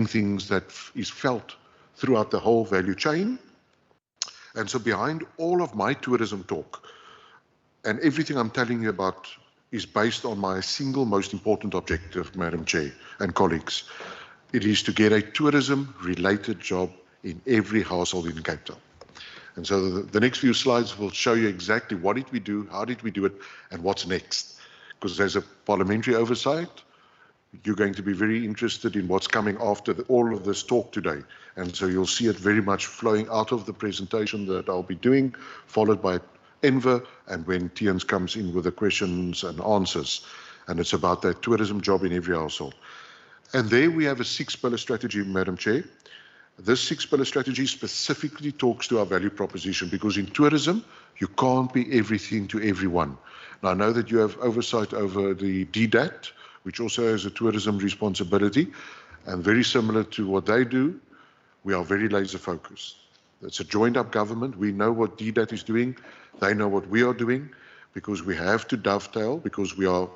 things that is felt throughout the whole value chain. And so behind all of my tourism talk, and everything I'm telling you about is based on my single most important objective, Madam Chair and colleagues. It is to get a tourism-related job in every household in Cape Town. And so the next few slides will show you exactly what did we do, how did we do it, and what's next. Because there's a parliamentary oversight. You're going to be very interested in what's coming after all of this talk today. And so you'll see it very much flowing out of the presentation that I'll be doing, followed by Enver, and when Tians comes in with the questions and answers. And it's about that tourism job in every household. And there we have a 6-pillar strategy, Madam Chair. This 6-pillar strategy specifically talks to our value proposition, because in tourism, you can't be everything to everyone. Now, I know that you have oversight over the DDAT, which also has a tourism responsibility, and very similar to what they do, we are very laser focused. It's a joined up government. We know what DDAT is doing. They know what we are doing, because we have to dovetail, because we are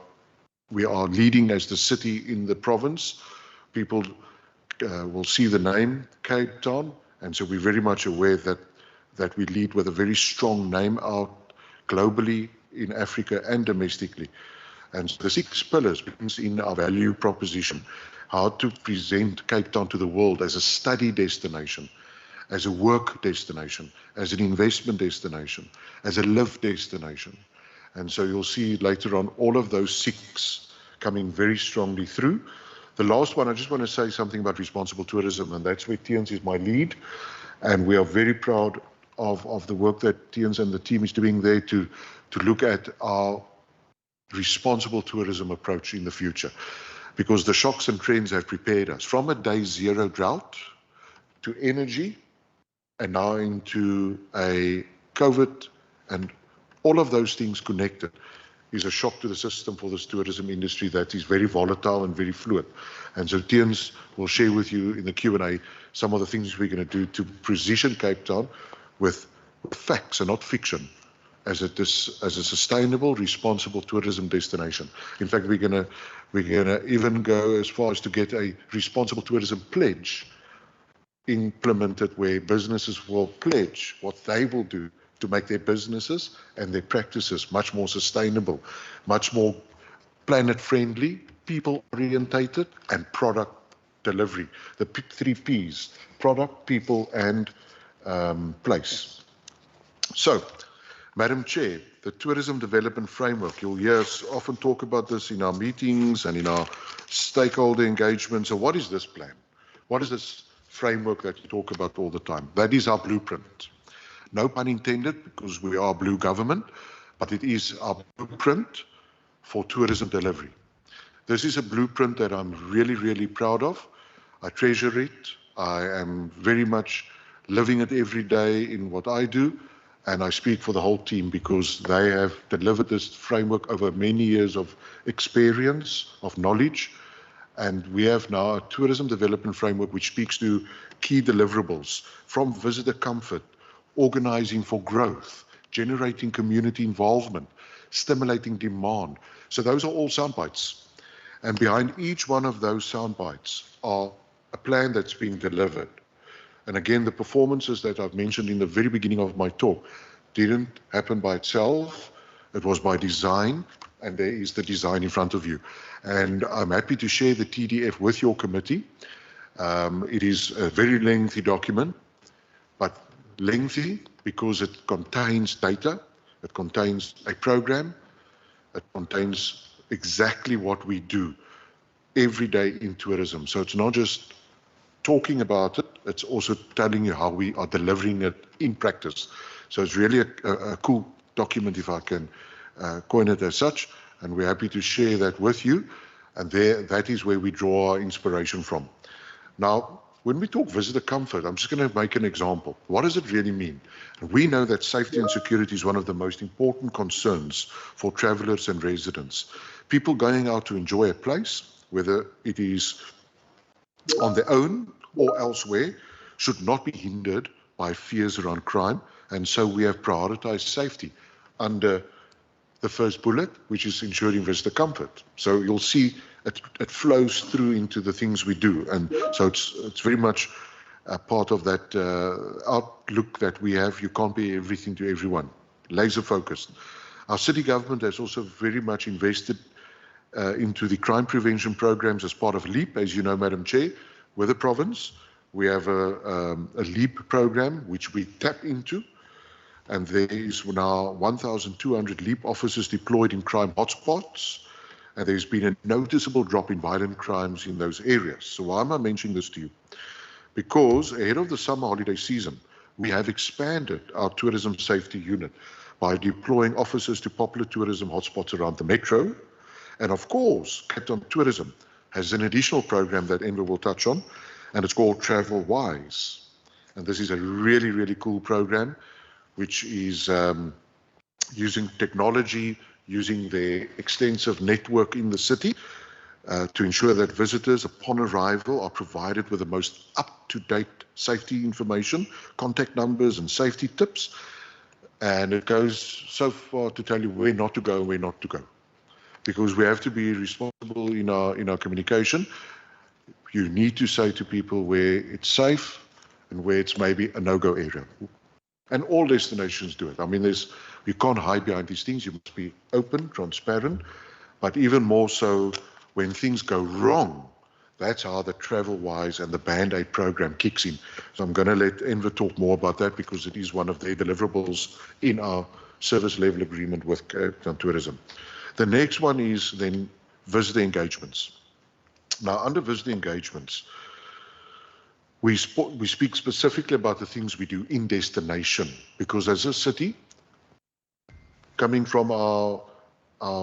leading as the city in the province. People will see the name Cape Town, and so we're very much aware that we lead with a very strong name out globally in Africa and domestically. And so the 6 pillars brings in our value proposition, how to present Cape Town to the world as a study destination, as a work destination, as an investment destination, as a live destination. And so you'll see later on all of those 6 coming very strongly through. The last one, I just want to say something about responsible tourism, and that's where Tians is my lead. And we are very proud of the work that Tians and the team is doing there to look at our responsible tourism approach in the future. Because the shocks and trends have prepared us from a day 0 drought to energy, and now into a COVID, and all of those things connected is a shock to the system for this tourism industry that is very volatile and very fluid. And so Tians will share with you in the Q&A some of the things we're going to do to position Cape Town with facts and not fiction as a sustainable, responsible tourism destination. In fact, we're gonna even go as far as to get a responsible tourism pledge implemented, where businesses will pledge what they will do to make their businesses and their practices much more sustainable, much more planet-friendly, people-orientated, and product delivery. The 3 Ps, product, people, and place. So, Madam Chair, the Tourism Development Framework, you'll hear us often talk about this in our meetings and in our stakeholder engagement. So what is this plan? What is this framework that you talk about all the time? That is our blueprint. No pun intended, because we are a blue government, but it is our blueprint for tourism delivery. This is a blueprint that I'm really, really proud of. I treasure it. I am very much living it every day in what I do. And I speak for the whole team, because they have delivered this framework over many years of experience, of knowledge. And we have now a tourism development framework which speaks to key deliverables, from visitor comfort, organizing for growth, generating community involvement, stimulating demand. So those are all sound bites. And behind each one of those sound bites are a plan that's being delivered. And again, the performances that I've mentioned in the very beginning of my talk didn't happen by itself. It was by design, and there is the design in front of you. And I'm happy to share the TDF with your committee. It is a very lengthy document, but lengthy because it contains data, it contains a program, it contains exactly what we do every day in tourism. So it's not just talking about it, it's also telling you how we are delivering it in practice. So it's really a cool document, if I can coin it as such, and we're happy to share that with you. And that is where we draw our inspiration from. Now, when we talk visitor comfort, I'm just going to make an example. What does it really mean? We know that safety and security is one of the most important concerns for travelers and residents. People going out to enjoy a place, whether it is on their own or elsewhere, should not be hindered by fears around crime. And so we have prioritized safety under the first bullet, which is ensuring visitor comfort. So you'll see it flows through into the things we do. And so it's very much a part of that outlook that we have. You can't be everything to everyone. Laser focused. Our city government has also very much invested into the crime prevention programs as part of LEAP, as you know, Madam Chair, with the province. We have a LEAP program which we tap into, and there is now 1,200 LEAP officers deployed in crime hotspots, and there's been a noticeable drop in violent crimes in those areas. So why am I mentioning this to you? Because ahead of the summer holiday season, we have expanded our tourism safety unit by deploying officers to popular tourism hotspots around the metro. And of course, Cape Town Tourism has an additional program that Enver will touch on, and it's called Travel Wise. And this is a really, really cool program, which is using technology, using the extensive network in the city to ensure that visitors upon arrival are provided with the most up-to-date safety information, contact numbers and safety tips. And it goes so far to tell you where not to go and where not to go. Because we have to be responsible in our communication. You need to say to people where it's safe and where it's maybe a no-go area. And all destinations do it. I mean, you can't hide behind these things. You must be open, transparent, but even more so when things go wrong. That's how the Travel Wise and the Band-Aid program kicks in. So I'm going to let Enver talk more about that because it is one of their deliverables in our service level agreement with Cape Town Tourism. The next one is then visitor engagements. Now, under visitor engagements, we speak specifically about the things we do in destination, because as a city, coming from our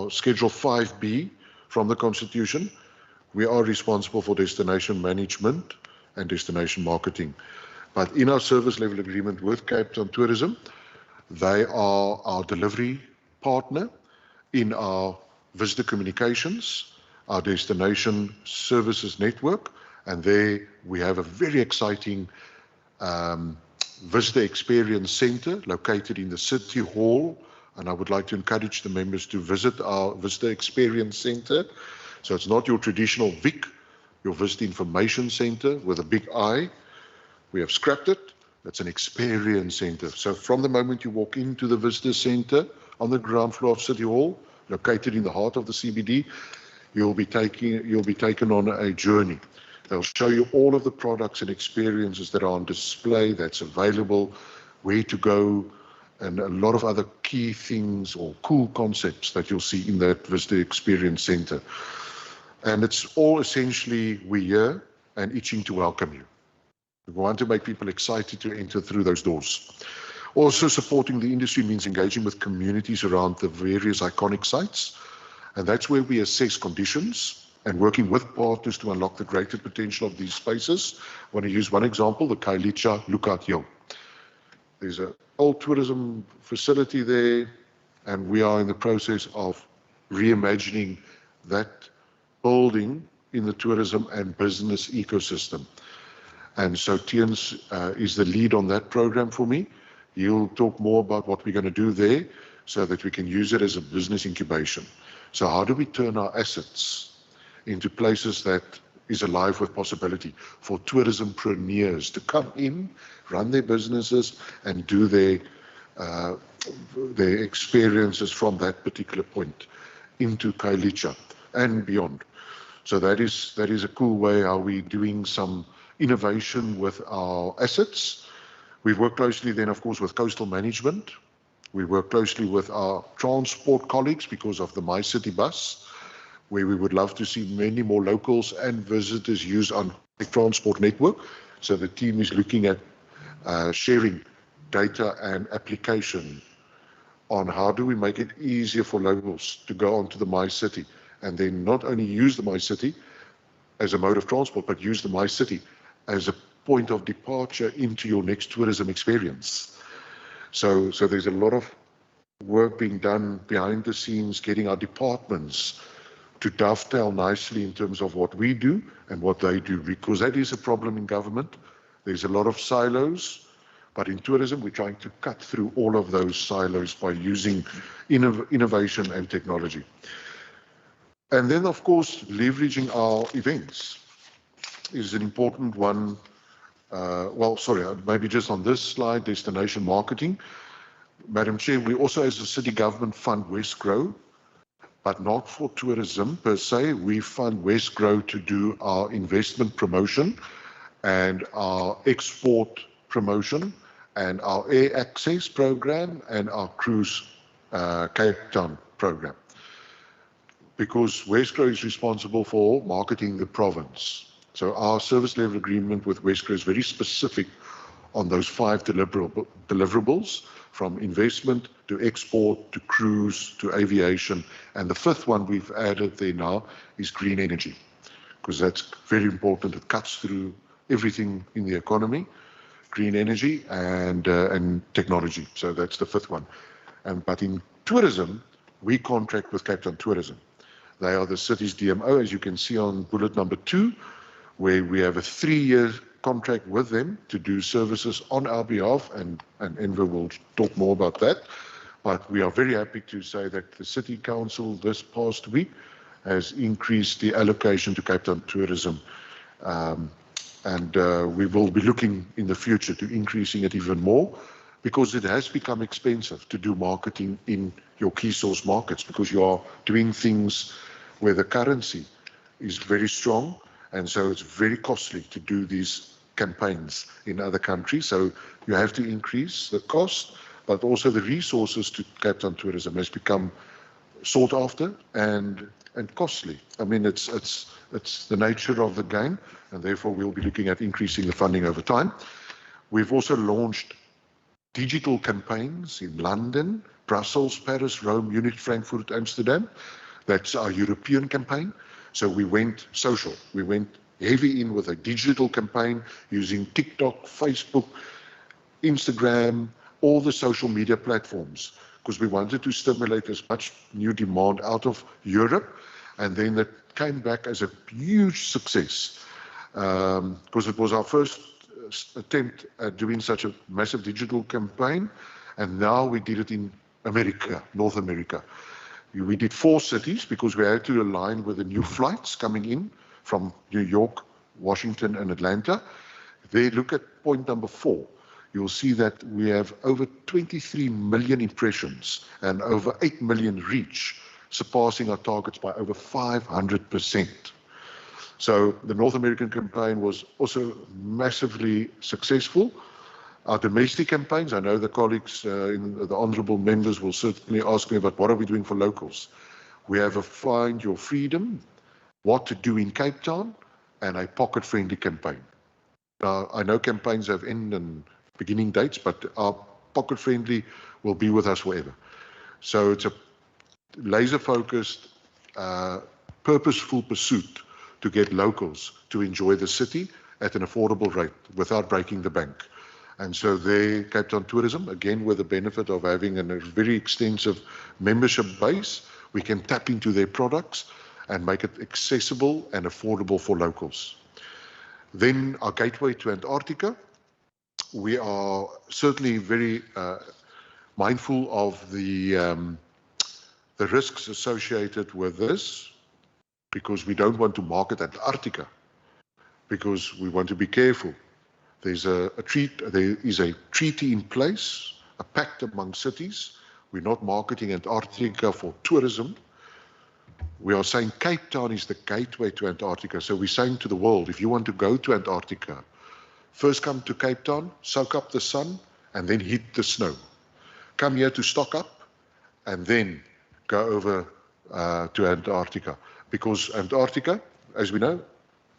Schedule 5B from the Constitution, we are responsible for destination management and destination marketing. But in our service level agreement with Cape Town Tourism, they are our delivery partner in our visitor communications, our destination services network, and there we have a very exciting visitor experience center located in the City Hall, and I would like to encourage the members to visit our visitor experience center. So it's not your traditional VIC, your visitor information center with a big I. We have scrapped it. It's an experience center. So from the moment you walk into the visitor center on the ground floor of City Hall, located in the heart of the CBD, you'll be taken on a journey. They'll show you all of the products and experiences that are on display, that's available, where to go, and a lot of other key things or cool concepts that you'll see in that visitor experience center. And it's all essentially we're here and itching to welcome you. We want to make people excited to enter through those doors. Also supporting the industry means engaging with communities around the various iconic sites. And that's where we assess conditions and working with partners to unlock the greater potential of these spaces. I want to use one example, the Kailicha Lookout Hill. There's an old tourism facility there, and we are in the process of reimagining that building in the tourism and business ecosystem. And so Tiens is the lead on that program for me. He'll talk more about what we're going to do there so that we can use it as a business incubation. So how do we turn our assets into places that is alive with possibility for tourismpreneurs to come in, run their businesses, and do their experiences from that particular point into Kailicha and beyond. So that is a cool way how we're doing some innovation with our assets. We work closely then, of course, with coastal management. We work closely with our transport colleagues because of the My City bus, where we would love to see many more locals and visitors use our transport network. So the team is looking at sharing data and application on how do we make it easier for locals to go onto the My City and then not only use the My City as a mode of transport, but use the My City as a point of departure into your next tourism experience. So there's a lot of work being done behind the scenes, getting our departments to dovetail nicely in terms of what we do and what they do, because that is a problem in government. There's a lot of silos But in tourism, we're trying to cut through all of those silos by using innovation and technology. And then, of course, leveraging our events is an important one. Maybe just on this slide, destination marketing. Madam Chair, we also, as a city government, fund Westgrow, but not for tourism per se. We fund Westgrow to do our investment promotion and our export promotion and our air access program and our cruise Cape Town program. Because Westgrow is responsible for marketing the province. So our service level agreement with Westgrow is very specific on those 5 deliverables, from investment to export to cruise to aviation. And the 5th one we've added there now is green energy, because that's very important. It cuts through everything in the economy, green energy and technology. So that's the 5th one. But in tourism, we contract with Cape Town Tourism. They are the city's DMO, as you can see on bullet number 2, where we have a 3-year contract with them to do services on our behalf, and Enver will talk more about that. But we are very happy to say that the City Council this past week has increased the allocation to Cape Town Tourism, and we will be looking in the future to increasing it even more, because it has become expensive to do marketing in your key source markets, because you are doing things where the currency is very strong, and so it's very costly to do these campaigns in other countries. So you have to increase the cost, but also the resources to Cape Town Tourism has become sought after and costly. I mean, it's the nature of the game, and therefore we'll be looking at increasing the funding over time. We've also launched digital campaigns in London, Brussels, Paris, Rome, Munich, Frankfurt, Amsterdam. That's our European campaign. So we went social. We went heavy in with a digital campaign using TikTok, Facebook, Instagram, all the social media platforms, because we wanted to stimulate as much new demand out of Europe. And then that came back as a huge success, because it was our first attempt at doing such a massive digital campaign. And now we did it in America, North America. We did 4 cities because we had to align with the new flights coming in from New York, Washington, and Atlanta. They look at point number 4. You'll see that we have over 23 million impressions and over 8 million reach, surpassing our targets by over 500%. So the North American campaign was also massively successful. Our domestic campaigns, I know the colleagues, the honourable members will certainly ask me about what are we doing for locals. We have a Find Your Freedom, What to Do in Cape Town, and a pocket-friendly campaign. I know campaigns have end and beginning dates, but our pocket-friendly will be with us forever. So it's a laser-focused, purposeful pursuit to get locals to enjoy the city at an affordable rate without breaking the bank. And so there, Cape Town Tourism, again with the benefit of having a very extensive membership base, we can tap into their products and make it accessible and affordable for locals. Then our gateway to Antarctica. We are certainly very mindful of the risks associated with this, because we don't want to market Antarctica, because we want to be careful. There is a treaty in place, a pact among cities. We're not marketing Antarctica for tourism. We are saying Cape Town is the gateway to Antarctica. So we're saying to the world, if you want to go to Antarctica, first come to Cape Town, soak up the sun, and then hit the snow. Come here to stock up, and then go over to Antarctica. Because Antarctica, as we know,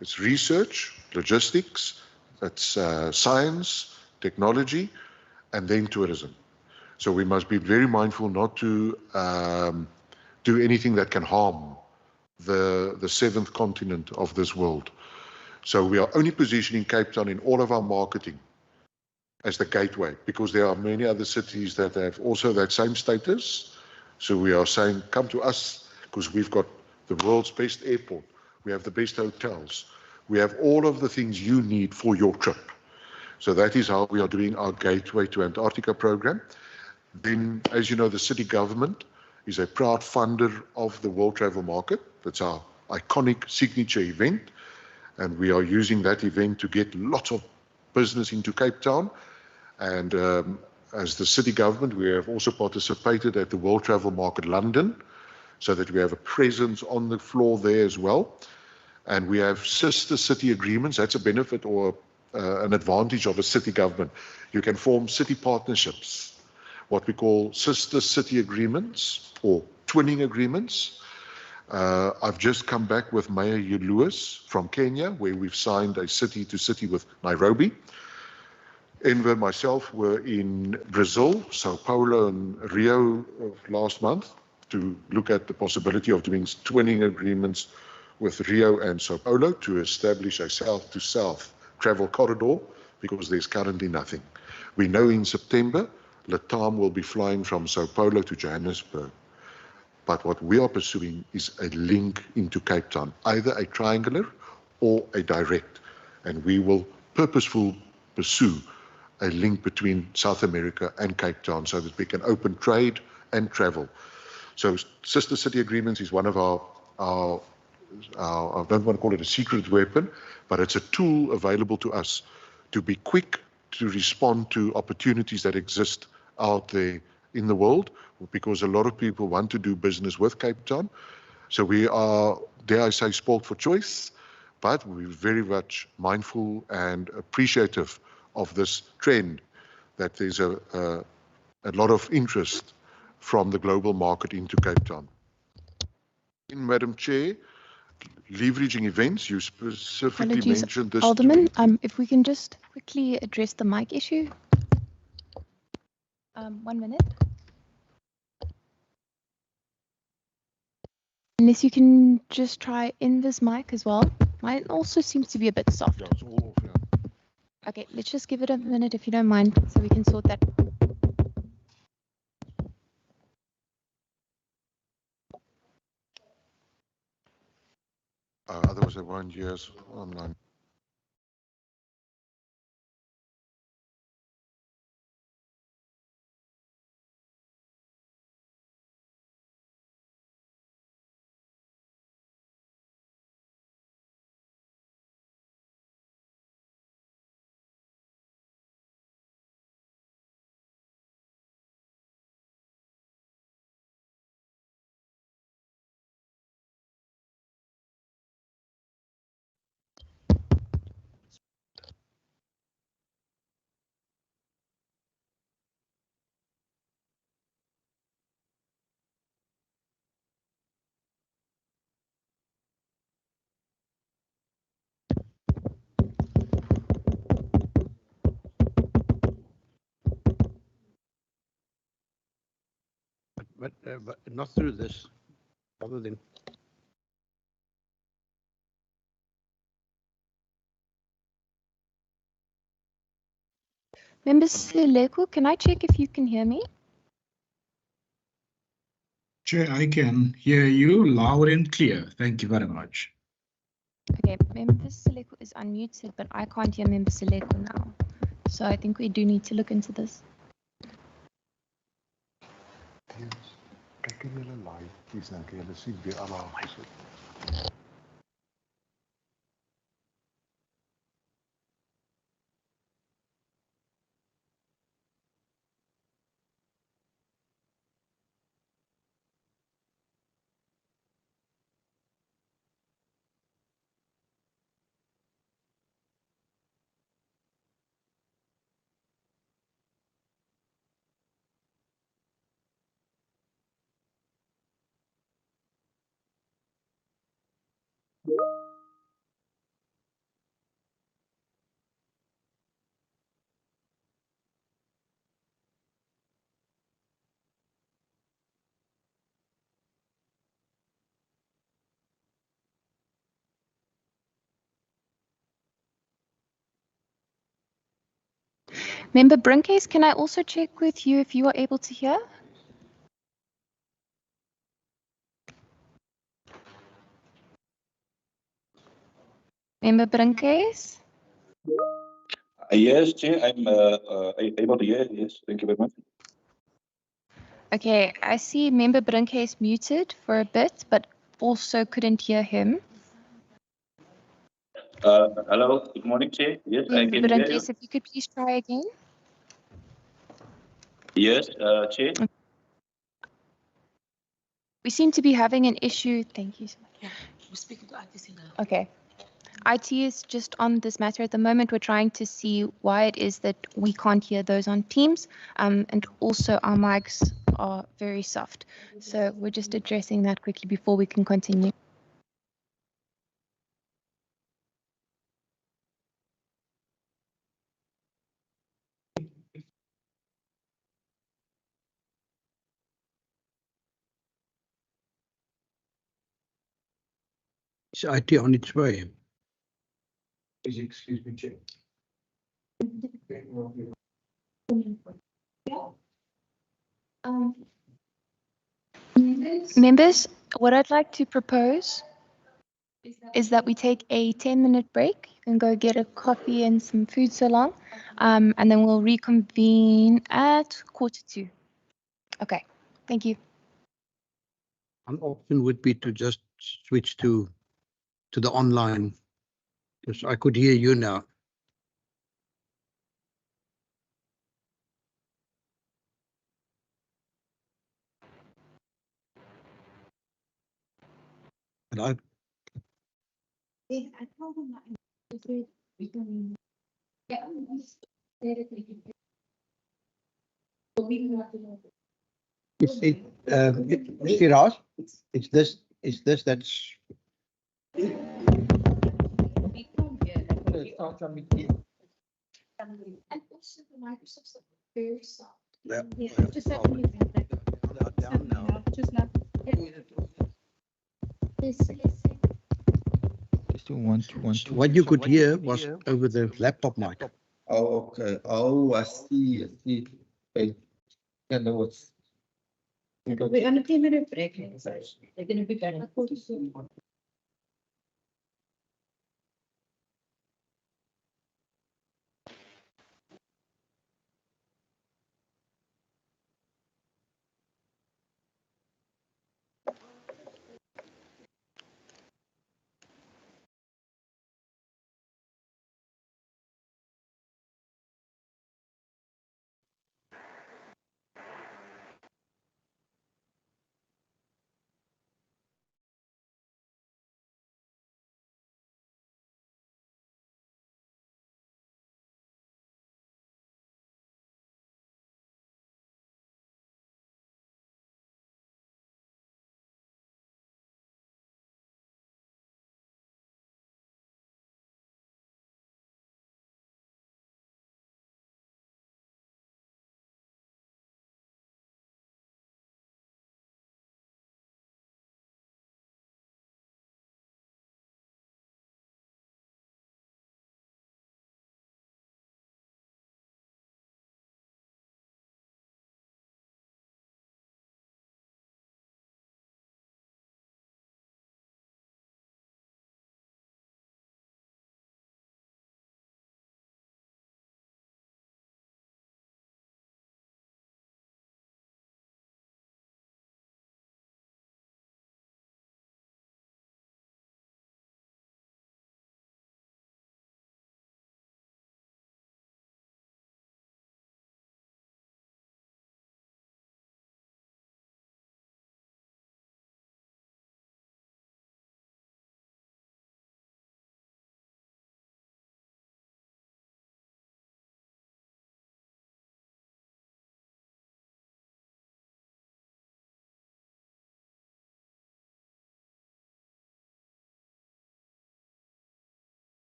it's research, logistics, it's science, technology, and then tourism. So we must be very mindful not to do anything that can harm the 7th continent of this world. So we are only positioning Cape Town in all of our marketing as the gateway, because there are many other cities that have also that same status. So we are saying, come to us, because we've got the world's best airport. We have the best hotels. We have all of the things you need for your trip. So that is how we are doing our Gateway to Antarctica program. Then, as you know, the city government is a proud funder of the World Travel Market. That's our iconic signature event. And we are using that event to get lots of business into Cape Town. And as the city government, we have also participated at the World Travel Market London, so that we have a presence on the floor there as well. And we have sister city agreements. That's a benefit or an advantage of a city government. You can form city partnerships, what we call sister city agreements or twinning agreements. I've just come back with Mayor Lewis from Kenya, where we've signed a city-to-city with Nairobi. Enver and myself were in Brazil, Sao Paulo and Rio last month to look at the possibility of doing twinning agreements with Rio and Sao Paulo to establish a south-to-south travel corridor, because there's currently nothing. We know in September, Latam will be flying from Sao Paulo to Johannesburg. But what we are pursuing is a link into Cape Town, either a triangular or a direct. And we will purposefully pursue a link between South America and Cape Town so that we can open trade and travel. So sister city agreements is one of our I don't want to call it a secret weapon, but it's a tool available to us to be quick to respond to opportunities that exist out there in the world, because a lot of people want to do business with Cape Town. So we are, dare I say, sport for choice, but we're very much mindful and appreciative of this trend, that there's a lot of interest from the global market into Cape Town. Madam Chair, leveraging events, you specifically mentioned this. Alderman, if we can just quickly address the mic issue. 1 minute. Unless you can just try Enver's mic as well. Mine also seems to be a bit soft. Yeah, it's all off, yeah. Okay, let's just give it a minute if you don't mind, so we can sort that. Otherwise, I won't use online. But not through this, other than. Member Seleko, can I check if you can hear me? Chair, I can hear you loud and clear. Thank you very much. Okay, Member Seleko is unmuted, but I can't hear Member Seleko now. So I think we do need to look into this. Kyk julle live, please, dan kan julle sien wie almal gesit. Member Brinkes, can I also check with you if you are able to hear? Member Brinkes? Yes, Chair, I'm able to hear. Yes, thank you very much. Okay, I see Member Brinke is muted for a bit, but also couldn't hear him. Hello, good morning, Chair. Yes, I Member can hear Brinke, you. if you could please try again. Yes, Chair. We seem to be having an issue. Thank you so much. Yeah, we're speaking to ITC now. Okay. IT is just on this matter at the moment. We're trying to see why it is that we can't hear those on Teams. And also our mics are very soft. So we're just addressing that quickly before we can continue. Is IT on its way? Excuse me, Chair. Members, what I'd like to propose is that we take a 10-minute break. You can go get a coffee and some food so long, and then we'll reconvene at 1:45. Okay, thank you. An option would be to just switch to the online, because I could hear you now. But I told them that we can. Yeah, Shiraz, it's this that's And also the Microsoft's very soft. yeah, Just like when you have that. they are down now. Just like. Still one. What you could hear was over the laptop mic. Oh, okay. Oh, I see. Yeah, that was. We're on a 10-minute break. They're going to be better.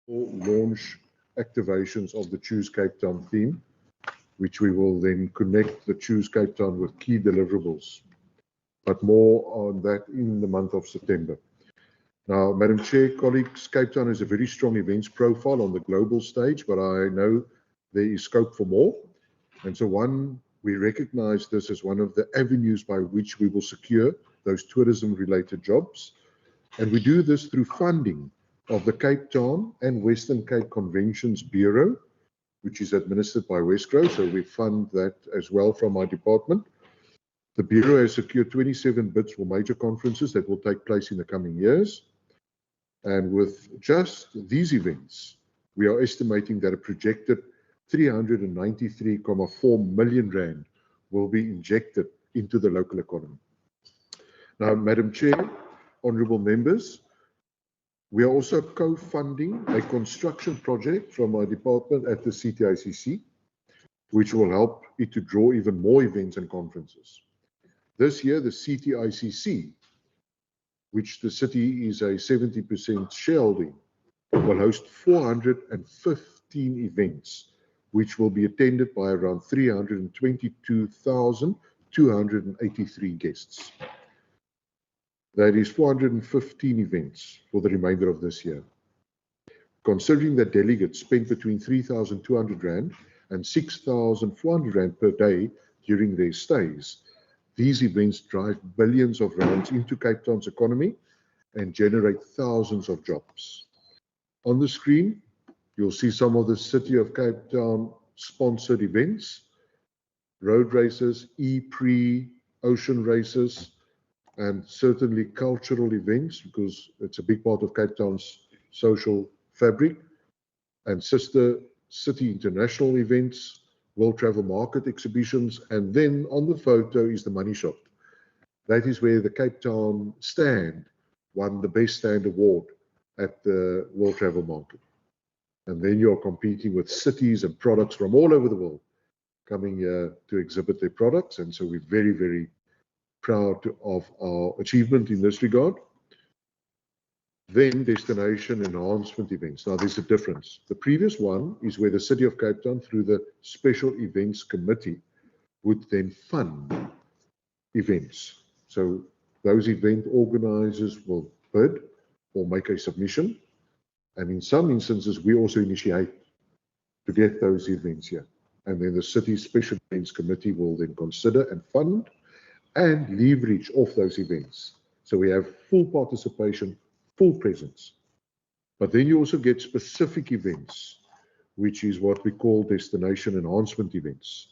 launch activations of the Choose Cape Town theme, which we will then connect the Choose Cape Town with key deliverables, but more on that in the month of September. Now, Madam Chair, colleagues, Cape Town has a very strong events profile on the global stage, but I know there is scope for more. And so we recognize this as one of the avenues by which we will secure those tourism-related jobs. And we do this through funding of the Cape Town and Western Cape Conventions Bureau, which is administered by Westgrow. So we fund that as well from my department. The Bureau has secured 27 bids for major conferences that will take place in the coming years. And with just these events, we are estimating that a projected 393.4 million rand will be injected into the local economy. Now, Madam Chair, honourable members, we are also co-funding a construction project from our department at the CTICC, which will help it to draw even more events and conferences. This year, the CTICC, which the city is a 70% shareholding, will host 415 events, which will be attended by around 322,283 guests. That is 415 events for the remainder of this year. Considering that delegates spent between 3,200 Rand and 6,400 Rand per day during their stays, these events drive billions of rands into Cape Town's economy and generate thousands of jobs. On the screen, you'll see some of the City of Cape Town sponsored events, road races, e-pre, ocean races, and certainly cultural events, because it's a big part of Cape Town's social fabric, and sister city international events, World Travel Market exhibitions, and then on the photo is the money shot. That is where the Cape Town stand won the Best Stand Award at the World Travel Market. And then you're competing with cities and products from all over the world coming here to exhibit their products. And so we're very, very proud of our achievement in this regard. Then destination enhancement events. Now there's a difference. The previous one is where the City of Cape Town, through the Special Events Committee, would then fund events. So those event organizers will bid or make a submission. And in some instances, we also initiate to get those events here. And then the City Special Events Committee will then consider and fund and leverage off those events. So we have full participation, full presence. But then you also get specific events, which is what we call destination enhancement events.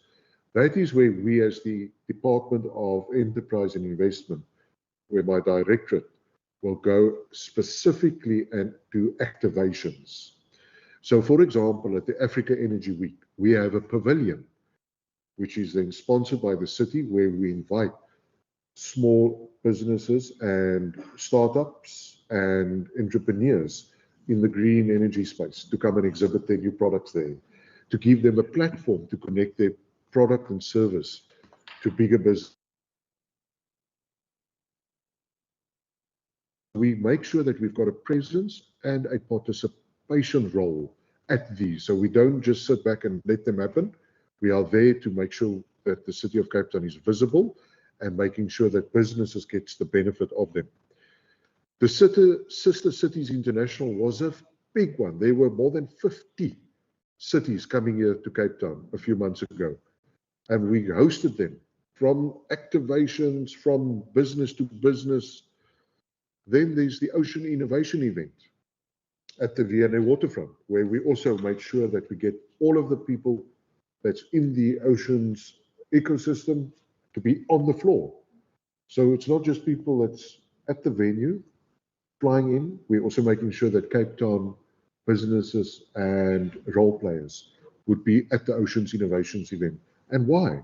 That is where we, as the Department of Enterprise and Investment, where my directorate will go specifically and do activations. So for example, at the Africa Energy Week, we have a pavilion, which is then sponsored by the city, where we invite small businesses and startups and entrepreneurs in the green energy space to come and exhibit their new products there, to give them a platform to connect their product and service to bigger business. We make sure that we've got a presence and a participation role at these. So we don't just sit back and let them happen. We are there to make sure that the City of Cape Town is visible and making sure that businesses gets the benefit of them. The Sister Cities International was a big one. There were more than 50 cities coming here to Cape Town a few months ago. And we hosted them from activations, from business to business. Then there's the Ocean Innovation event at the V&A Waterfront, where we also made sure that we get all of the people that's in the oceans ecosystem to be on the floor. So it's not just people that's at the venue flying in. We're also making sure that Cape Town businesses and role players would be at the Oceans Innovations event. And why?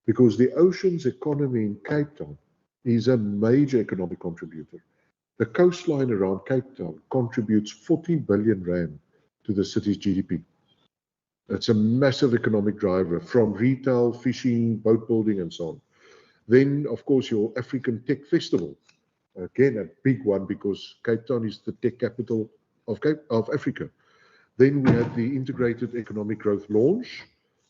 Because the oceans economy in Cape Town is a major economic contributor. The coastline around Cape Town contributes 40 billion rand to the city's GDP. It's a massive economic driver from retail, fishing, boat building, and so on. Then, of course, your African Tech Festival. Again, a big one because Cape Town is the tech capital of Africa. Then we had the Integrated Economic Growth launch,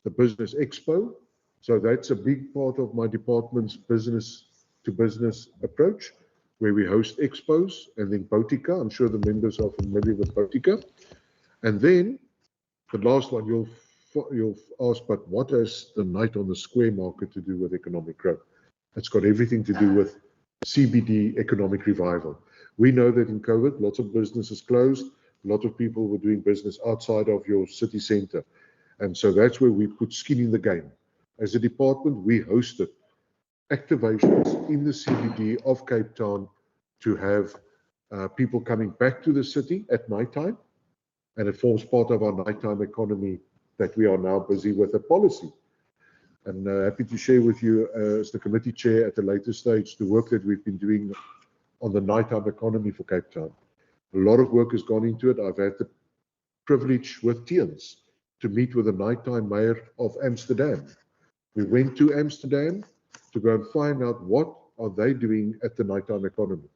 the Business Expo. So that's a big part of my department's business-to-business approach, where we host expos, and then Botica. I'm sure the members are familiar with Botica. And then the last one, you'll ask, but what has the Night on the Square market to do with economic growth? It's got everything to do with CBD economic revival. We know that in COVID, lots of businesses closed. A lot of people were doing business outside of your city center. And so that's where we put skin in the game. As a department, we hosted activations in the CBD of Cape Town to have people coming back to the city at nighttime. And it forms part of our nighttime economy that we are now busy with a policy. And happy to share with you as the committee chair at a later stage the work that we've been doing on the nighttime economy for Cape Town. A lot of work has gone into it. I've had the privilege with Tiens to meet with the nighttime mayor of Amsterdam. We went to Amsterdam to go and find out what are they doing at the nighttime economy.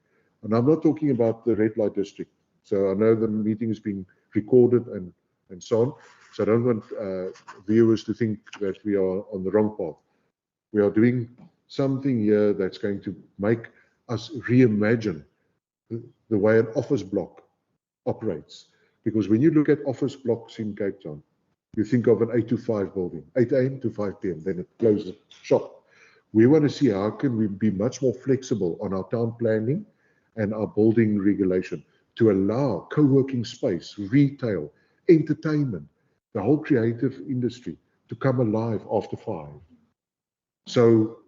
And I'm not talking about the red light district. So I know the meeting is being recorded and so on. So I don't want viewers to think that we are on the wrong path. We are doing something here that's going to make us reimagine the way an office block operates. Because when you look at office blocks in Cape Town, you think of an 8 to 5 building, 8 a.m. to 5 p.m., then it closes shop. We want to see how can we be much more flexible on our town planning and our building regulation to allow co-working space, retail, entertainment, the whole creative industry to come alive after 5. So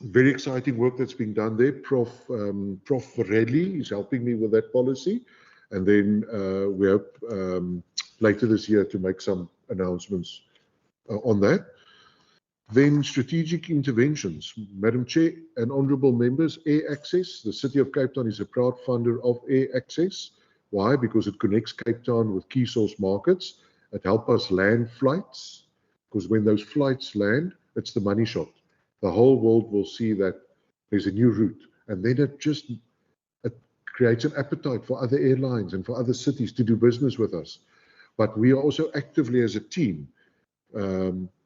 very exciting work that's being done there. Prof. Redley is helping me with that policy. And then we hope later this year to make some announcements on that. Then strategic interventions. Madam Chair and honourable members, air access. The City of Cape Town is a proud funder of air access. Why? Because it connects Cape Town with key source markets. It helps us land flights, because when those flights land, it's the money shot. The whole world will see that there's a new route. And then it creates an appetite for other airlines and for other cities to do business with us. But we are also actively as a team,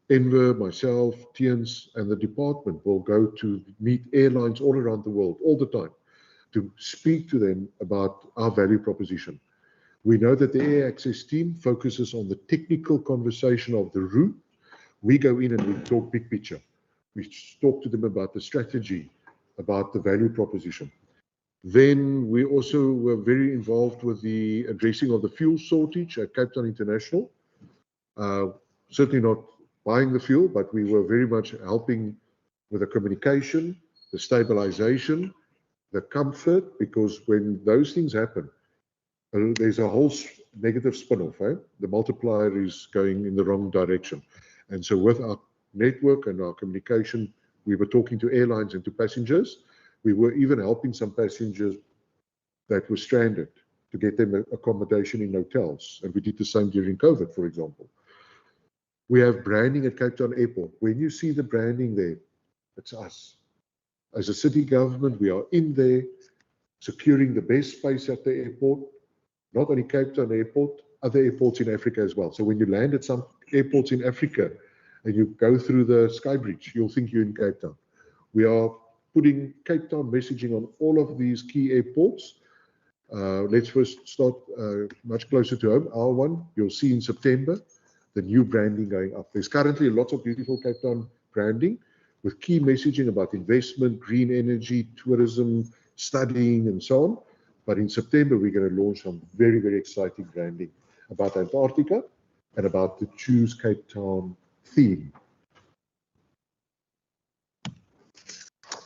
Enver, myself, Tiens, and the department will go to meet airlines all around the world, all the time, to speak to them about our value proposition. We know that the air access team focuses on the technical conversation of the route. We go in and we talk big picture. We talk to them about the strategy, about the value proposition. Then we also were very involved with the addressing of the fuel shortage at Cape Town International. Certainly not buying the fuel, but we were very much helping with the communication, the stabilization, the comfort, because when those things happen, there's a whole negative spin-off. The multiplier is going in the wrong direction. And so with our network and our communication, we were talking to airlines and to passengers. We were even helping some passengers that were stranded to get them accommodation in hotels. And we did the same during COVID, for example. We have branding at Cape Town Airport. When you see the branding there, it's us. As a city government, we are in there securing the best space at the airport, not only Cape Town Airport, other airports in Africa as well. So when you land at some airports in Africa and you go through the Sky Bridge, you'll think you're in Cape Town. We are putting Cape Town messaging on all of these key airports. Let's first start much closer to home. Our one, you'll see in September, the new branding going up. There's currently lots of beautiful Cape Town branding with key messaging about investment, green energy, tourism, studying, and so on. But in September, we're going to launch some very, very exciting branding about Antarctica and about the Choose Cape Town theme.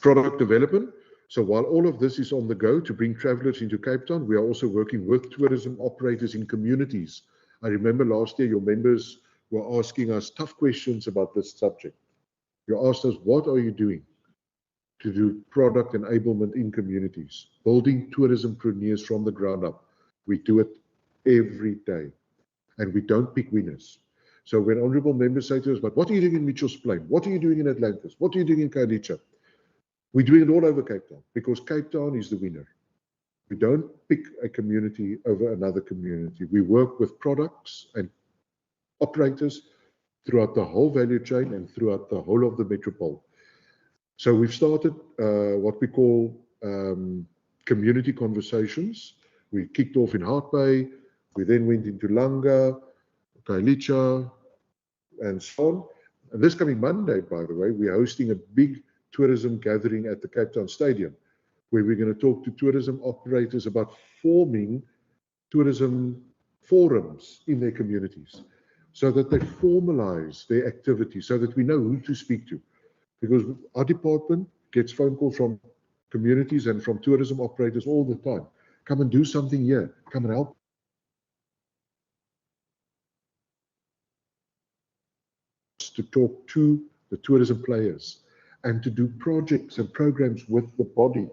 Product development. So while all of this is on the go to bring travelers into Cape Town, we are also working with tourism operators in communities. I remember last year, your members were asking us tough questions about this subject. You asked us, what are you doing to do product enablement in communities? Building tourismpreneurs from the ground up. We do it every day. And we don't pick winners. So when honourable members say to us, but what are you doing in Mitchell's Plain? What are you doing in Atlantis? What are you doing in Khayelitsha? We're doing it all over Cape Town because Cape Town is the winner. We don't pick a community over another community. We work with products and operators throughout the whole value chain and throughout the whole of the metropole. So we've started what we call community conversations. We kicked off in Hart Bay. We then went into Langa, Kailicha, and so on. And this coming Monday, by the way, we're hosting a big tourism gathering at the Cape Town Stadium, where we're going to talk to tourism operators about forming tourism forums in their communities so that they formalize their activity, so that we know who to speak to. Because our department gets phone calls from communities and from tourism operators all the time. Come and do something here. Come and help. To talk to the tourism players and to do projects and programs with the body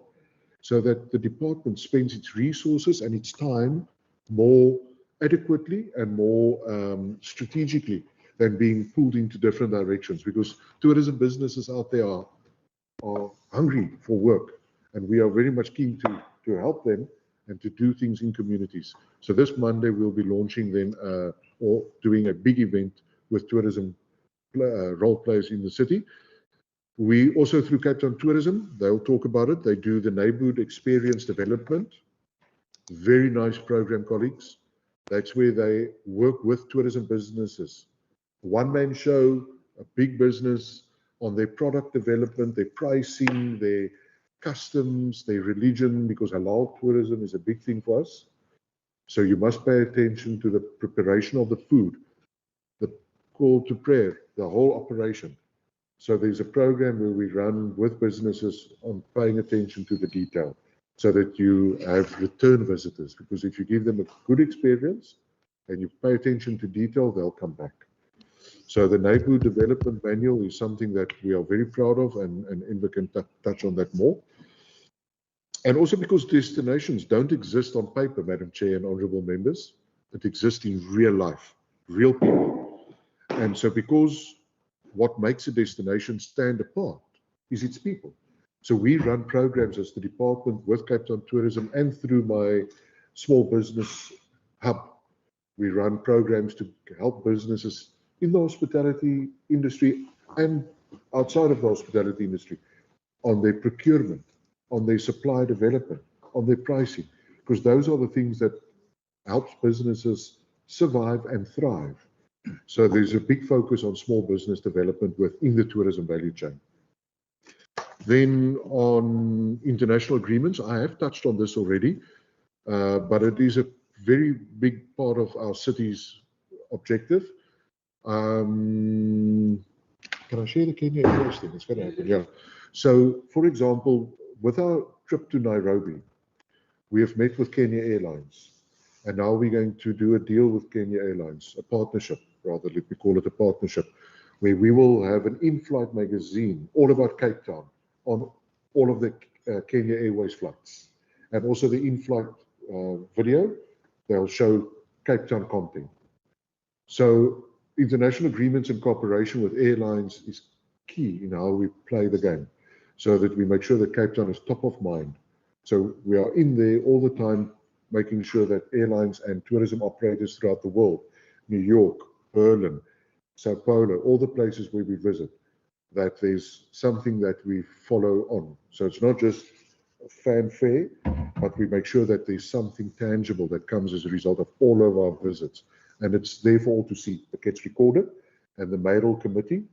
so that the department spends its resources and its time more adequately and more strategically than being pulled into different directions, because tourism businesses out there are hungry for work, and we are very much keen to help them and to do things in communities. So this Monday we'll be launching then or doing a big event with tourism role players in the city. We also, through Cape Town Tourism, they'll talk about it. They do the neighborhood experience development. Very nice program, colleagues. That's where they work with tourism businesses. One-man show, a big business on their product development, their pricing, their customs, their religion, because halal tourism is a big thing for us. So you must pay attention to the preparation of the food, the call to prayer, the whole operation. So there's a program where we run with businesses on paying attention to the detail so that you have return visitors, because if you give them a good experience and you pay attention to detail, they'll come back. So the neighborhood development manual is something that we are very proud of, and Emma can touch on that more. And also because destinations don't exist on paper, Madam Chair and honourable members, it exists in real life, real people. And so because what makes a destination stand apart is its people. So we run programs as the department with Cape Town Tourism and through my small business hub. We run programs to help businesses in the hospitality industry and outside of the hospitality industry on their procurement, on their supply development, on their pricing, because those are the things that helps businesses survive and thrive. So there's a big focus on small business development within the tourism value chain. Then on international agreements, I have touched on this already, but it is a very big part of our city's objective. Can I share the Kenya Airways thing? It's going to happen, yeah. So, for example, with our trip to Nairobi, we have met with Kenya Airlines, and now we're going to do a deal with Kenya Airlines, a partnership, rather, let me call it a partnership, where we will have an in-flight magazine all about Cape Town on all of the Kenya Airways flights, and also the in-flight video. They'll show Cape Town content. So international agreements and cooperation with airlines is key in how we play the game, so that we make sure that Cape Town is top of mind. So we are in there all the time, making sure that airlines and tourism operators throughout the world, New York, Berlin, Sao Paulo, all the places where we visit, that there's something that we follow on. So it's not just a fanfare, but we make sure that there's something tangible that comes as a result of all of our visits. And it's there for all to see. It gets recorded, and the mayoral committee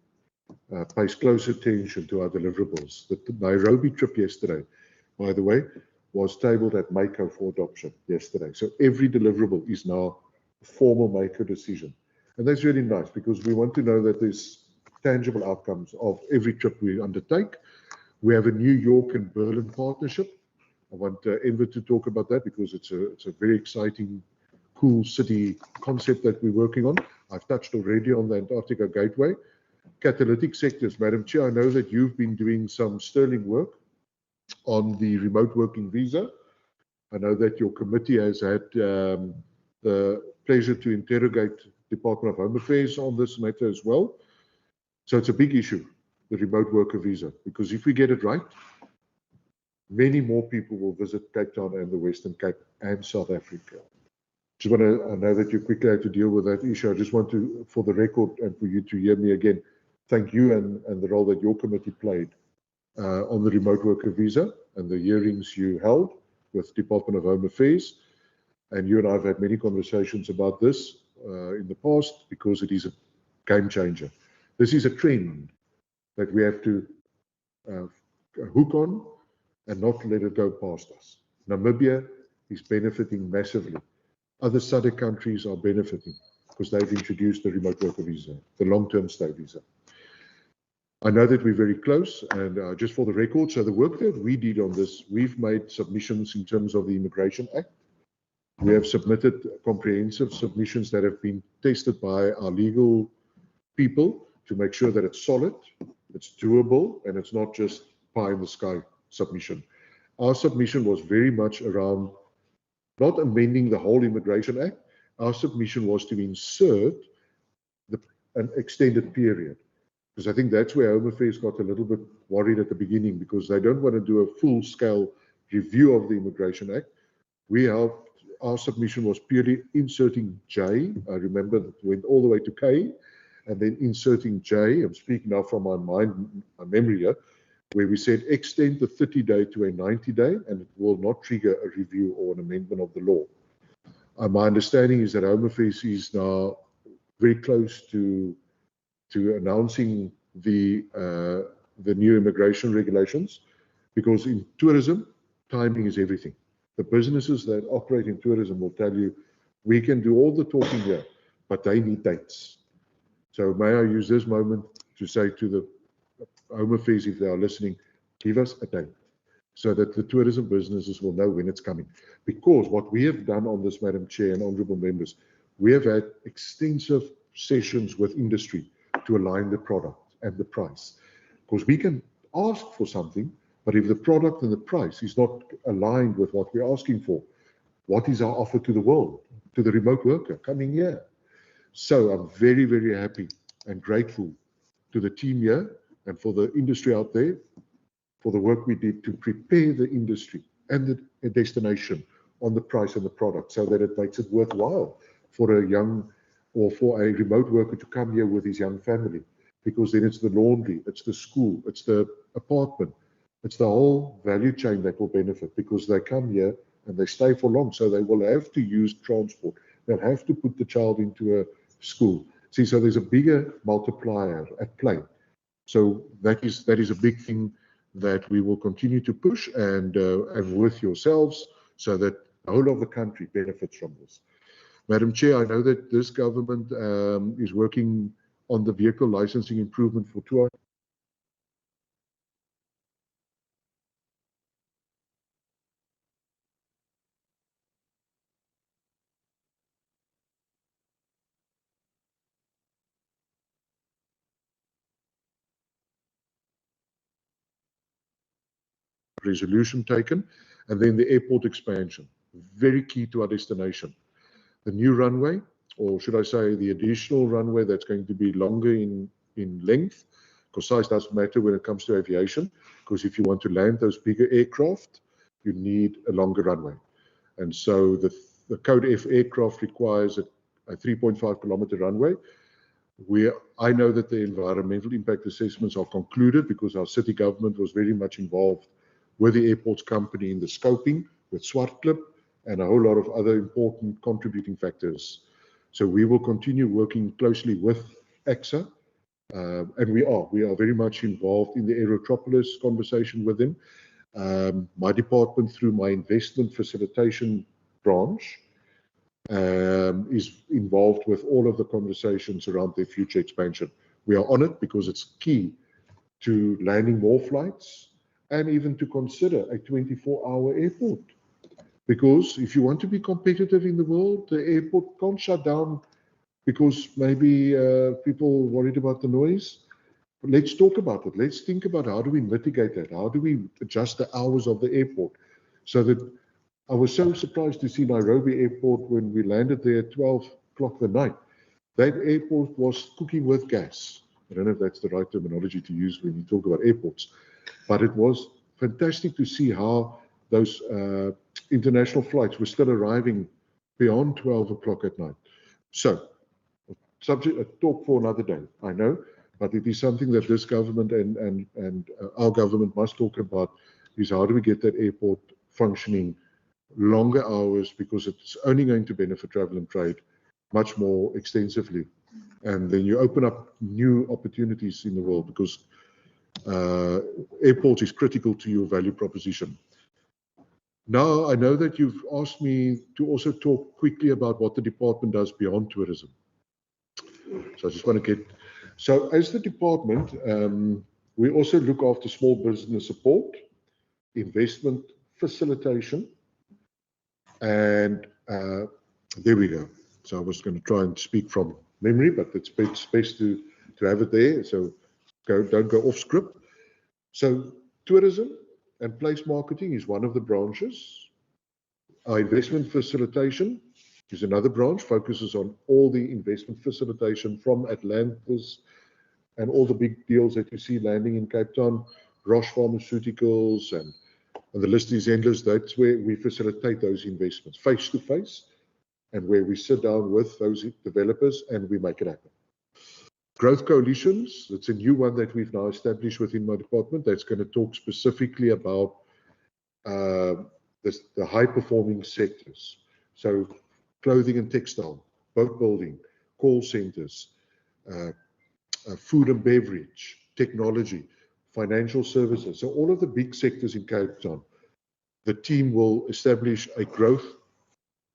pays close attention to our deliverables. The Nairobi trip yesterday, by the way, was tabled at MACO for adoption yesterday. So every deliverable is now a formal MACO decision. And that's really nice, because we want to know that there's tangible outcomes of every trip we undertake. We have a New York and Berlin partnership. I want Enver to talk about that, because it's a very exciting, cool city concept that we're working on. I've touched already on the Antarctica Gateway. Catalytic sectors, Madam Chair, I know that you've been doing some sterling work on the remote working visa. I know that your committee has had the pleasure to interrogate Department of Home Affairs on this matter as well. So it's a big issue, the remote worker visa, because if we get it right, many more people will visit Cape Town and the Western Cape and South Africa. Just want to, I know that you quickly had to deal with that issue. I just want to, for the record and for you to hear me again, thank you and the role that your committee played on the remote worker visa and the hearings you held with Department of Home Affairs. And you and I have had many conversations about this in the past because it is a game changer. This is a trend that we have to hook on and not let it go past us. Namibia is benefiting massively. Other SADC countries are benefiting because they've introduced the remote worker visa, the long-term stay visa. I know that we're very close, and just for the record, so the work that we did on this, we've made submissions in terms of the Immigration Act. We have submitted comprehensive submissions that have been tested by our legal people to make sure that it's solid, it's doable, and it's not just pie in the sky submission. Our submission was very much around not amending the whole Immigration Act. Our submission was to insert an extended period, because I think that's where Home Affairs got a little bit worried at the beginning, because they don't want to do a full-scale review of the Immigration Act. Our submission was purely inserting J. I remember that went all the way to K, and then inserting J. I'm speaking now from my memory here, where we said extend the 30-day to a 90-day, and it will not trigger a review or an amendment of the law. My understanding is that Home Affairs is now very close to announcing the new immigration regulations, because in tourism, timing is everything. The businesses that operate in tourism will tell you, we can do all the talking here, but they need dates. So may I use this moment to say to the Home Affairs, if they are listening, give us a date so that the tourism businesses will know when it's coming. Because what we have done on this, Madam Chair and honourable members, we have had extensive sessions with industry to align the product and the price. Because we can ask for something, but if the product and the price is not aligned with what we're asking for, what is our offer to the world, to the remote worker coming here? So I'm very, very happy and grateful to the team here and for the industry out there for the work we did to prepare the industry and the destination on the price and the product so that it makes it worthwhile for a young or for a remote worker to come here with his young family, because then it's the laundry, it's the school, it's the apartment, it's the whole value chain that will benefit, because they come here and they stay for long, so they will have to use transport. They'll have to put the child into a school. See, so there's a bigger multiplier at play. So that is a big thing that we will continue to push and with yourselves, so that the whole of the country benefits from this. Madam Chair, I know that this government is working on the vehicle licensing improvement for tour. Resolution taken, and then the airport expansion, very key to our destination. The new runway, or should I say the additional runway that's going to be longer in length, because size doesn't matter when it comes to aviation, because if you want to land those bigger aircraft, you need a longer runway. And so the Code F aircraft requires a 3.5 kilometer runway. I know that the environmental impact assessments are concluded, because our city government was very much involved with the airports company in the scoping, with Swartklip, and a whole lot of other important contributing factors. So we will continue working closely with AXA, and we are very much involved in the Aerotropolis conversation with them. My department, through my investment facilitation branch, is involved with all of the conversations around their future expansion. We are on it because it's key to landing more flights, and even to consider a 24-hour airport. Because if you want to be competitive in the world, the airport can't shut down because maybe people are worried about the noise. But let's talk about it. Let's think about how do we mitigate that? How do we adjust the hours of the airport? So that I was so surprised to see Nairobi airport when we landed there at 12 o'clock at night. That airport was cooking with gas. I don't know if that's the right terminology to use when you talk about airports. But it was fantastic to see how those international flights were still arriving beyond 12 o'clock at night. So, subject a talk for another day, I know, but it is something that this government and our government must talk about, is how do we get that airport functioning longer hours, because it's only going to benefit travel and trade much more extensively. And then you open up new opportunities in the world, because airports is critical to your value proposition. Now, I know that you've asked me to also talk quickly about what the department does beyond tourism. So I just want to get, so as the department, we also look after small business support, investment facilitation, and there we go. So I was going to try and speak from memory, but it's best to have it there. So don't go off script. So tourism and place marketing is one of the branches. Our investment facilitation is another branch, focuses on all the investment facilitation from Atlantis and all the big deals that you see landing in Cape Town, Roche Pharmaceuticals, and the list is endless. That's where we facilitate those investments face to face, and where we sit down with those developers and we make it happen. Growth coalitions, it's a new one that we've now established within my department that's going to talk specifically about the high-performing sectors. So clothing and textile, boat building, call centers, food and beverage, technology, financial services. So all of the big sectors in Cape Town, the team will establish a growth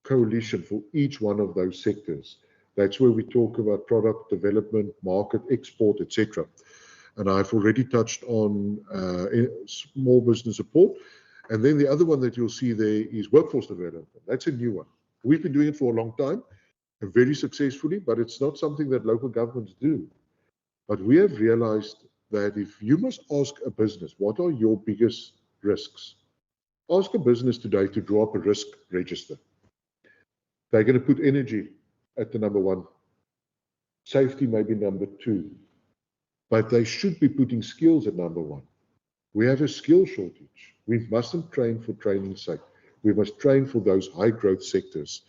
coalition for each one of those sectors. That's where we talk about product development, market, export, etc. And I've already touched on small business support. And then the other one that you'll see there is workforce development. That's a new one. We've been doing it for a long time and very successfully, but it's not something that local governments do. But we have realized that if you must ask a business, what are your biggest risks? Ask a business today to draw up a risk register. They're going to put energy at the number one. Safety may be number two. But they should be putting skills at number one. We have a skill shortage. We mustn't train for training's sake. We must train for those high growth sectors.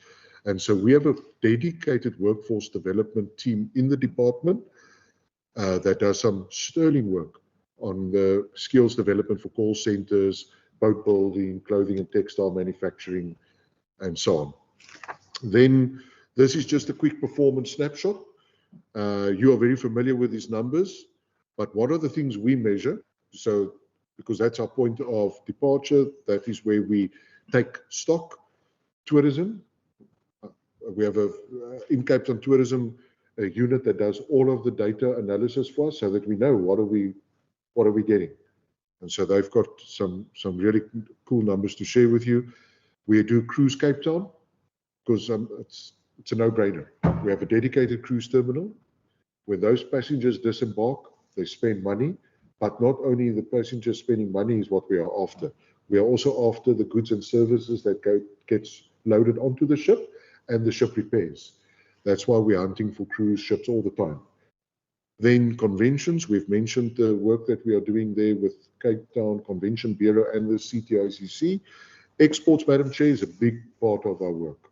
And so we have a dedicated workforce development team in the department that does some sterling work on the skills development for call centers, boat building, clothing and textile manufacturing, and so on. Then this is just a quick performance snapshot. You are very familiar with these numbers, but what are the things we measure? So, because that's our point of departure, that is where we take stock. Tourism, we have in Cape Town Tourism, a unit that does all of the data analysis for us, so that we know what are we getting. And so they've got some really cool numbers to share with you. We do cruise Cape Town, because it's a no-brainer. We have a dedicated cruise terminal. When those passengers disembark, they spend money, but not only the passengers spending money is what we are after. We are also after the goods and services that gets loaded onto the ship and the ship repairs. That's why we're hunting for cruise ships all the time. Then conventions, we've mentioned the work that we are doing there with Cape Town Convention Bureau and the CTICC. Exports, Madam Chair, is a big part of our work.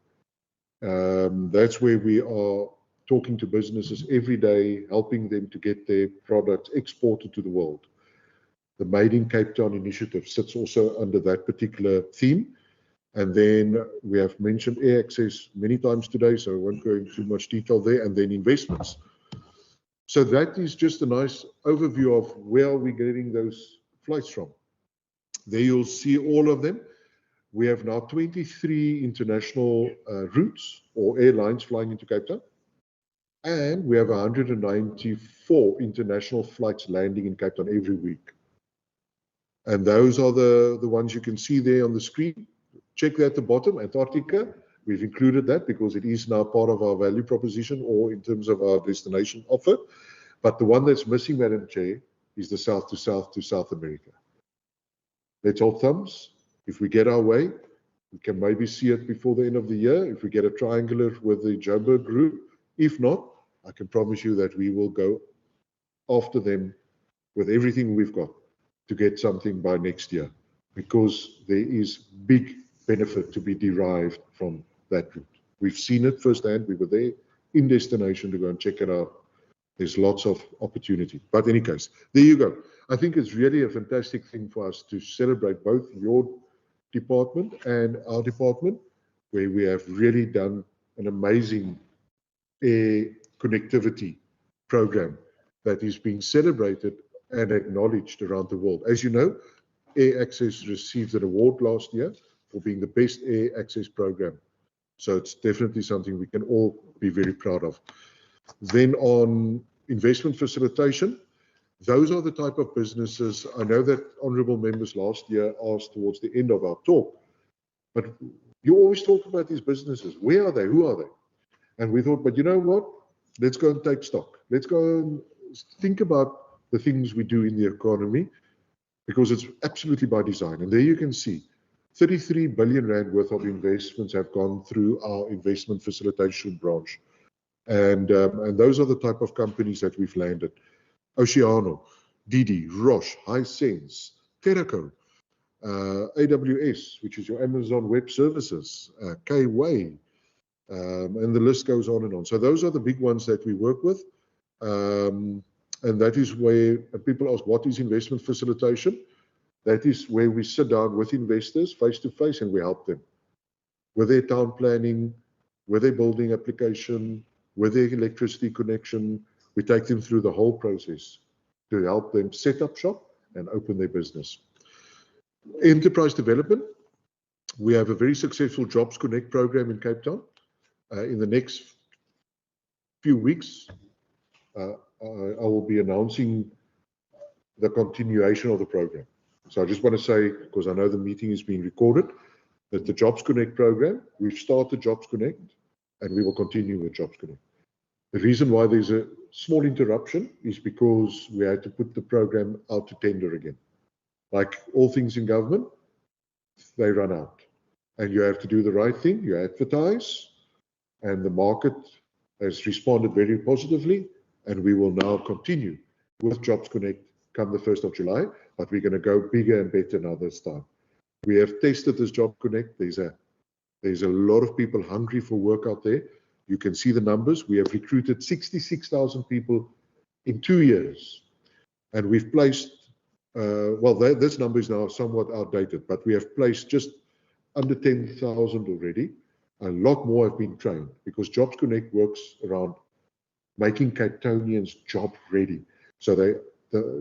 That's where we are talking to businesses every day, helping them to get their products exported to the world. The Made in Cape Town initiative sits also under that particular theme. And then we have mentioned air access many times today, so I won't go into too much detail there, and then investments. So that is just a nice overview of where are we getting those flights from. There you'll see all of them. We have now 23 international routes or airlines flying into Cape Town. And we have 194 international flights landing in Cape Town every week. And those are the ones you can see there on the screen. Check that at the bottom, Antarctica. We've included that because it is now part of our value proposition or in terms of our destination offer. But the one that's missing, Madam Chair, is the South to South America. Let's hold thumbs. If we get our way, we can maybe see it before the end of the year. If we get a triangular with the Joburg group, if not, I can promise you that we will go after them with everything we've got to get something by next year, because there is big benefit to be derived from that route. We've seen it firsthand. We were there in destination to go and check it out. There's lots of opportunity. But in any case, there you go. I think it's really a fantastic thing for us to celebrate both your department and our department, where we have really done an amazing air connectivity program that is being celebrated and acknowledged around the world. As you know, Air Access received an award last year for being the best air access program. So it's definitely something we can all be very proud of. Then on investment facilitation, those are the type of businesses. I know that honourable members last year asked towards the end of our talk, but you always talk about these businesses. Where are they? Who are they? And we thought, but you know what? Let's go and take stock. Let's go and think about the things we do in the economy, because it's absolutely by design. And there you can see 33 billion rand worth of investments have gone through our investment facilitation branch. And those are the type of companies that we've landed. Oceano, Didi, Roche, Hisense, Terraco, AWS, which is your Amazon Web Services, Kway, and the list goes on and on. So those are the big ones that we work with. And that is where people ask, what is investment facilitation? That is where we sit down with investors face to face and we help them with their town planning, with their building application, with their electricity connection. We take them through the whole process to help them set up shop and open their business. Enterprise development. We have a very successful Jobs Connect program in Cape Town. In the next few weeks, I will be announcing the continuation of the program. So I just want to say, because I know the meeting is being recorded, that the Jobs Connect program, we've started Jobs Connect and we will continue with Jobs Connect. The reason why there's a small interruption is because we had to put the program out to tender again. Like all things in government, they run out. And you have to do the right thing, you advertise, and the market has responded very positively, and we will now continue with Jobs Connect come the 1st of July, but we're going to go bigger and better now this time. We have tested this Job Connect. There's a lot of people hungry for work out there. You can see the numbers. We have recruited 66,000 people in 2 years, and we've placed, this number is now somewhat outdated, but we have placed just under 10,000 already. A lot more have been trained, because Jobs Connect works around making Cape Townians job ready. So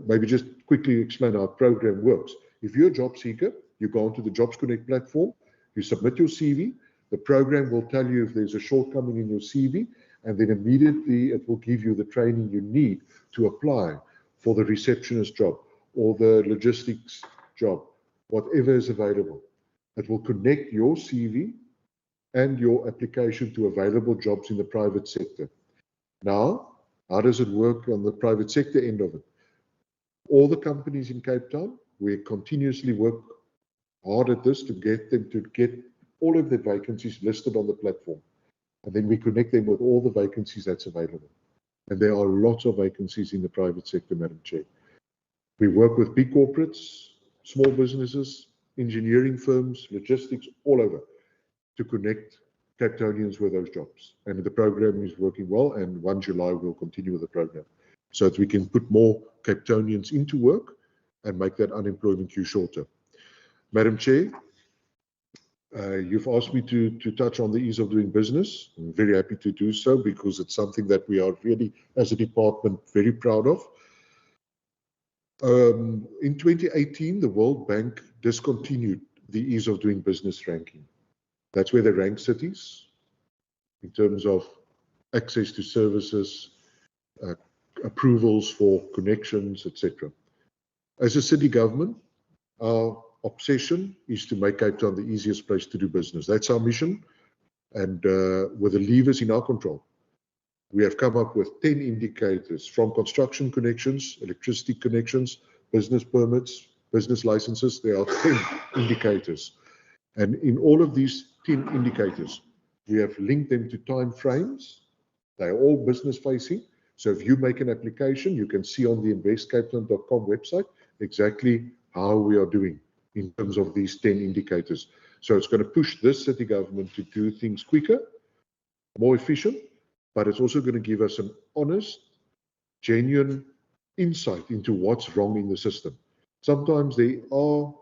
maybe just quickly explain how our program works. If you're a job seeker, you go onto the Jobs Connect platform, you submit your CV, the program will tell you if there's a shortcoming in your CV, and then immediately it will give you the training you need to apply for the receptionist job or the logistics job, whatever is available. It will connect your CV and your application to available jobs in the private sector. Now, how does it work on the private sector end of it? All the companies in Cape Town, we continuously work hard at this to get them to get all of their vacancies listed on the platform. And then we connect them with all the vacancies that's available. And there are lots of vacancies in the private sector, Madam Chair. We work with big corporates, small businesses, engineering firms, logistics, all over, to connect Cape Townians with those jobs. And the program is working well, and 1 July we'll continue with the program, so that we can put more Cape Townians into work and make that unemployment queue shorter. Madam Chair, you've asked me to touch on the ease of doing business. I'm very happy to do so, because it's something that we are really, as a department, very proud of. In 2018, the World Bank discontinued the ease of doing business ranking. That's where they rank cities in terms of access to services, approvals for connections, etc. As a city government, our obsession is to make Cape Town the easiest place to do business. That's our mission, and with the levers in our control. We have come up with 10 indicators, from construction connections, electricity connections, business permits, business licenses. There are 10 indicators. And in all of these 10 indicators, we have linked them to time frames. They are all business facing. So if you make an application, you can see on the investcapetown.com website exactly how we are doing in terms of these 10 indicators. So it's going to push this city government to do things quicker, more efficient, but it's also going to give us an honest, genuine insight into what's wrong in the system. Sometimes there are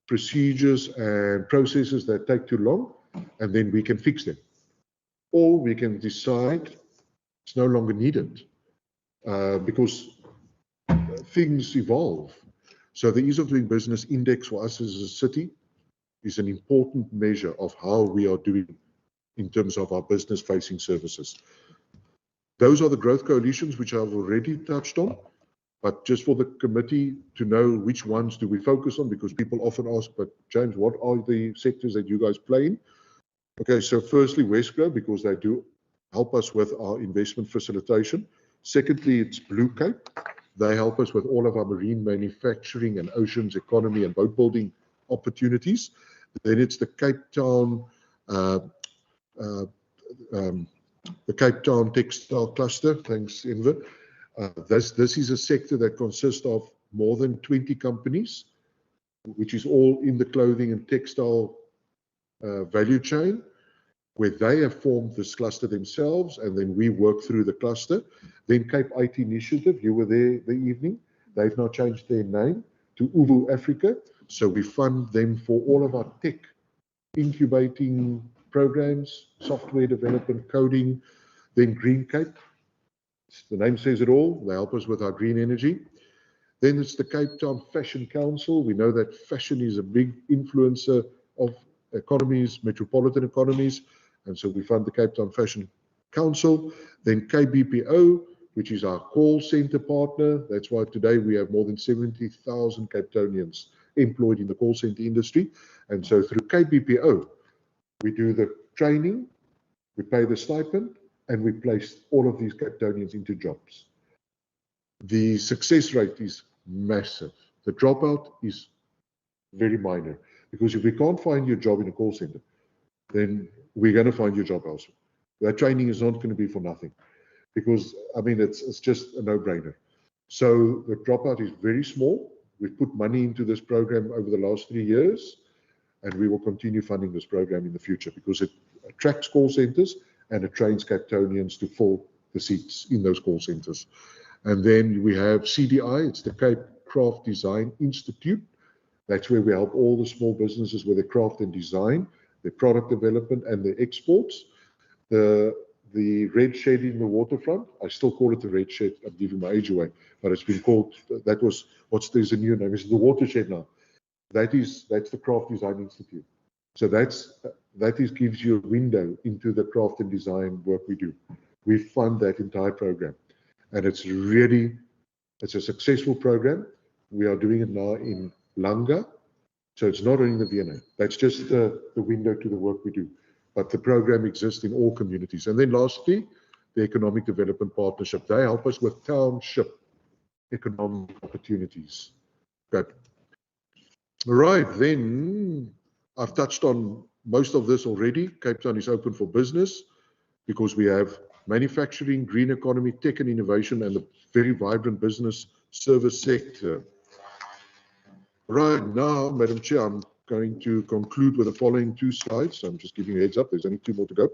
procedures and processes that take too long, and then we can fix them. Or we can decide it's no longer needed because things evolve. So the ease of doing business index for us as a city is an important measure of how we are doing in terms of our business-facing services. Those are the growth coalitions which I've already touched on, but just for the committee to know which ones do we focus on, because people often ask, but James, what are the sectors that you guys play in? Okay, so firstly, Westgrow, because they do help us with our investment facilitation. Secondly, it's Blue Cape. They help us with all of our marine manufacturing and oceans economy and boat building opportunities. Then it's the Cape Town textile cluster. Thanks, Enver. This is a sector that consists of more than 20 companies, which is all in the clothing and textile value chain, where they have formed this cluster themselves, and then we work through the cluster. Then Cape IT Initiative, you were there the evening. They've now changed their name to UVU Africa. So we fund them for all of our tech incubating programs, software development, coding. Then Green Cape, the name says it all. They help us with our green energy. Then it's the Cape Town Fashion Council. We know that fashion is a big influencer of economies, metropolitan economies, and so we fund the Cape Town Fashion Council. Then KBPO, which is our call center partner. That's why today we have more than 70,000 Cape Townians employed in the call center industry. And so through KBPO, we do the training, we pay the stipend, and we place all of these Cape Townians into jobs. The success rate is massive. The dropout is very minor, because if we can't find you a job in a call center, then we're going to find you a job elsewhere. That training is not going to be for nothing, because, I mean, it's just a no-brainer. So the dropout is very small. We've put money into this program over the last 3 years, and we will continue funding this program in the future, because it attracts call centers and it trains Cape Townians to fill the seats in those call centers. And then we have CDI, it's the Cape Craft Design Institute. That's where we help all the small businesses with their craft and design, their product development and their exports. The red shed in the waterfront, I still call it the red shed, I'm giving my age away, but it's been called, there's a new name, it's the watershed now. That's the Craft Design Institute. So that gives you a window into the craft and design work we do. We fund that entire program, and it's a successful program. We are doing it now in Langa, so it's not only the VNA. That's just the window to the work we do. But the program exists in all communities. And then lastly, the Economic Development Partnership. They help us with township economic opportunities. Good. All right, then I've touched on most of this already. Cape Town is open for business because we have manufacturing, green economy, tech and innovation, and a very vibrant business service sector. Right now, Madam Chair, I'm going to conclude with the following 2 slides. I'm just giving you a heads up. There's only 2 more to go.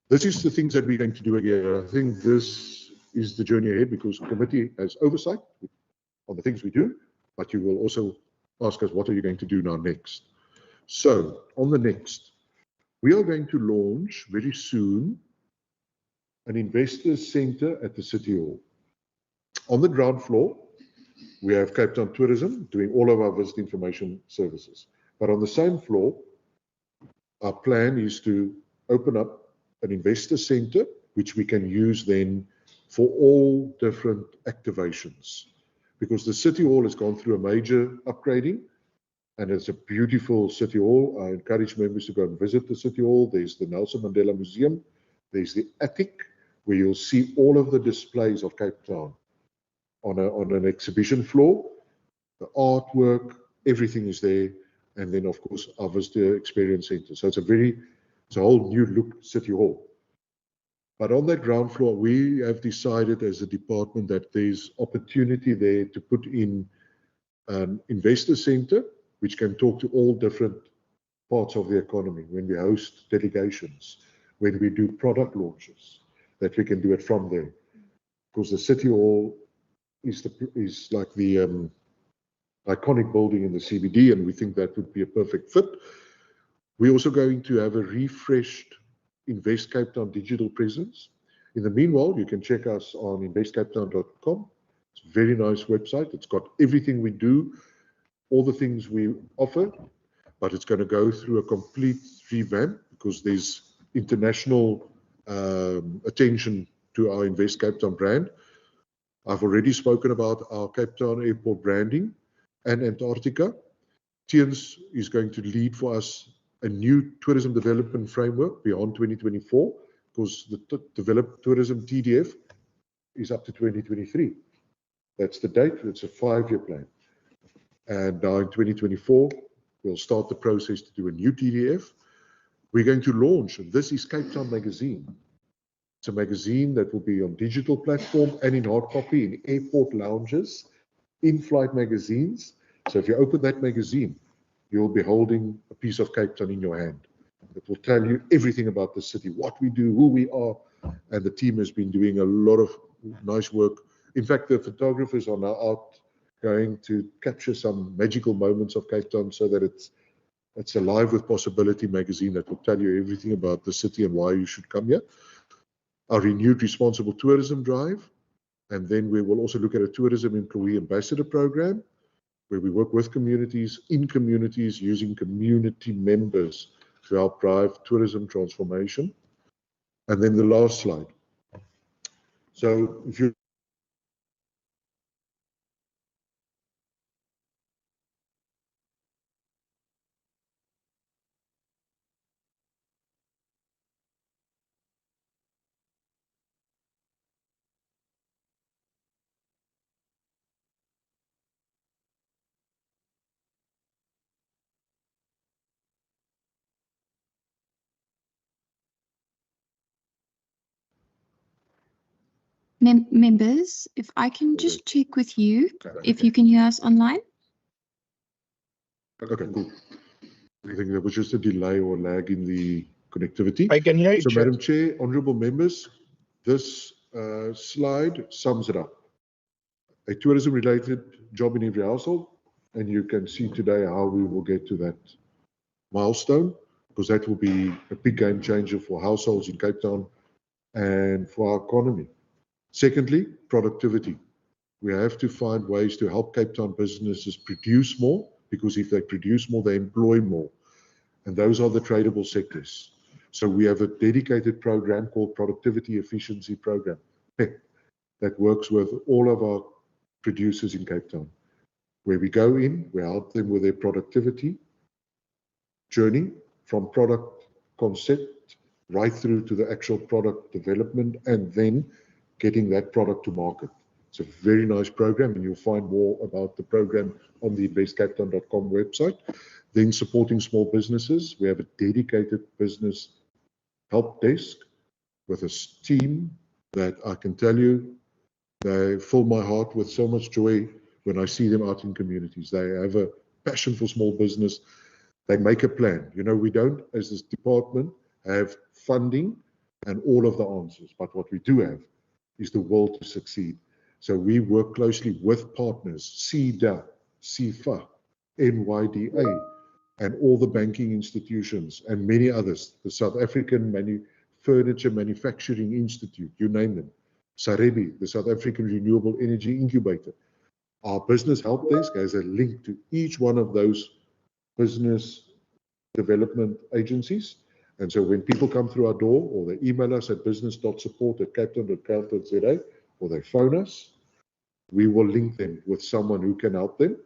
This is the things that we're going to do again. I think this is the journey ahead, because the committee has oversight on the things we do, but you will also ask us, what are you going to do now next? So on the next, we are going to launch very soon an investor center at the City Hall. On the ground floor, we have Cape Town Tourism doing all of our visit information services. But on the same floor, our plan is to open up an investor center, which we can use then for all different activations. Because the City Hall has gone through a major upgrading, and it's a beautiful City Hall. I encourage members to go and visit the City Hall. There's the Nelson Mandela Museum. There's the attic, where you'll see all of the displays of Cape Town on an exhibition floor. The artwork, everything is there. And then, of course, our visitor experience center. So it's a whole new look City Hall. But on that ground floor, we have decided as a department that there's opportunity there to put in an investor center, which can talk to all different parts of the economy, when we host delegations, when we do product launches, that we can do it from there. Because the City Hall is like the iconic building in the CBD, and we think that would be a perfect fit. We're also going to have a refreshed Invest Cape Town digital presence. In the meanwhile, you can check us on investcapetown.com. It's a very nice website. It's got everything we do, all the things we offer, but it's going to go through a complete revamp because there's international attention to our Invest Cape Town brand. I've already spoken about our Cape Town Airport branding and Antarctica. Tiens is going to lead for us a new tourism development framework beyond 2024, because the developed tourism TDF is up to 2023. That's the date. It's a 5-year plan. And now in 2024, we'll start the process to do a new TDF. We're going to launch, and this is Cape Town Magazine. It's a magazine that will be on digital platform and in hard copy in airport lounges, in-flight magazines. So if you open that magazine, you'll be holding a piece of Cape Town in your hand. It will tell you everything about the city, what we do, who we are, and the team has been doing a lot of nice work. In fact, the photographers are now out going to capture some magical moments of Cape Town so that it's alive with possibility magazine that will tell you everything about the city and why you should come here. Our renewed responsible tourism drive, and then we will also look at a tourism employee ambassador program, where we work with communities, in communities, using community members to help drive tourism transformation. And then the last slide. So if you Members, if I can just check with you, if you can hear us online. Okay, cool. I think there was just a delay or lag in the connectivity. I can hear you. So, Madam Chair, honourable members, this slide sums it up. A tourism-related job in every household, and you can see today how we will get to that milestone, because that will be a big game changer for households in Cape Town and for our economy. Secondly, productivity. We have to find ways to help Cape Town businesses produce more, because if they produce more, they employ more. And those are the tradable sectors. So we have a dedicated program called Productivity Efficiency Program, PEP, that works with all of our producers in Cape Town, where we go in, we help them with their productivity journey from product concept right through to the actual product development and then getting that product to market. It's a very nice program, and you'll find more about the program on the investcapetown.com website. Then supporting small businesses. We have a dedicated business help desk with a team that I can tell you, they fill my heart with so much joy when I see them out in communities. They have a passion for small business. They make a plan. You know, we don't, as this department, have funding and all of the answers, but what we do have is the will to succeed. So we work closely with partners, CEDA, CIFA, NYDA, and all the banking institutions and many others, the South African Furniture Manufacturing Institute, you name them, Sarebi, the South African Renewable Energy Incubator. Our business help desk has a link to each one of those business development agencies. And so when people come through our door, or they email us at business.support@capetown.co.za, or they phone us, we will link them with someone who can help them.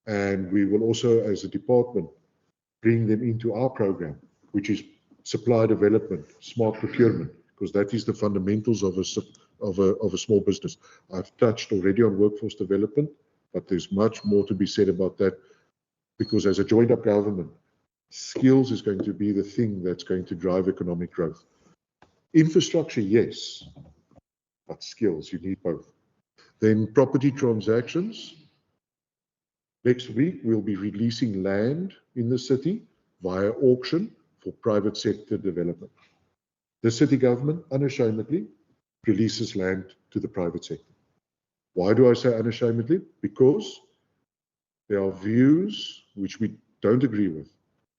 And we will also, as a department, bring them into our program, which is supply development, smart procurement, because that is the fundamentals of a small business. I've touched already on workforce development, but there's much more to be said about that, because as a joined up government, skills is going to be the thing that's going to drive economic growth. Infrastructure, yes, but skills, you need both. Then property transactions. Next week, we'll be releasing land in the city via auction for private sector development. The city government unashamedly releases land to the private sector. Why do I say unashamedly? Because there are views which we don't agree with,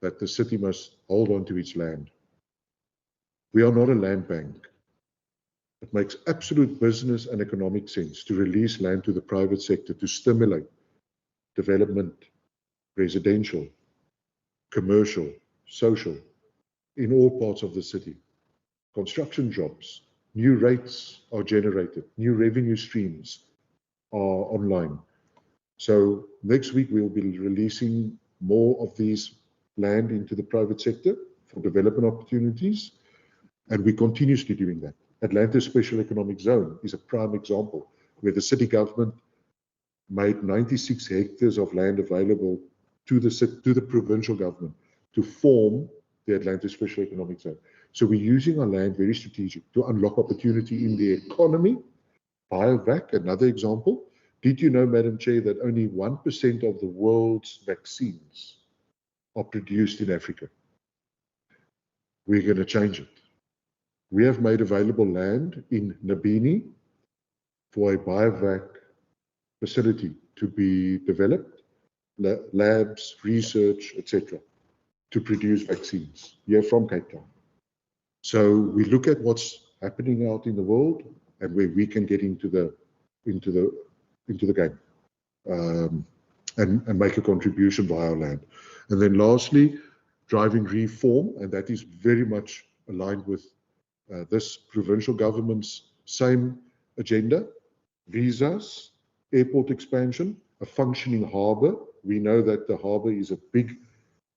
that the city must hold on to its land. We are not a land bank. It makes absolute business and economic sense to release land to the private sector to stimulate development, residential, commercial, social, in all parts of the city. Construction jobs, new rates are generated, new revenue streams are online. So next week we'll be releasing more of these land into the private sector for development opportunities, and we're continuously doing that. Atlantis Special Economic Zone is a prime example where the city government made 96 hectares of land available to the provincial government to form the Atlantis Special Economic Zone. So we're using our land very strategic to unlock opportunity in the economy. BioVac, another example. Did you know, Madam Chair, that only 1% of the world's vaccines are produced in Africa? We're going to change it. We have made available land in Nabini for a BioVac facility to be developed, labs, research, etc., to produce vaccines here from Cape Town. So we look at what's happening out in the world and where we can get into the game and make a contribution via our land. And then lastly, driving reform, and that is very much aligned with this provincial government's same agenda: visas, airport expansion, a functioning harbour. We know that the harbour is a big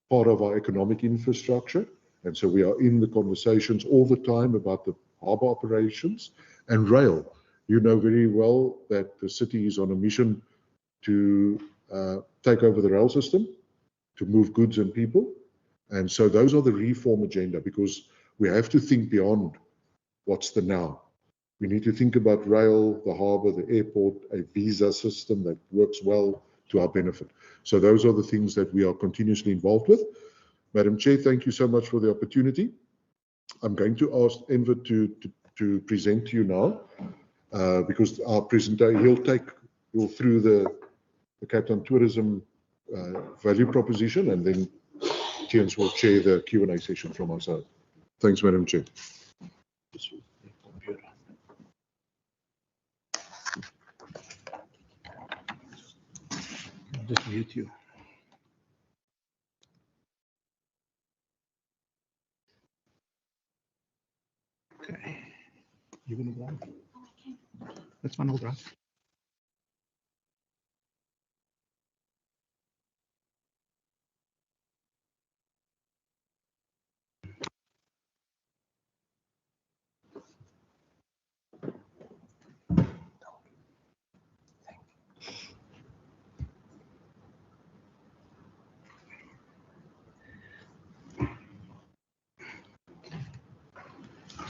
part of our economic infrastructure, and so we are in the conversations all the time about the harbour operations. And rail. You know very well that the city is on a mission to take over the rail system, to move goods and people. And so those are the reform agenda, because we have to think beyond what's the now. We need to think about rail, the harbour, the airport, a visa system that works well to our benefit. So those are the things that we are continuously involved with. Madam Chair, thank you so much for the opportunity. I'm going to ask Enver to present to you now, because our presenter, he'll take you through the Cape Town tourism value proposition, and then Tiens will chair the Q&A session from our side. Thanks, Madam Chair. Just mute you. Okay. You're going to drive? That's fine, I'll drive.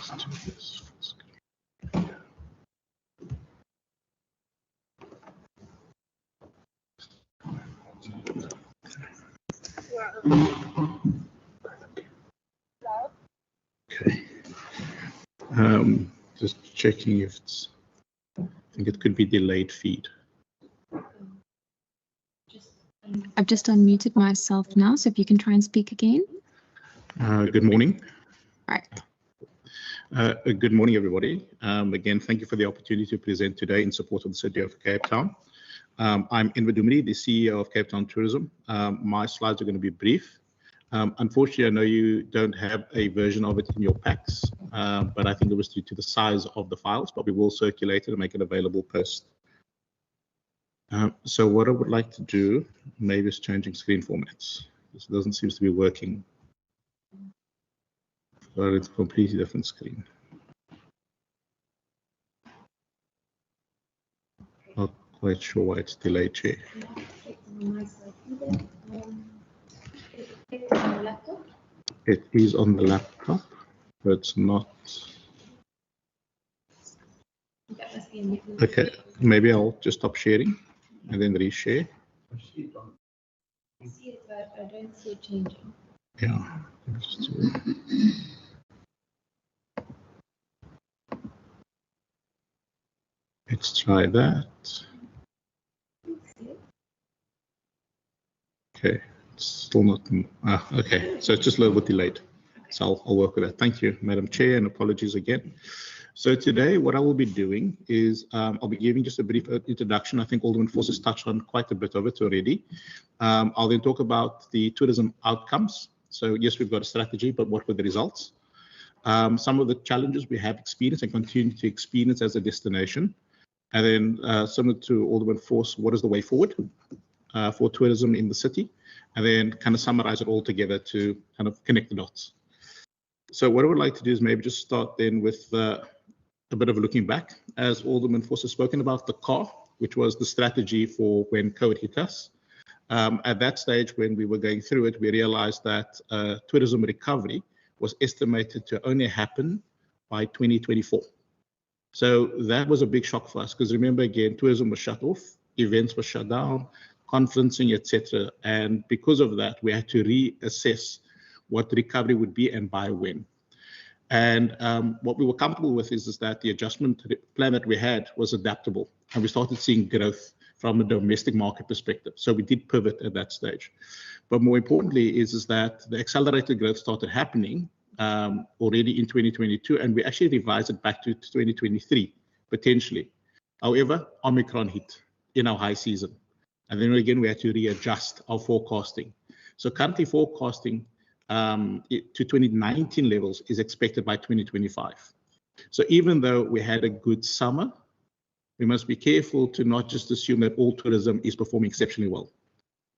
Let's do this. Okay. Just checking if it's, I think it could be delayed feed. I've just unmuted myself now, so if you can try and speak again. Good morning. All right. Good morning, everybody. Again, thank you for the opportunity to present today in support of the City of Cape Town. I'm Enver Dumini, the CEO of Cape Town Tourism. My slides are going to be brief. Unfortunately, I know you don't have a version of it in your packs, but I think it was due to the size of the files, but we will circulate it and make it available post. So what I would like to do, maybe is changing screen formats. This doesn't seem to be working. But it's a completely different screen. Not quite sure why it's delayed, Chair. It is on the laptop, but it's not. Okay, maybe I'll just stop sharing and then reshare. I see it, but I don't see it changing. Yeah. Let's try that. Okay, it's still not. Okay, so it's just a little bit delayed. So I'll work with that. Thank you, Madam Chair, and apologies again. So today, what I will be doing is I'll be giving just a brief introduction. I think Alderman Force has touched on quite a bit of it already. I'll then talk about the tourism outcomes. So yes, we've got a strategy, but what were the results? Some of the challenges we have experienced and continue to experience as a destination. And then similar to Alderman Force, what is the way forward for tourism in the city? And then kind of summarize it all together to kind of connect the dots. So what I would like to do is maybe just start then with a bit of a looking back. As Alderman Force has spoken about the CAR, which was the strategy for when COVID hit us. At that stage, when we were going through it, we realized that tourism recovery was estimated to only happen by 2024. So that was a big shock for us, because remember, again, tourism was shut off, events were shut down, conferencing, etc. And because of that, we had to reassess what recovery would be and by when. And what we were comfortable with is that the adjustment plan that we had was adaptable, and we started seeing growth from a domestic market perspective. So we did pivot at that stage. But more importantly is that the accelerated growth started happening already in 2022, and we actually revised it back to 2023, potentially. However, Omicron hit in our high season. And then again, we had to readjust our forecasting. So currently forecasting to 2019 levels is expected by 2025. So even though we had a good summer, we must be careful to not just assume that all tourism is performing exceptionally well.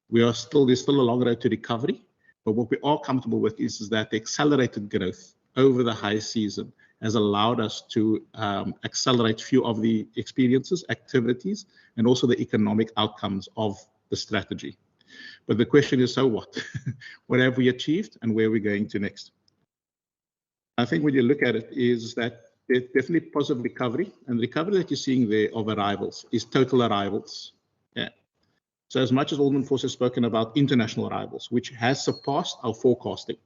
There's still a long road to recovery, but what we are comfortable with is that the accelerated growth over the high season has allowed us to accelerate few of the experiences, activities, and also the economic outcomes of the strategy. But the question is, so what? What have we achieved and where are we going to next? I think when you look at it is that there's definitely positive recovery, and the recovery that you're seeing there of arrivals is total arrivals. Yeah. So as much as Alderman Force has spoken about international arrivals, which has surpassed our forecasting.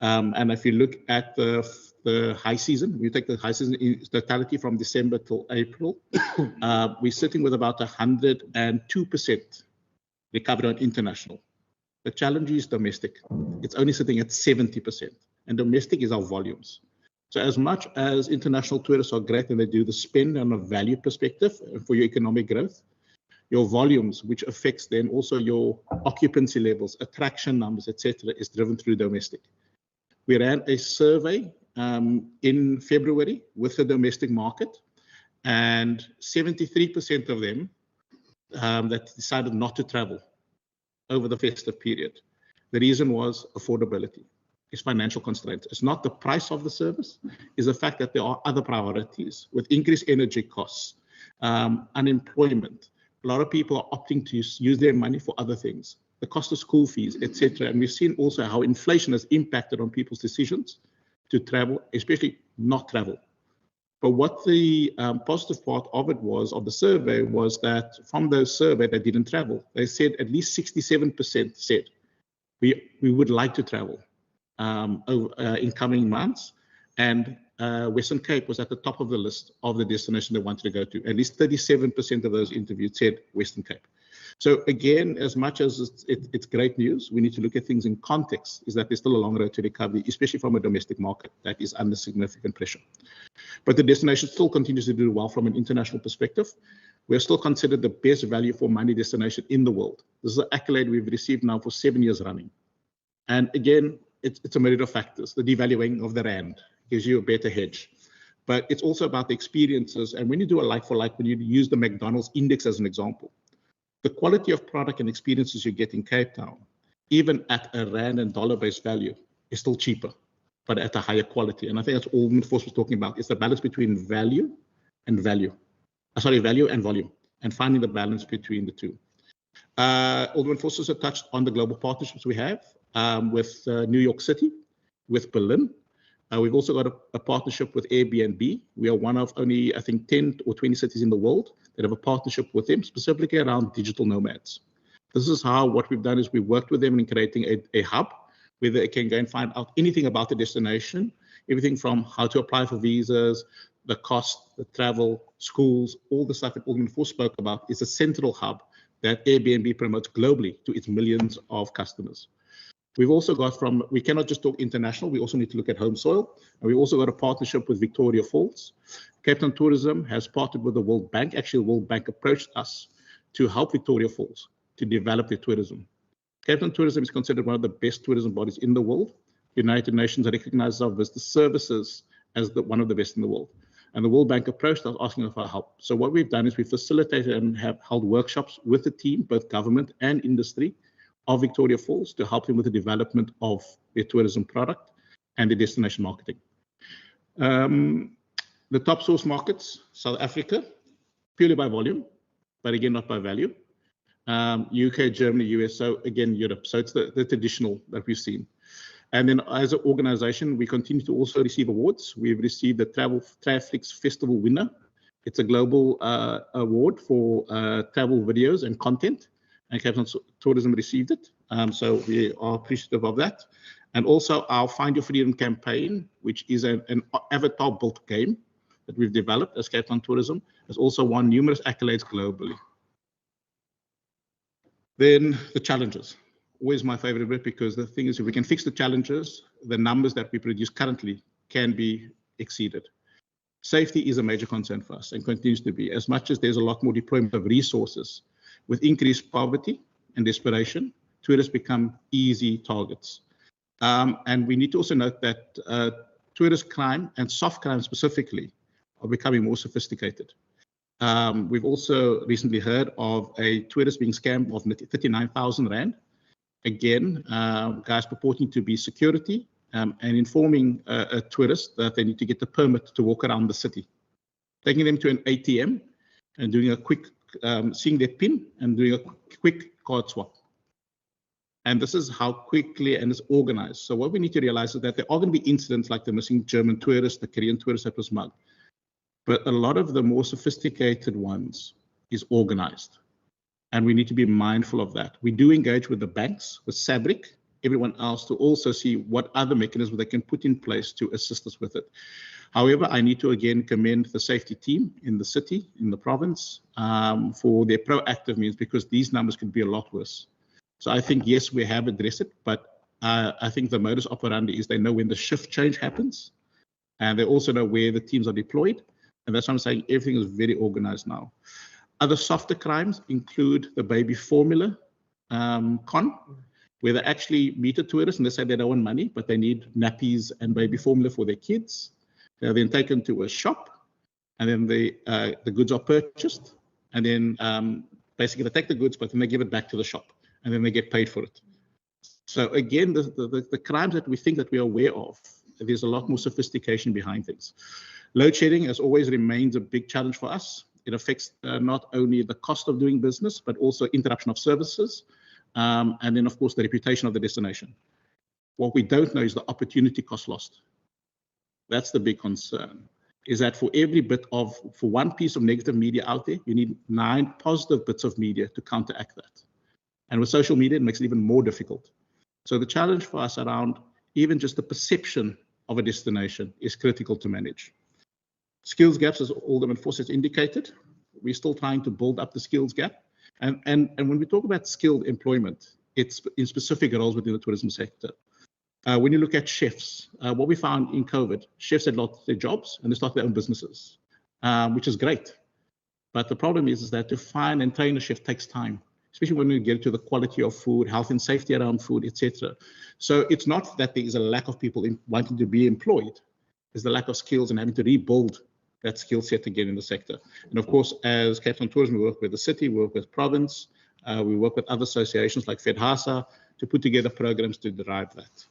And if you look at the high season, we take the high season in totality from December till April, we're sitting with about 102% recovery on international. The challenge is domestic. It's only sitting at 70%, and domestic is our volumes. So as much as international tourists are great and they do the spend on a value perspective for your economic growth, your volumes, which affects then also your occupancy levels, attraction numbers, etc., is driven through domestic. We ran a survey in February with the domestic market, and 73% of them that decided not to travel over the festive period. The reason was affordability. It's financial constraints. It's not the price of the service, it's the fact that there are other priorities with increased energy costs, unemployment. A lot of people are opting to use their money for other things, the cost of school fees, etc. And we've seen also how inflation has impacted on people's decisions to travel, especially not travel. But what the positive part of it was, of the survey, was that from those surveyed that didn't travel, they said at least 67% said we would like to travel in coming months. And Western Cape was at the top of the list of the destination they wanted to go to. At least 37% of those interviewed said Western Cape. So again, as much as it's great news, we need to look at things in context, is that there's still a long road to recovery, especially from a domestic market that is under significant pressure. But the destination still continues to do well from an international perspective. We are still considered the best value for money destination in the world. This is an accolade we've received now for 7 years running. And again, it's a myriad of factors. The devaluing of the rand gives you a better hedge. But it's also about the experiences. And when you do a like-for-like, when you use the McDonald's index as an example, the quality of product and experiences you get in Cape Town, even at a rand and dollar-based value, is still cheaper, but at a higher quality. And I think that's all Alderman Force was talking about. It's the balance between value and value and volume, and finding the balance between the two. Alderman Force also touched on the global partnerships we have with New York City, with Berlin. We've also got a partnership with Airbnb. We are one of only, I think, 10 or 20 cities in the world that have a partnership with them, specifically around digital nomads. This is how what we've done is we worked with them in creating a hub where they can go and find out anything about the destination, everything from how to apply for visas, the cost, the travel, schools, all the stuff that Alderman Force spoke about is a central hub that Airbnb promotes globally to its millions of customers. We've also got we cannot just talk international, we also need to look at home soil. And we also got a partnership with Victoria Falls. Cape Town Tourism has partnered with the World Bank. Actually, the World Bank approached us to help Victoria Falls to develop their tourism. Cape Town Tourism is considered one of the best tourism bodies in the world. United Nations recognizes our visitor services as one of the best in the world. And the World Bank approached us asking for help. So what we've done is we facilitated and have held workshops with the team, both government and industry, of Victoria Falls to help them with the development of their tourism product and the destination marketing. The top source markets, South Africa, purely by volume, but again, not by value. UK, Germany, US, so again, Europe. So it's the traditional that we've seen. And then as an organization, we continue to also receive awards. We've received the Traflix Festival winner. It's a global award for travel videos and content. And Cape Town Tourism received it. So we are appreciative of that. And also our Find Your Freedom campaign, which is an avatar-built game that we've developed as Cape Town Tourism, has also won numerous accolades globally. Then the challenges. Always my favorite bit, because the thing is, if we can fix the challenges, the numbers that we produce currently can be exceeded. Safety is a major concern for us and continues to be, as much as there's a lot more deployment of resources. With increased poverty and desperation, tourists become easy targets. And we need to also note that tourist crime and soft crime specifically are becoming more sophisticated. We've also recently heard of a tourist being scammed of 39,000 Rand. Again, guys purporting to be security and informing a tourist that they need to get the permit to walk around the city, taking them to an ATM and doing a quick seeing their PIN and doing a quick card swap. And this is how quickly and it's organized. So what we need to realize is that there are going to be incidents like the missing German tourist, the Korean tourist that was mugged. But a lot of the more sophisticated ones is organized. And we need to be mindful of that. We do engage with the banks, with SABRIC, everyone else, to also see what other mechanisms they can put in place to assist us with it. However, I need to again commend the safety team in the city, in the province, for their proactive means, because these numbers could be a lot worse. So I think, yes, we have addressed it, but I think the modus operandi is they know when the shift change happens, and they also know where the teams are deployed. And that's why I'm saying everything is very organized now. Other softer crimes include the baby formula con, where they actually meet a tourist and they say they don't want money, but they need nappies and baby formula for their kids. They're then taken to a shop, and then the goods are purchased, and then basically they take the goods, but then they give it back to the shop, and then they get paid for it. So again, the crimes that we think that we are aware of, there's a lot more sophistication behind things. Load shedding, as always, remains a big challenge for us. It affects not only the cost of doing business, but also interruption of services, and then, of course, the reputation of the destination. What we don't know is the opportunity cost lost. That's the big concern, is that for one piece of negative media out there, you need 9 positive bits of media to counteract that. And with social media, it makes it even more difficult. So the challenge for us around even just the perception of a destination is critical to manage. Skills gaps, as Alderman Force has indicated, we're still trying to build up the skills gap. And when we talk about skilled employment, it's in specific roles within the tourism sector. When you look at chefs, what we found in COVID, chefs had lost their jobs and they started their own businesses, which is great. But the problem is that to find and train a chef takes time, especially when we get to the quality of food, health and safety around food, etc. So it's not that there is a lack of people wanting to be employed. It's the lack of skills and having to rebuild that skill set again in the sector. And of course, as Cape Town Tourism, we work with the city, we work with province, we work with other associations like FedHasa to put together programs to drive that.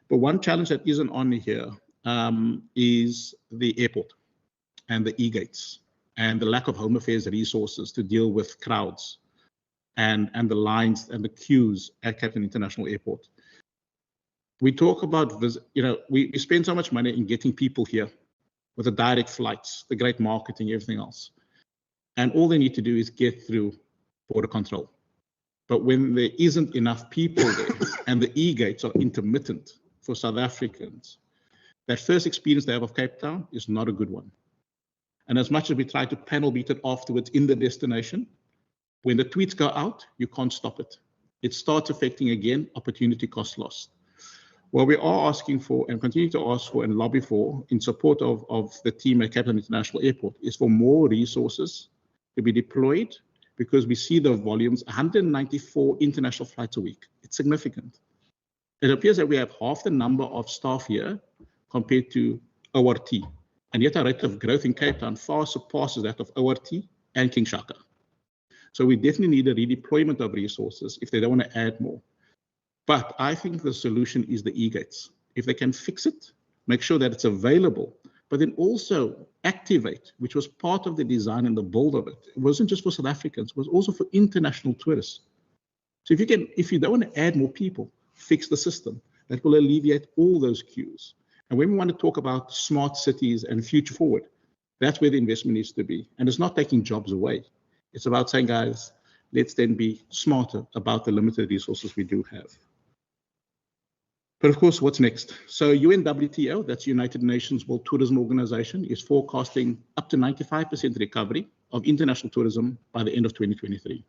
But one challenge that isn't on here is the airport and the e-gates and the lack of Home Affairs resources to deal with crowds and the lines and the queues at Cape Town International Airport. We talk about, we spend so much money in getting people here with the direct flights, the great marketing, everything else. And all they need to do is get through border control. But when there isn't enough people there and the e-gates are intermittent for South Africans, that first experience they have of Cape Town is not a good one. And as much as we try to panel beat it afterwards in the destination, when the tweets go out, you can't stop it. It starts affecting, again, opportunity cost loss. What we are asking for and continue to ask for and lobby for in support of the team at Cape Town International Airport is for more resources to be deployed, because we see the volumes, 194 international flights a week. It's significant. It appears that we have half the number of staff here compared to ORT. And yet our rate of growth in Cape Town far surpasses that of ORT and King Shaka. So we definitely need a redeployment of resources if they don't want to add more. But I think the solution is the e-gates. If they can fix it, make sure that it's available, but then also activate, which was part of the design and the build of it. It wasn't just for South Africans, it was also for international tourists. So if you don't want to add more people, fix the system. That will alleviate all those queues. And when we want to talk about smart cities and future forward, that's where the investment needs to be. And it's not taking jobs away. It's about saying, guys, let's then be smarter about the limited resources we do have. But of course, what's next? So UNWTO, that's United Nations World Tourism Organization, is forecasting up to 95% recovery of international tourism by the end of 2023.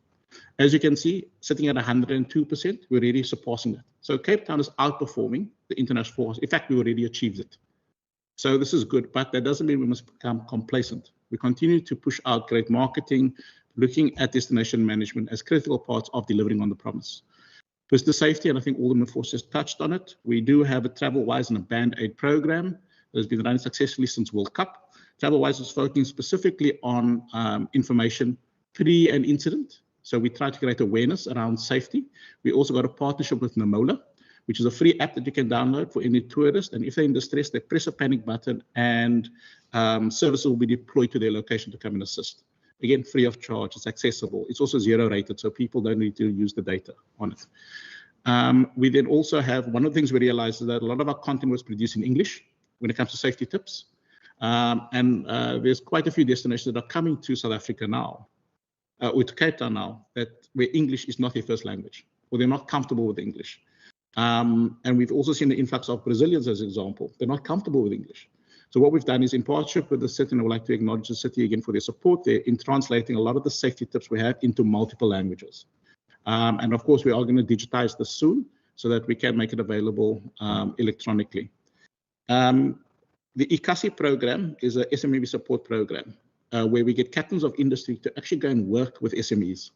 As you can see, sitting at 102%, we're already surpassing that. So Cape Town is outperforming the international forecast. In fact, we already achieved it. So this is good, but that doesn't mean we must become complacent. We continue to push out great marketing, looking at destination management as critical parts of delivering on the promise. First, the safety, and I think all the enforcers touched on it. We do have a TravelWise and a Band-Aid program that has been running successfully since World Cup. TravelWise is focusing specifically on information pre and incident. So we try to create awareness around safety. We also got a partnership with Namola, which is a free app that you can download for any tourist. And if they're in distress, they press a panic button and services will be deployed to their location to come and assist. Again, free of charge, it's accessible. It's also zero rated, so people don't need to use the data on it. We then also have, one of the things we realized is that a lot of our content was produced in English when it comes to safety tips. There's quite a few destinations that are coming to South Africa now, or to Cape Town now, where English is not their first language, or they're not comfortable with English. And we've also seen the influx of Brazilians as an example. They're not comfortable with English. So what we've done is, in partnership with the city, and I would like to acknowledge the city again for their support there in translating a lot of the safety tips we have into multiple languages. And of course, we are going to digitize this soon so that we can make it available electronically. The ICASI program is a SME support program where we get captains of industry to actually go and work with SMEs.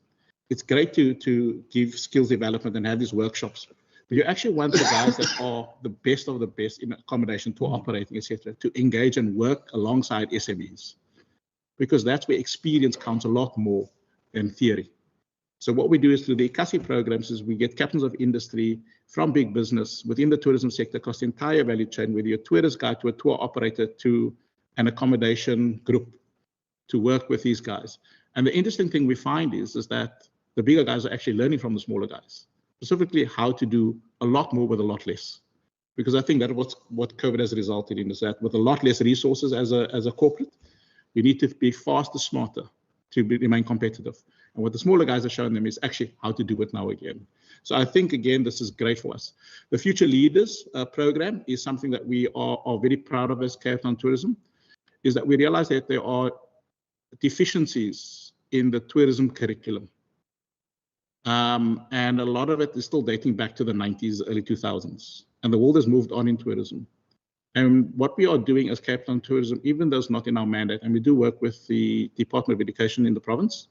It's great to give skills development and have these workshops. But you actually want the guys that are the best of the best in accommodation, tour operating, etc., to engage and work alongside SMEs, because that's where experience counts a lot more than theory. So what we do is through the ICASI programs is we get captains of industry from big business within the tourism sector across the entire value chain, whether you're a tourist guide to a tour operator to an accommodation group, to work with these guys. And the interesting thing we find is that the bigger guys are actually learning from the smaller guys, specifically how to do a lot more with a lot less. Because I think that what COVID has resulted in is that with a lot less resources as a corporate, you need to be faster, smarter to remain competitive. And what the smaller guys are showing them is actually how to do it now again. So I think, again, this is great for us. The Future Leaders program is something that we are very proud of as Cape Town Tourism, is that we realize that there are deficiencies in the tourism curriculum. And a lot of it is still dating back to the 90s, early 2000s. And the world has moved on in tourism. And what we are doing as Cape Town Tourism, even though it's not in our mandate, and we do work with the Department of Education in the province,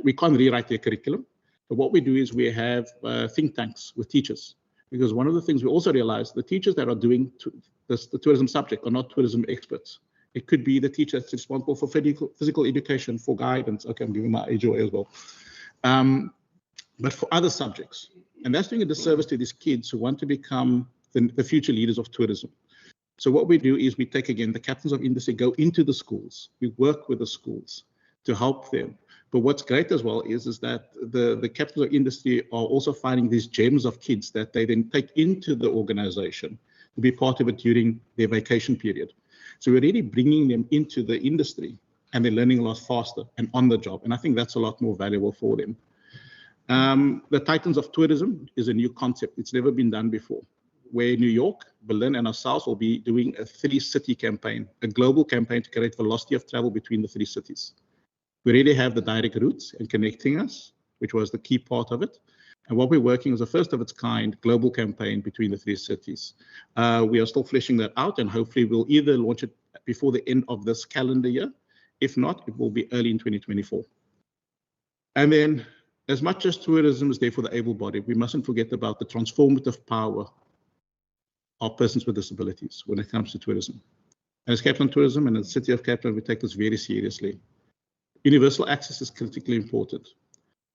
we can't rewrite their curriculum. But what we do is we have think tanks with teachers. Because one of the things we also realize, the teachers that are doing the tourism subject are not tourism experts. It could be the teacher that's responsible for physical education, for guidance. Okay, I'm giving my age away as well. But for other subjects. And that's doing a disservice to these kids who want to become the future leaders of tourism. So what we do is we take, again, the captains of industry, go into the schools. We work with the schools to help them. But what's great as well is that the captains of industry are also finding these gems of kids that they then take into the organization to be part of it during their vacation period. So we're really bringing them into the industry and they're learning a lot faster and on the job. And I think that's a lot more valuable for them. The Titans of Tourism is a new concept. It's never been done before, where New York, Berlin, and ourselves will be doing a 3-city campaign, a global campaign to create velocity of travel between the 3 cities. We already have the direct routes and connecting us, which was the key part of it. And what we're working is a first of its kind global campaign between the 3 cities. We are still fleshing that out, and hopefully we'll either launch it before the end of this calendar year. If not, it will be early in 2024. And then, as much as tourism is there for the able-bodied, we mustn't forget about the transformative power of persons with disabilities when it comes to tourism. And as Cape Town Tourism and the City of Cape Town, we take this very seriously. Universal access is critically important.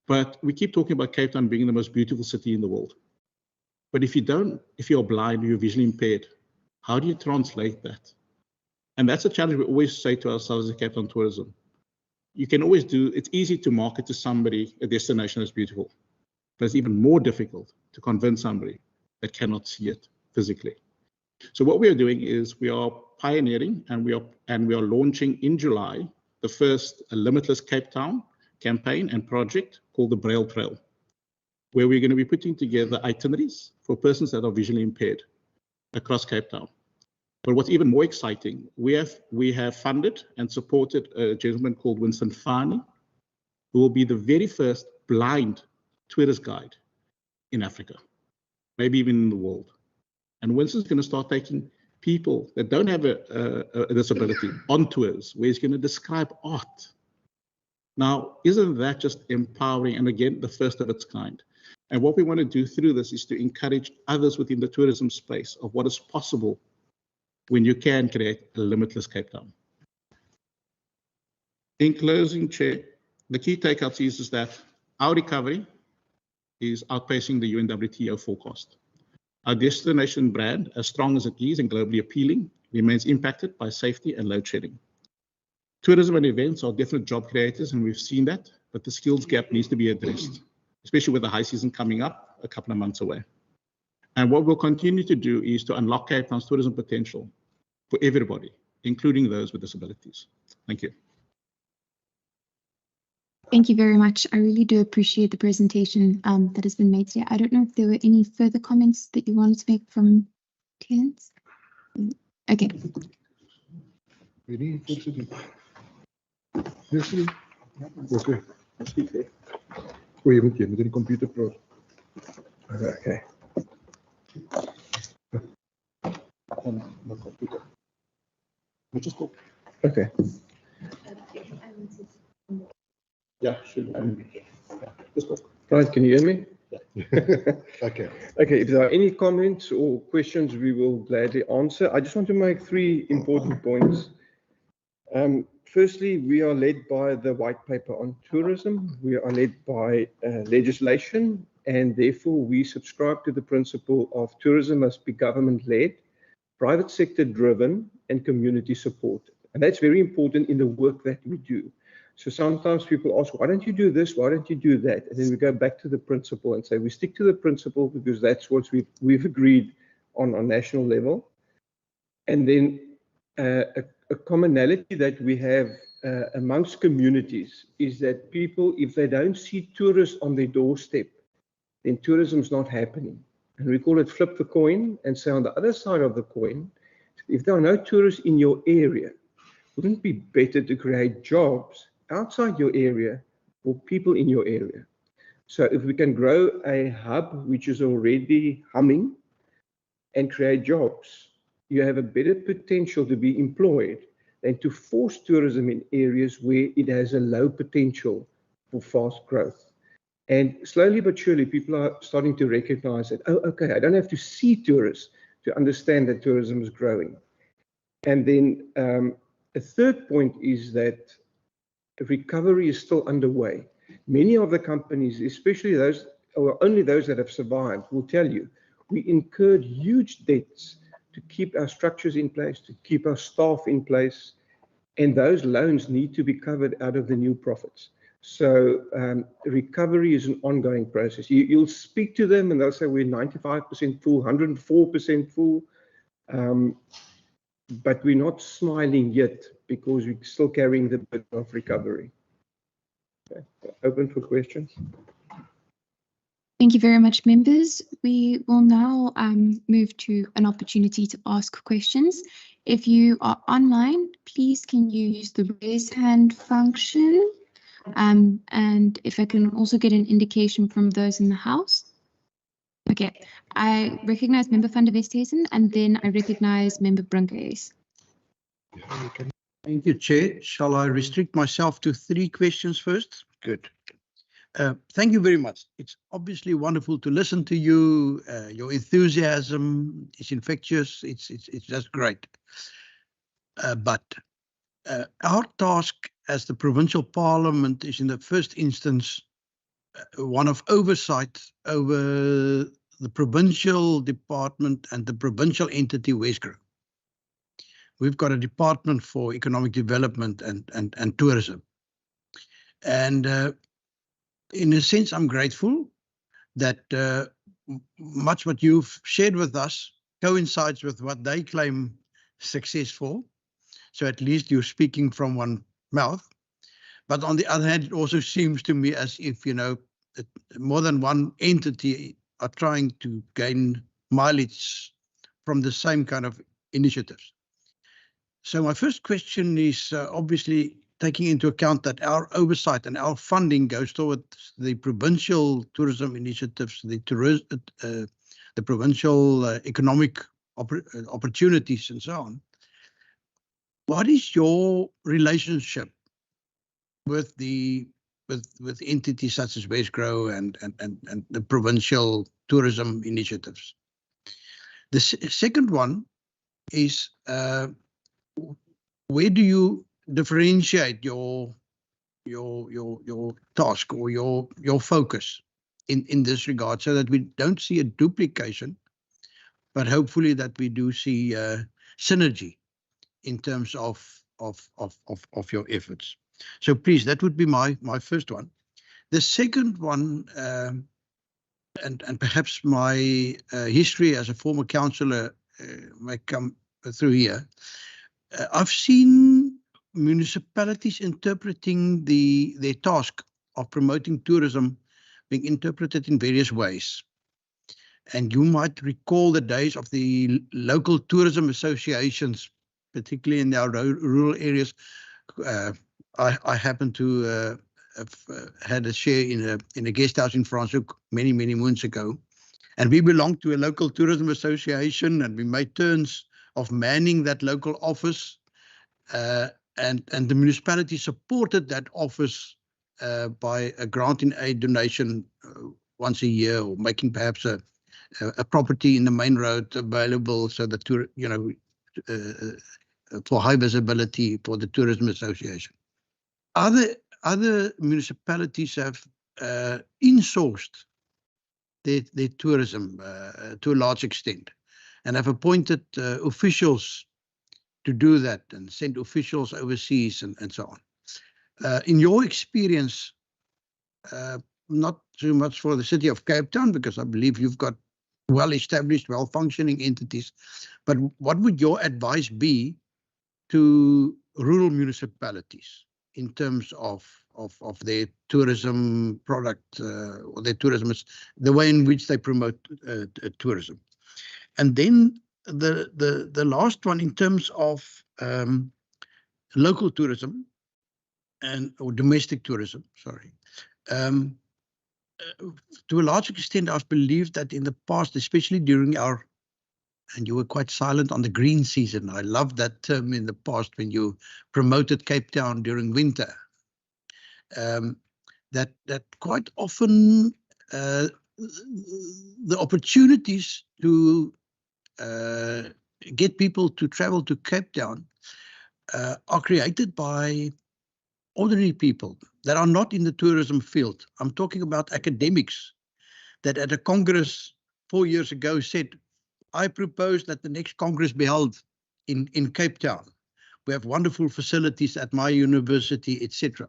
But we keep talking about Cape Town being the most beautiful city in the world. But if you're blind or you're visually impaired, how do you translate that? And that's a challenge we always say to ourselves at Cape Town Tourism. You can always it's easy to market to somebody a destination that's beautiful, but it's even more difficult to convince somebody that cannot see it physically. So what we are doing is we are pioneering and we are launching in July the first Limitless Cape Town campaign and project called the Braille Trail, where we're going to be putting together itineraries for persons that are visually impaired across Cape Town. But what's even more exciting, we have funded and supported a gentleman called Winston Fani, who will be the very first blind tourist guide in Africa, maybe even in the world. And Winston's going to start taking people that don't have a disability on tours, where he's going to describe art. Now, isn't that just empowering? And again, the first of its kind. And what we want to do through this is to encourage others within the tourism space of what is possible when you can create a limitless Cape Town. In closing, Chair, the key takeouts is that our recovery is outpacing the UNWTO forecast. Our destination brand, as strong as it is and globally appealing, remains impacted by safety and load shedding. Tourism and events are definite job creators, and we've seen that, but the skills gap needs to be addressed, especially with the high season coming up a couple of months away. And what we'll continue to do is to unlock Cape Town's tourism potential for everybody, including those with disabilities. Thank you. Thank you very much. I really do appreciate the presentation that has been made today. I don't know if there were any further comments that you wanted to make from Terence. Okay. Okay. Oh, je moet met die computer praten. Okay. Okay. Yeah, should Right, can you hear me? Okay. Okay, if there are any comments or questions, we will gladly answer. I just want to make 3 important points. Firstly, we are led by the white paper on tourism. We are led by legislation, and therefore we subscribe to the principle of tourism must be government-led, private sector-driven, and community supported. And that's very important in the work that we do. So sometimes people ask, why don't you do this? Why don't you do that? And then we go back to the principle and say, we stick to the principle because that's what we've agreed on national level. And then a commonality that we have amongst communities is that people, if they don't see tourists on their doorstep, then tourism is not happening. And we call it flip the coin and say on the other side of the coin, if there are no tourists in your area, wouldn't it be better to create jobs outside your area for people in your area? So if we can grow a hub which is already humming and create jobs, you have a better potential to be employed than to force tourism in areas where it has a low potential for fast growth. And slowly but surely, people are starting to recognize that, oh, okay, I don't have to see tourists to understand that tourism is growing. And then a third point is that recovery is still underway. Many of the companies, especially those, or only those that have survived, will tell you, we incurred huge debts to keep our structures in place, to keep our staff in place, and those loans need to be covered out of the new profits. So recovery is an ongoing process. You'll speak to them and they'll say we're 95% full, 104% full, but we're not smiling yet because we're still carrying the burden of recovery. Okay. Open for questions. Thank you very much, members. We will now move to an opportunity to ask questions. If you are online, please can you use the raise hand function? And if I can also get an indication from those in the house. Okay, I recognize Member van der Westhuizen and then I recognize Member Brinkhuis. Thank you, Chair. Shall I restrict myself to 3 questions first? Good. Thank you very much. It's obviously wonderful to listen to you. Your enthusiasm is infectious. It's just great. But our task as the Provincial Parliament is in the first instance one of oversight over the Provincial Department and the Provincial entity Wesgro. We've got a Department for Economic Development and Tourism. And in a sense, I'm grateful that much what you've shared with us coincides with what they claim successful. So at least you're speaking from one mouth. But on the other hand, it also seems to me as if, you know, more than one entity are trying to gain mileage from the same kind of initiatives. So my first question is obviously taking into account that our oversight and our funding goes towards the provincial tourism initiatives, the provincial economic opportunities and so on. What is your relationship with with entities such as Wesgro and the provincial tourism initiatives? The second one is where do you differentiate your task or your focus in this regard, so that we don't see a duplication, but hopefully that we do see synergy in terms of your efforts. So please, that would be my first one. The second one, and perhaps my history as a former councillor may come through here. I've seen municipalities interpreting their task of promoting tourism being interpreted in various ways. And you might recall the days of the local tourism associations, particularly in our rural areas. I happen to have had a share in a guest house in Franschhoek many moons ago. And we belonged to a local tourism association, and we made turns of manning that local office, and the municipality supported that office by a grant in aid donation once a year, or making perhaps a property in the main road available so that for high visibility for the tourism association. Other municipalities have insourced their tourism to a large extent, and have appointed officials to do that and send officials overseas and so on. In your experience, not too much for the city of Cape Town, because I believe you've got well-established, well-functioning entities, but what would your advice be to rural municipalities in terms of their tourism product or their tourism, the way in which they promote tourism? And then the last one, in terms of local tourism or domestic tourism, sorry. To a large extent, I've believed that in the past, especially during and you were quite silent on the green season. I love that term in the past when you promoted Cape Town during winter. That quite often the opportunities to get people to travel to Cape Town are created by ordinary people that are not in the tourism field. I'm talking about academics that at a congress 4 years ago said, I propose that the next congress be held in Cape Town. We have wonderful facilities at my university, etc.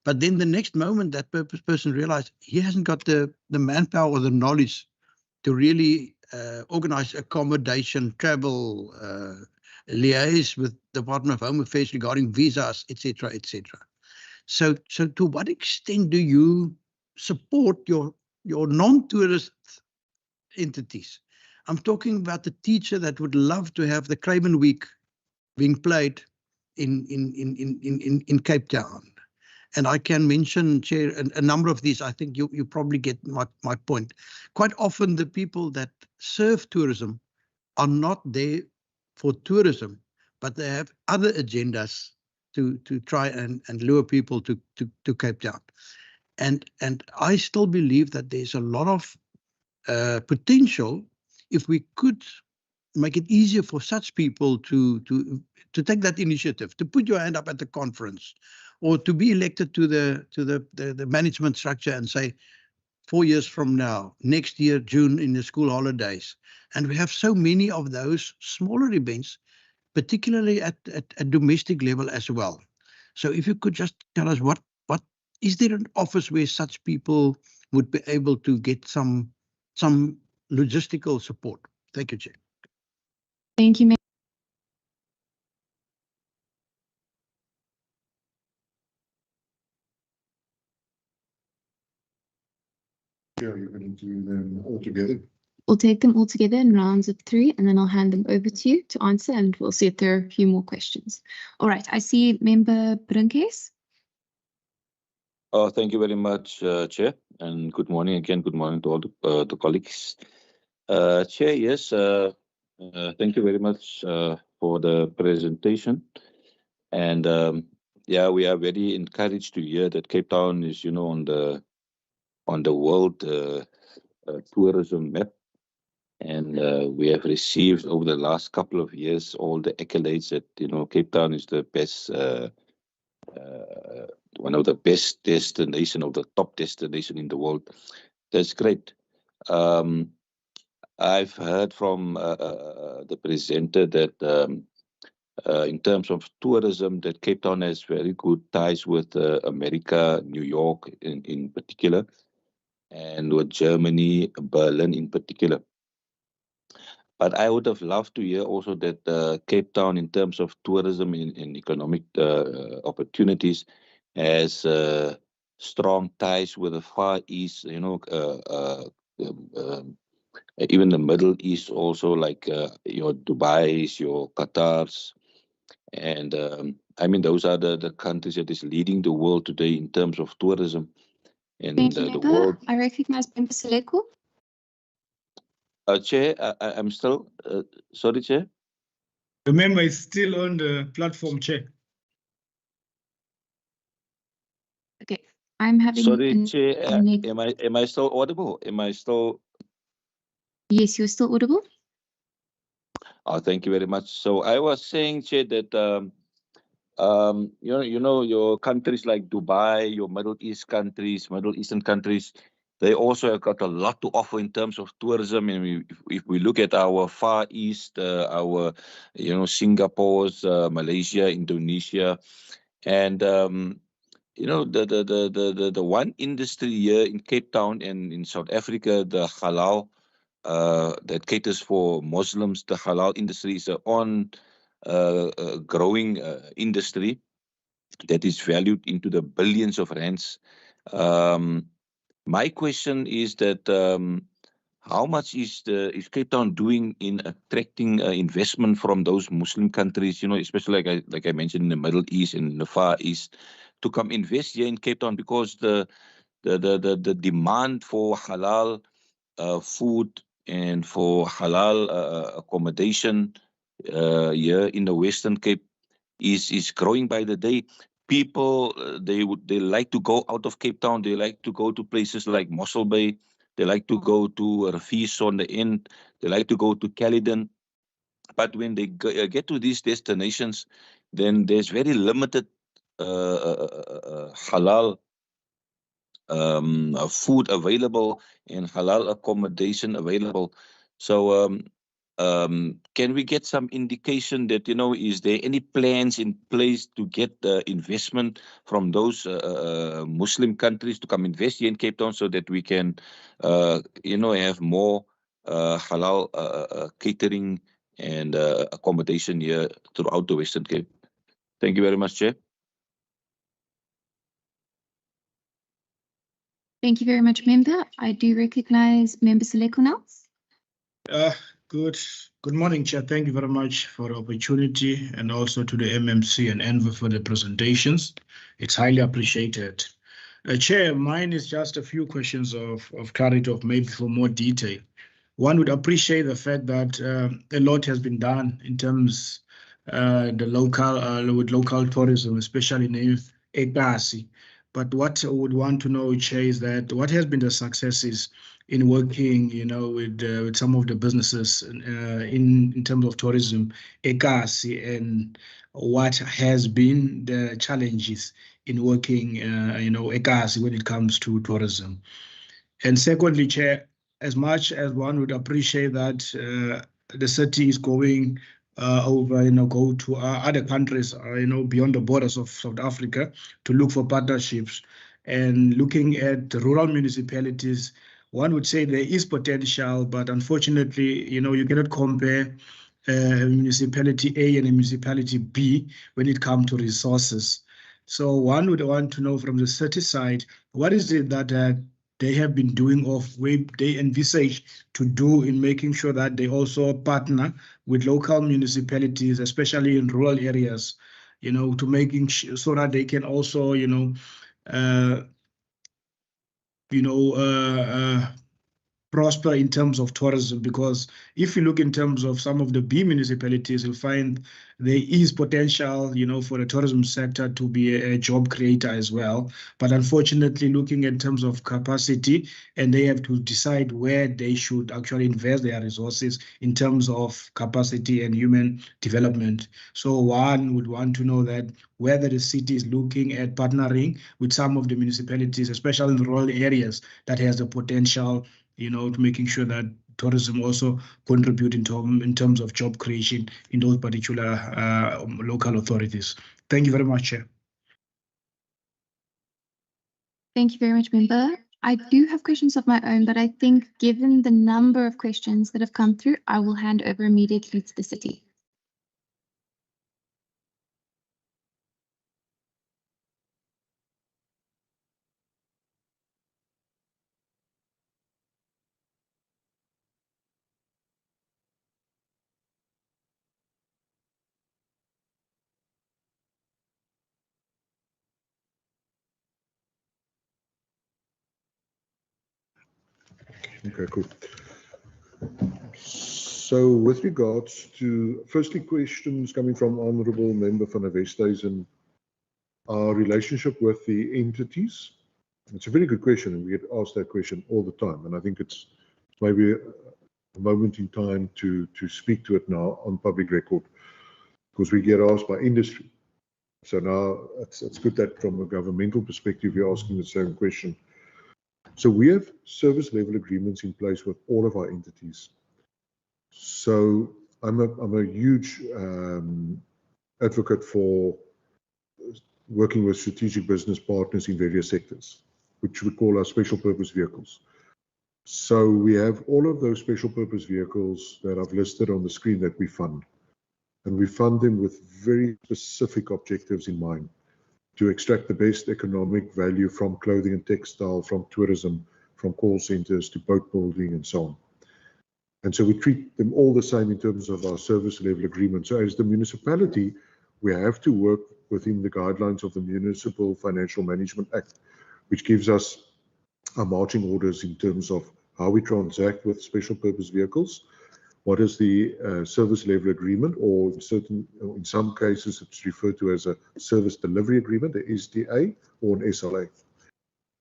But then the next moment that person realized he hasn't got the manpower or the knowledge to really organize accommodation, travel, liaise with the Department of Home Affairs regarding visas, etc. So to what extent do you support your your non-tourist entities. I'm talking about the teacher that would love to have the Craven Week being played in Cape Town. And I can mention, Chair, a number of these. I think you probably get my point. Quite often the people that serve tourism are not there for tourism, but they have other agendas to try and lure people to Cape Town. And I still believe that there's a lot of potential if we could make it easier for such people to take that initiative, to put your hand up at the conference, or to be elected to the management structure and say, 4 years from now, next year, June, in the school holidays. And we have so many of those smaller events, particularly at domestic level as well. So if you could just tell us what is there an office where such people would be able to get some logistical support? Thank you, Chair. Thank you, Mayor. Yeah, you're going to do them all together. We'll take them all together in rounds of 3, and then I'll hand them over to you to answer, and we'll see if there are a few more questions. All right, I see Member Brinkes. Thank you very much, Chair, and good morning again. Good morning to all the colleagues. Chair, yes, thank you very much for the presentation. And yeah, we are very encouraged to hear that Cape Town is, on the world tourism map. And we have received over the last couple of years all the accolades that, Cape Town is the best, one of the best destination, of the top destination in the world. That's great. I've heard from the presenter that in terms of tourism, that Cape Town has very good ties with America, New York in particular, and with Germany, Berlin in particular. But I would have loved to hear also that Cape Town, in terms of tourism and economic opportunities, has strong ties with the Far East, even the Middle East also, like your Dubai's, your Qatar's. And I mean, those are the countries that is leading the world today in terms of tourism. And Thank you, the Member. world. I recognize Member Seleko. Chair, I'm still, sorry, Chair. The member is still on the platform, Chair. Okay, I'm having. Sorry, Chair, am I still audible? Am I still? Yes, you're still audible. Oh, thank you very much. So I was saying, Chair, that your countries like Dubai, your Middle Eastern countries, they also have got a lot to offer in terms of tourism. And if we look at our Far East, our Singapore's, Malaysia, Indonesia, and the one industry here in Cape Town and in South Africa, the halal, that caters for Muslims, the halal industry is an growing industry that is valued into the billions of rands. My question is that how much is Cape Town doing in attracting investment from those Muslim countries, especially like I mentioned in the Middle East and in the Far East, to come invest here in Cape Town, because the demand for halal food and for halal accommodation here in the Western Cape is growing by the day. People, they like to go out of Cape Town. They like to go to places like Mossel Bay. They like to go to Rafis on the end. They like to go to Caledon. But when they get to these destinations, then there's very limited halal food available and halal accommodation available. So can we get some indication that, is there any plans in place to get investment from those Muslim countries to come invest here in Cape Town, so that we can, have more halal catering and accommodation here throughout the Western Cape? Thank you very much, Chair. Thank you very much, Member. I do recognize Member Seleko now. Good morning, Chair. Thank you very much for the opportunity, and also to the MMC and ENVA for the presentations. It's highly appreciated. Chair, mine is just a few questions of clarity, of maybe for more detail. One would appreciate the fact that a lot has been done in terms with local tourism, especially in Ekasi. But what I would want to know, Chair, is that what has been the successes in working, with some of the businesses in terms of tourism, Ekasi, and what has been the challenges in working, Ekasi when it comes to tourism. And secondly, Chair, as much as one would appreciate that the city is going over, go to other countries, beyond the borders of South Africa to look for partnerships, and looking at rural municipalities, one would say there is potential, but unfortunately, you cannot compare municipality A and a municipality B when it comes to resources. So one would want to know from the city side, what is it that they have been doing, of way they envisage to do in making sure that they also partner with local municipalities, especially in rural areas, to making so that they can also, prosper in terms of tourism. Because if you look in terms of some of the B municipalities, you'll find there is potential, for the tourism sector to be a job creator as well. But unfortunately, looking in terms of capacity, and they have to decide where they should actually invest their resources in terms of capacity and human development. So one would want to know that whether the city is looking at partnering with some of the municipalities, especially in rural areas, that has the potential, to making sure that tourism also contribute in terms of job creation in those particular local authorities. Thank you very much, Chair. Thank you very much, Member. I do have questions of my own, but I think given the number of questions that have come through, I will hand over immediately to the city. Okay, cool. So with regards to, firstly, questions coming from Honourable Member van der Westhuizen, our relationship with the entities. It's a very good question, and we get asked that question all the time, and I think it's maybe a moment in time to speak to it now on public record, because we get asked by industry. So now it's good that from a governmental perspective you're asking the same question. So we have service level agreements in place with all of our entities. So I'm a huge advocate for working with strategic business partners in various sectors, which we call our special purpose vehicles. So we have all of those special purpose vehicles that I've listed on the screen that we fund. And we fund them with very specific objectives in mind, to extract the best economic value from clothing and textile, from tourism, from call centers to boat building and so on. And so we treat them all the same in terms of our service level agreement. So as the municipality, we have to work within the guidelines of the Municipal Financial Management Act, which gives us our marching orders in terms of how we transact with special purpose vehicles. What is the service level agreement, or in some cases it's referred to as a service delivery agreement, a SDA or an SLA.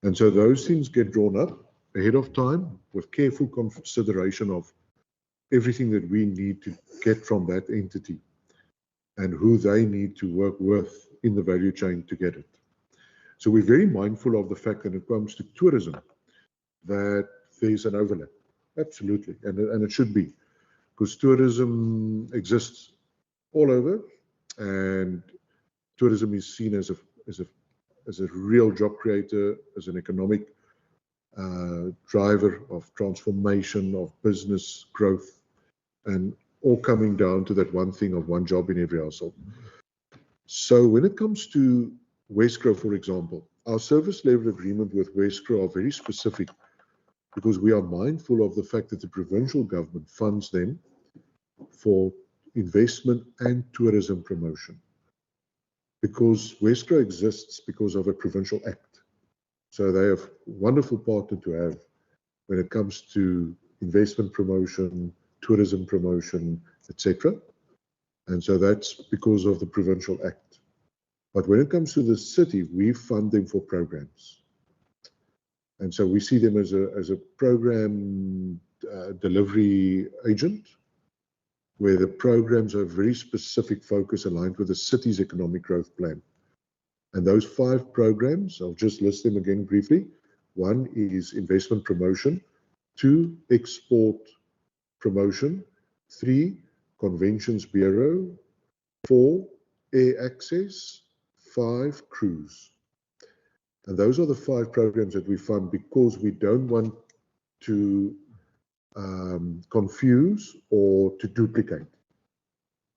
And so those things get drawn up ahead of time with careful consideration of everything that we need to get from that entity and who they need to work with in the value chain to get it. So we're very mindful of the fact that when it comes to tourism, that there's an overlap. Absolutely, and it should be. Because tourism exists all over, and tourism is seen as a real job creator, as an economic driver of transformation, of business growth, and all coming down to that one thing of one job in every household. So when it comes to Westgrove, for example, our service level agreement with Wesgro are very specific because we are mindful of the fact that the provincial government funds them for investment and tourism promotion. Because Wesgro exists because of a provincial act. So they are a wonderful partner to have when it comes to investment promotion, tourism promotion, etc. And so that's because of the provincial act. But when it comes to the city, we fund them for programs. And so we see them as a program delivery agent, where the programs are very specific focus aligned with the city's economic growth plan. And those 5 programs, I'll just list them again briefly. 1 is investment promotion, 2, export promotion, 3, conventions bureau, 4, air access, 5, cruise. And those are the 5 programs that we fund because we don't want to confuse or to duplicate.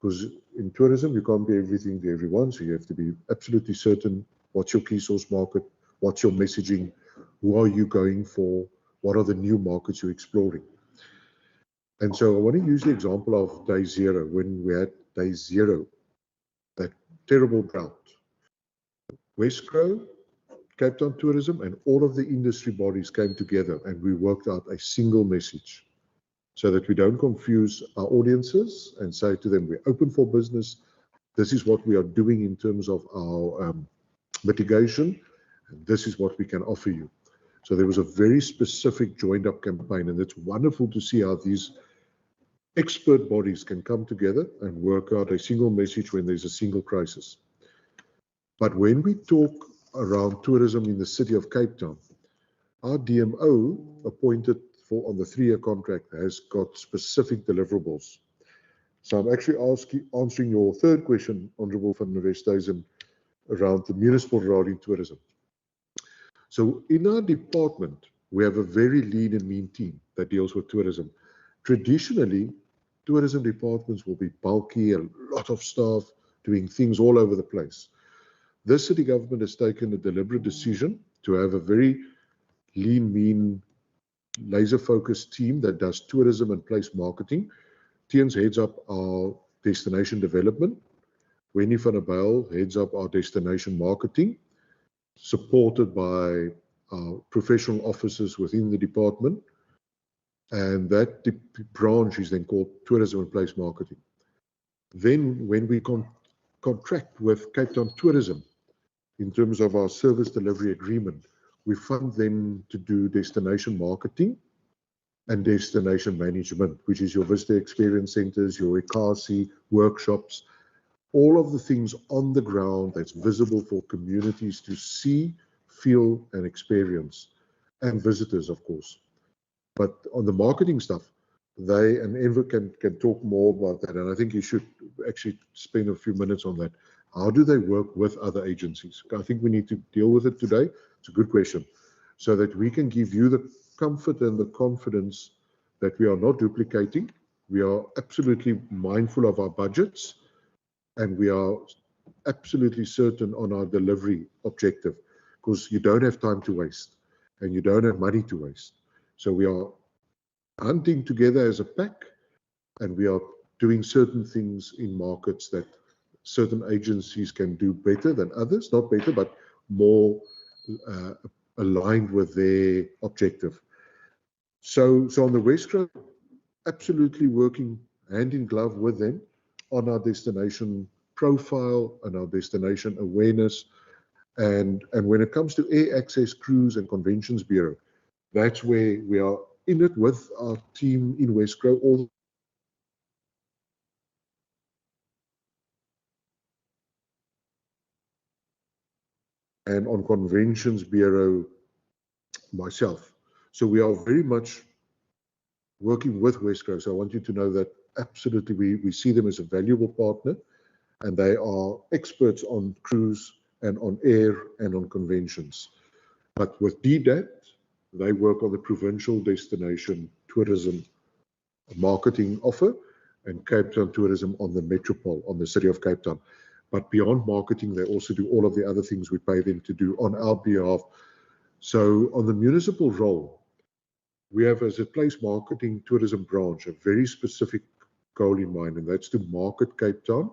Because in tourism, you can't be everything to everyone, so you have to be absolutely certain what's your key source market, what's your messaging, who are you going for, what are the new markets you're exploring. And so I want to use the example of day 0, when we had day 0, that terrible drought. Wesgro, Cape Town Tourism, and all of the industry bodies came together and we worked out a single message so that we don't confuse our audiences and say to them, we're open for business. This is what we are doing in terms of our mitigation, and this is what we can offer you. So there was a very specific joined up campaign, and it's wonderful to see how these expert bodies can come together and work out a single message when there's a single crisis. But when we talk around tourism in the city of Cape Town, our DMO appointed on the 3-year contract has got specific deliverables. So I'm actually answering your third question, Honourable van der Westhuizen, around the municipal route in tourism. So in our department, we have a very lean and mean team that deals with tourism. Traditionally, tourism departments will be bulky, a lot of staff doing things all over the place. This city government has taken a deliberate decision to have a very lean, mean, laser-focused team that does tourism and place marketing. Tiens heads up our destination development. Wendy van der Bijl heads up our destination marketing, supported by our professional officers within the department. And that branch is then called tourism and place marketing. Then when we contract with Cape Town Tourism, in terms of our service delivery agreement, we fund them to do destination marketing and destination management, which is your visitor experience centers, your ECASI, workshops, all of the things on the ground that's visible for communities to see, feel, and experience, and visitors, of course. But on the marketing stuff, they, and Enver can talk more about that, and I think you should actually spend a few minutes on that. How do they work with other agencies? I think we need to deal with it today. It's a good question, so that we can give you the comfort and the confidence that we are not duplicating. We are absolutely mindful of our budgets, and we are absolutely certain on our delivery objective, because you don't have time to waste and you don't have money to waste. So we are hunting together as a pack, and we are doing certain things in markets that certain agencies can do better than others, not better, but more aligned with their objective. So on the Wesgro, absolutely working hand in glove with them on our destination profile and our destination awareness. And when it comes to air access, cruise and conventions bureau, that's where we are in it with our team in Wesgro. And on conventions bureau, myself. So we are very much working with Wesgro. So I want you to know that absolutely we see them as a valuable partner, and they are experts on cruise and on air and on conventions. But with DDAT, they work on the provincial destination tourism marketing offer, and Cape Town Tourism on the metropole, on the city of Cape Town. But beyond marketing, they also do all of the other things we pay them to do on our behalf. So on the municipal role, we have, as a place marketing tourism branch, a very specific goal in mind, and that's to market Cape Town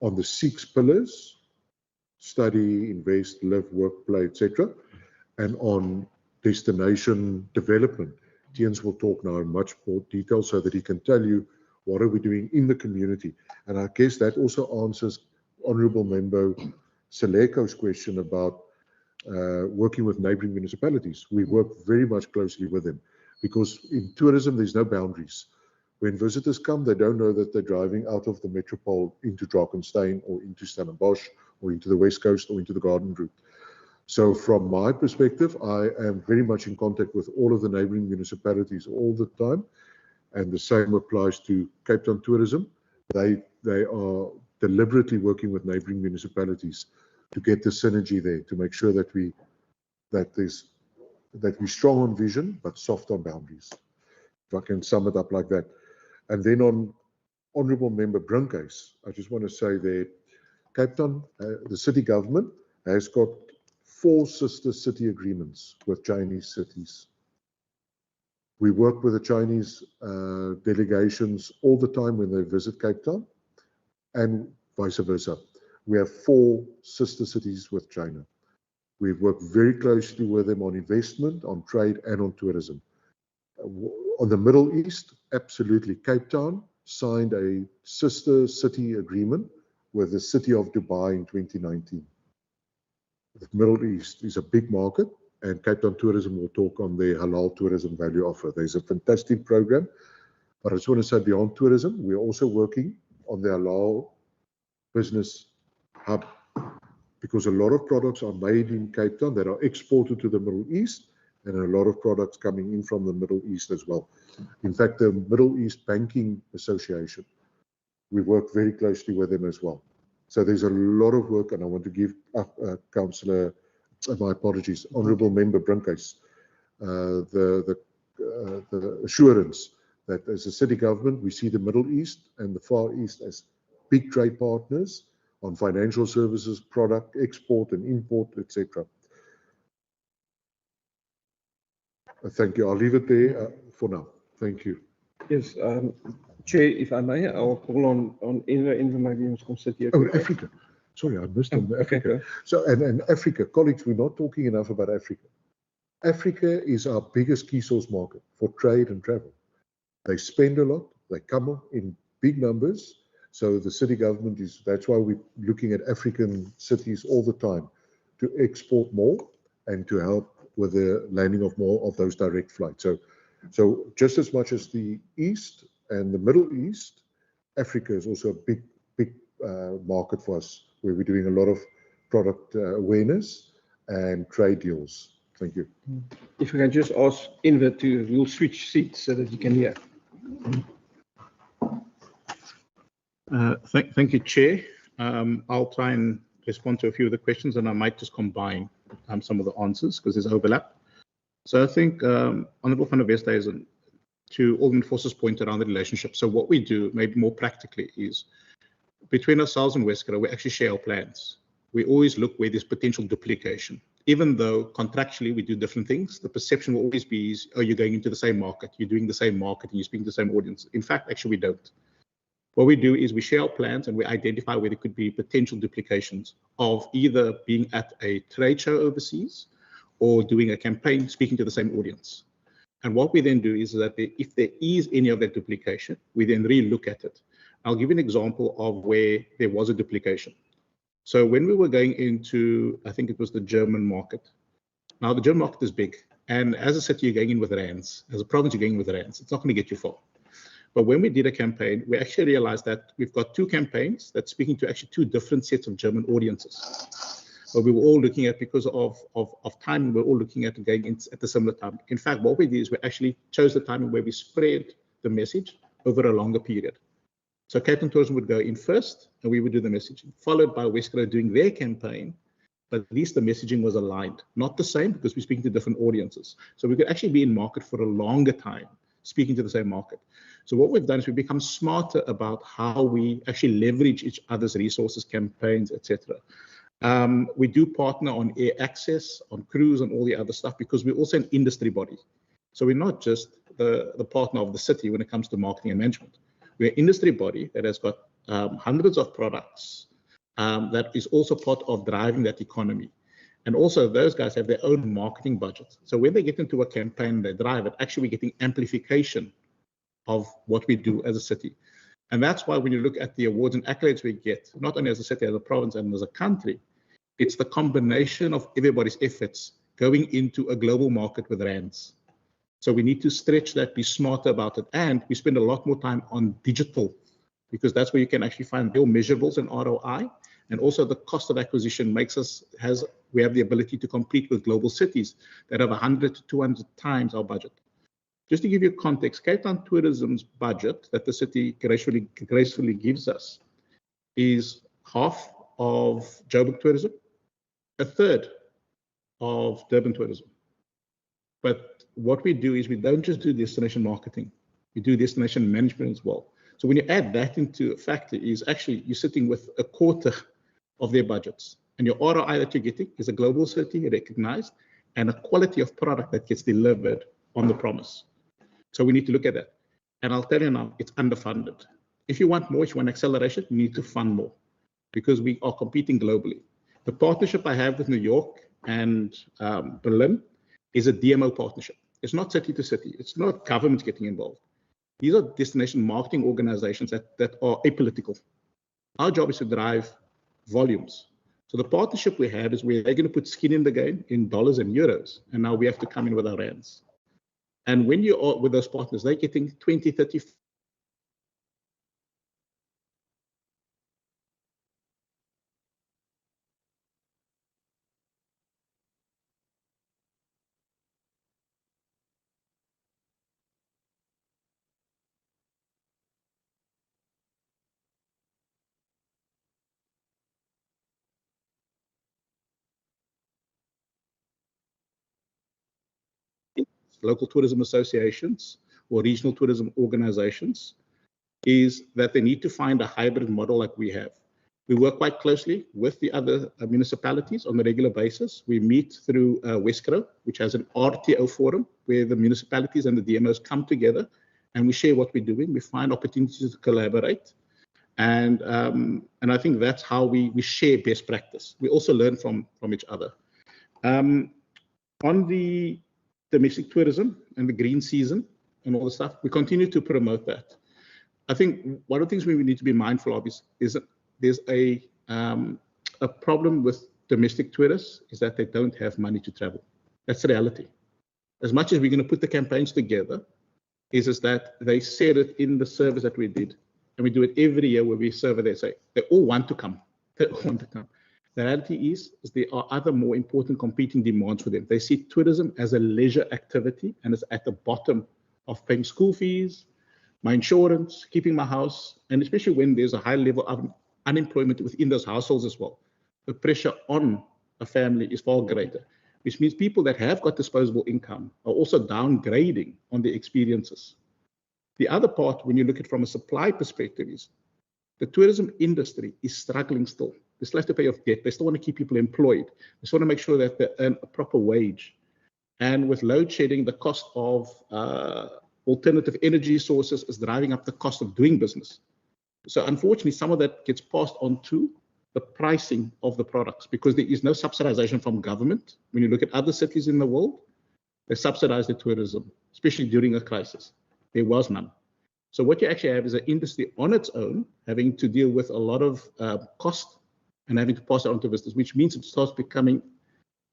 on the 6 pillars: study, invest, live, work, play, etc., and on destination development. Tiens will talk now in much more detail so that he can tell you what are we doing in the community. And I guess that also answers Honourable Member Seleko's question about working with neighbouring municipalities. We work very much closely with them because in tourism there's no boundaries. When visitors come, they don't know that they're driving out of the metropole into Drakenstein or into Stellenbosch or into the West Coast or into the Garden Route. So from my perspective, I am very much in contact with all of the neighbouring municipalities all the time, and the same applies to Cape Town Tourism. They are deliberately working with neighbouring municipalities to get the synergy there, to make sure that we're strong on vision but soft on boundaries. If I can sum it up like that. And then on Honourable Member Brinkhuis, I just want to say that Cape Town, the city government, has got 4 sister city agreements with Chinese cities. We work with the Chinese delegations all the time when they visit Cape Town, and vice versa. We have 4 sister cities with China. We've worked very closely with them on investment, on trade, and on tourism. On the Middle East, absolutely. Cape Town signed a sister city agreement with the city of Dubai in 2019. The Middle East is a big market, and Cape Town Tourism will talk on their halal tourism value offer. There's a fantastic program, but I just want to say beyond tourism, we're also working on the halal business hub, because a lot of products are made in Cape Town that are exported to the Middle East, and a lot of products coming in from the Middle East as well. In fact, the Middle East Banking Association, we work very closely with them as well. So there's a lot of work, and I want to give Councillor, my apologies, Honourable Member Brinkhuis, the assurance that as a city government, we see the Middle East and the Far East as big trade partners on financial services, product, export and import, etc. Thank you. I'll leave it there for now. Thank you. Yes, Chair, if I may, I'll call on Enver maybe wants to sit here. Oh, Africa. Sorry, I missed on Africa. Okay. So, and Africa, colleagues, we're not talking enough about Africa. Africa is our biggest key source market for trade and travel. They spend a lot. They come in big numbers. So the city government that's why we're looking at African cities all the time to export more and to help with the landing of more of those direct flights. So just as much as the East and the Middle East, Africa is also a big market for us, where we're doing a lot of product awareness and trade deals. Thank you. If I can just ask Enver we'll switch seats so that you can hear. Thank you, Chair. I'll try and respond to a few of the questions, and I might just combine some of the answers because there's overlap. So I think Honourable van der Westhuizen, to Alderman Force's point around the relationship. So what we do, maybe more practically, is between ourselves and Westcaro, we actually share our plans. We always look where there's potential duplication. Even though contractually we do different things, the perception will always be, oh, you're going into the same market, you're doing the same market, and you're speaking to the same audience. In fact, actually, we don't. What we do is we share our plans and we identify where there could be potential duplications of either being at a trade show overseas or doing a campaign speaking to the same audience. And what we then do is that if there is any of that duplication, we then re-look at it. I'll give you an example of where there was a duplication. So when we were going into, I think it was the German market. Now the German market is big, and as a city, you're going in with rands. As a province, you're going in with rands. It's not going to get you far. But when we did a campaign, we actually realized that we've got 2 campaigns that's speaking to actually 2 different sets of German audiences. But we were all looking at, because of time, we were all looking at going in at the similar time. In fact, what we did is we actually chose the timing where we spread the message over a longer period. So Cape Town Tourism would go in first, and we would do the messaging, followed by Westcaro doing their campaign, but at least the messaging was aligned. Not the same, because we're speaking to different audiences. So we could actually be in market for a longer time, speaking to the same market. So what we've done is we've become smarter about how we actually leverage each other's resources, campaigns, etc. We do partner on air access, on cruise, and all the other stuff because we're also an industry body. So we're not just the partner of the city when it comes to marketing and management. We're an industry body that has got hundreds of products that is also part of driving that economy. And also those guys have their own marketing budget. So when they get into a campaign, they drive it, actually we're getting amplification of what we do as a city. And that's why when you look at the awards and accolades we get, not only as a city, as a province, and as a country, it's the combination of everybody's efforts going into a global market with rands. So we need to stretch that, be smarter about it, and we spend a lot more time on digital because that's where you can actually find real measurables and ROI. And also the cost of acquisition we have the ability to compete with global cities that have 100 to 200 times our budget. Just to give you context, Cape Town Tourism's budget that the city gracefully gives us is half of Joburg tourism, a third of Durban tourism. But what we do is we don't just do destination marketing, we do destination management as well. So when you add that into a factor, is actually you're sitting with a quarter of their budgets. And your ROI that you're getting is a global city recognized and a quality of product that gets delivered on the promise. So we need to look at that. And I'll tell you now, it's underfunded. If you want more, if you want acceleration, you need to fund more because we are competing globally. The partnership I have with New York and Berlin is a DMO partnership. It's not city to city. It's not governments getting involved. These are destination marketing organizations that are apolitical. Our job is to drive volumes. So the partnership we have is where they're going to put skin in the game in dollars and euros. And now we have to come in with our rands. And when you are with those partners, they're getting 20, 30, local tourism associations or regional tourism organizations, is that they need to find a hybrid model like we have. We work quite closely with the other municipalities on a regular basis. We meet through Westkro, which has an RTO forum where the municipalities and the DMOs come together and we share what we're doing. We find opportunities to collaborate. And I think that's how we share best practice. We also learn from each other. On the domestic tourism and the green season and all the stuff, we continue to promote that. I think one of the things we need to be mindful of is that there's a problem with domestic tourists is that they don't have money to travel. That's the reality. As much as we're going to put the campaigns together, is that they said it in the service that we did, and we do it every year where we survey, they say they all want to come. They all want to come. The reality is there are other more important competing demands for them. They see tourism as a leisure activity and it's at the bottom of paying school fees, my insurance, keeping my house, and especially when there's a high level of unemployment within those households as well. The pressure on a family is far greater, which means people that have got disposable income are also downgrading on their experiences. The other part, when you look at it from a supply perspective, is the tourism industry is struggling still. They still have to pay off debt. They still want to keep people employed. They still want to make sure that they earn a proper wage. And with load shedding, the cost of alternative energy sources is driving up the cost of doing business. So unfortunately, some of that gets passed on to the pricing of the products because there is no subsidization from government. When you look at other cities in the world, they subsidize the tourism, especially during a crisis. There was none. So what you actually have is an industry on its own having to deal with a lot of cost and having to pass it on to visitors, which means it starts becoming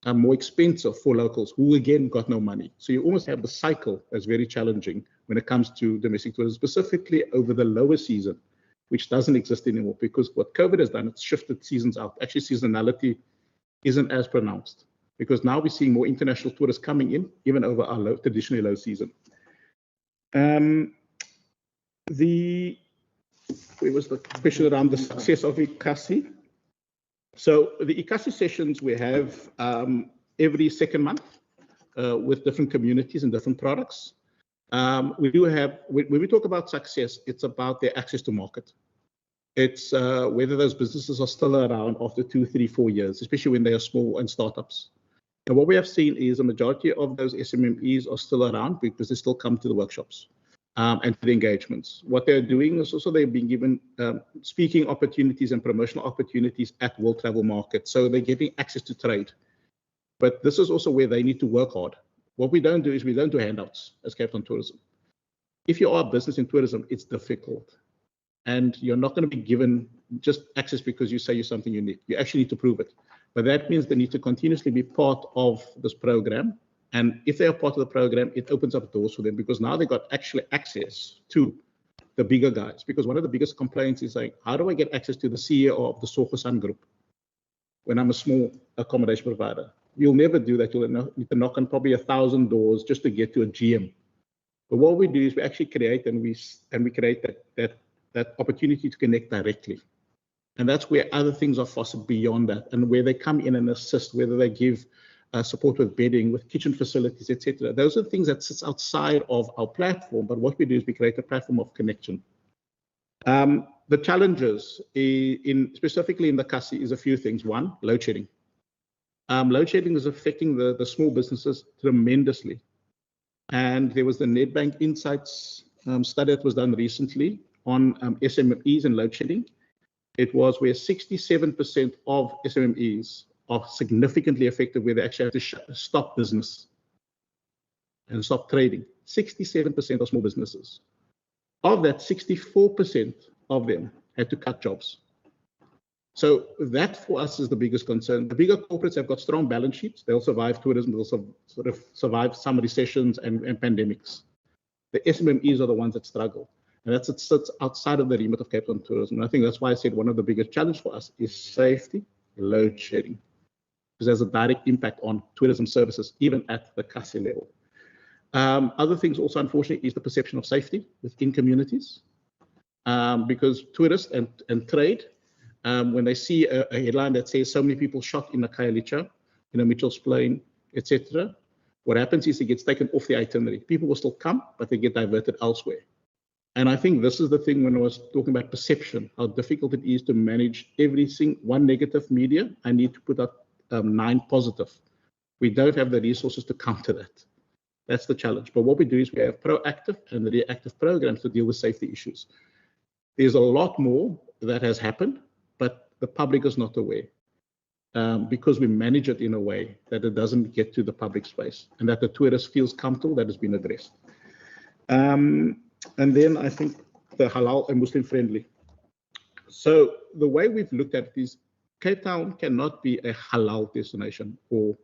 more expensive for locals who again got no money. So you almost have the cycle that's very challenging when it comes to domestic tourism, specifically over the lower season, which doesn't exist anymore because what COVID has done, it's shifted seasons out. Actually, seasonality isn't as pronounced because now we're seeing more international tourists coming in, even over our traditionally low season. Where was the question around the success of ICASI? So the ICASI sessions we have every second month with different communities and different products. We do have, when we talk about success, it's about their access to market. It's whether those businesses are still around after 2, 3, 4 years, especially when they are small and startups. And what we have seen is a majority of those SMMEs are still around because they still come to the workshops and to the engagements. What they're doing is also they've been given speaking opportunities and promotional opportunities at World Travel Market. So they're getting access to trade. But this is also where they need to work hard. What we don't do is we don't do handouts as Cape Town Tourism. If you are a business in tourism, it's difficult. And you're not going to be given just access because you say you're something unique. You actually need to prove it. But that means they need to continuously be part of this program. And if they are part of the program, it opens up doors for them because now they've got actually access to the bigger guys. Because one of the biggest complaints is like, how do I get access to the CEO of the Sokosan group when I'm a small accommodation provider? You'll never do that. You'll need to knock on probably 1,000 doors just to get to a GM. But what we do is we actually create and we create that opportunity to connect directly. And that's where other things are fostered beyond that, and where they come in and assist, whether they give support with bedding, with kitchen facilities, etc. Those are things that sits outside of our platform, but what we do is we create a platform of connection. The challenges specifically in the Kasi is a few things. One, load shedding. Load shedding is affecting the small businesses tremendously. And there was the Nedbank Insights study that was done recently on SMMEs and load shedding. It was where 67% of SMMEs are significantly affected, where they actually have to stop business and stop trading. 67% of small businesses. Of that, 64% of them had to cut jobs. So that for us is the biggest concern. The bigger corporates have got strong balance sheets. They'll survive tourism. They'll sort of survive some recessions and pandemics. The SMMEs are the ones that struggle. And it sits outside of the remit of Cape Town Tourism. And I think that's why I said one of the biggest challenges for us is safety, load shedding, because there's a direct impact on tourism services, even at the Kasi level. Other things also, unfortunately, is the perception of safety within communities, because tourists and trade, when they see a headline that says so many people shot in a Khayelitsha, in a Mitchell's Plain, etc., what happens is it gets taken off the itinerary. People will still come, but they get diverted elsewhere. And I think this is the thing when I was talking about perception, how difficult it is to manage one negative media. I need to put up 9 positive. We don't have the resources to counter that. That's the challenge. But what we do is we have proactive and reactive programs to deal with safety issues. There's a lot more that has happened, but the public is not aware because we manage it in a way that it doesn't get to the public space and that the tourist feels comfortable that has been addressed. And then I think the halal and Muslim friendly. So the way we've looked at it is Cape Town cannot be a halal destination, or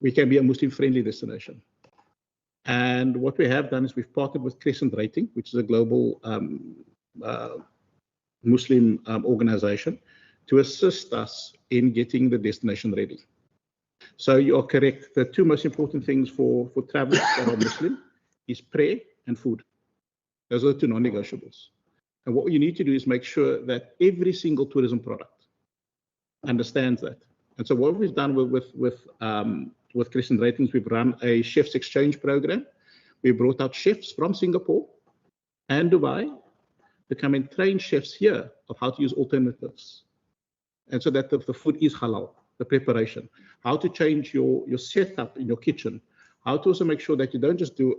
we can be a Muslim friendly destination. And what we have done is we've partnered with Crescent Rating, which is a global Muslim organization, to assist us in getting the destination ready. So you are correct. The 2 most important things for travelers that are Muslim is prayer and food. Those are the 2 non-negotiables. And what you need to do is make sure that every single tourism product understands that. And so what we've done with Crescent Ratings, we've run a chefs exchange program. We brought out chefs from Singapore and Dubai to come and train chefs here of how to use alternatives. And so that the food is halal, the preparation, how to change your setup in your kitchen, how to also make sure that you don't just do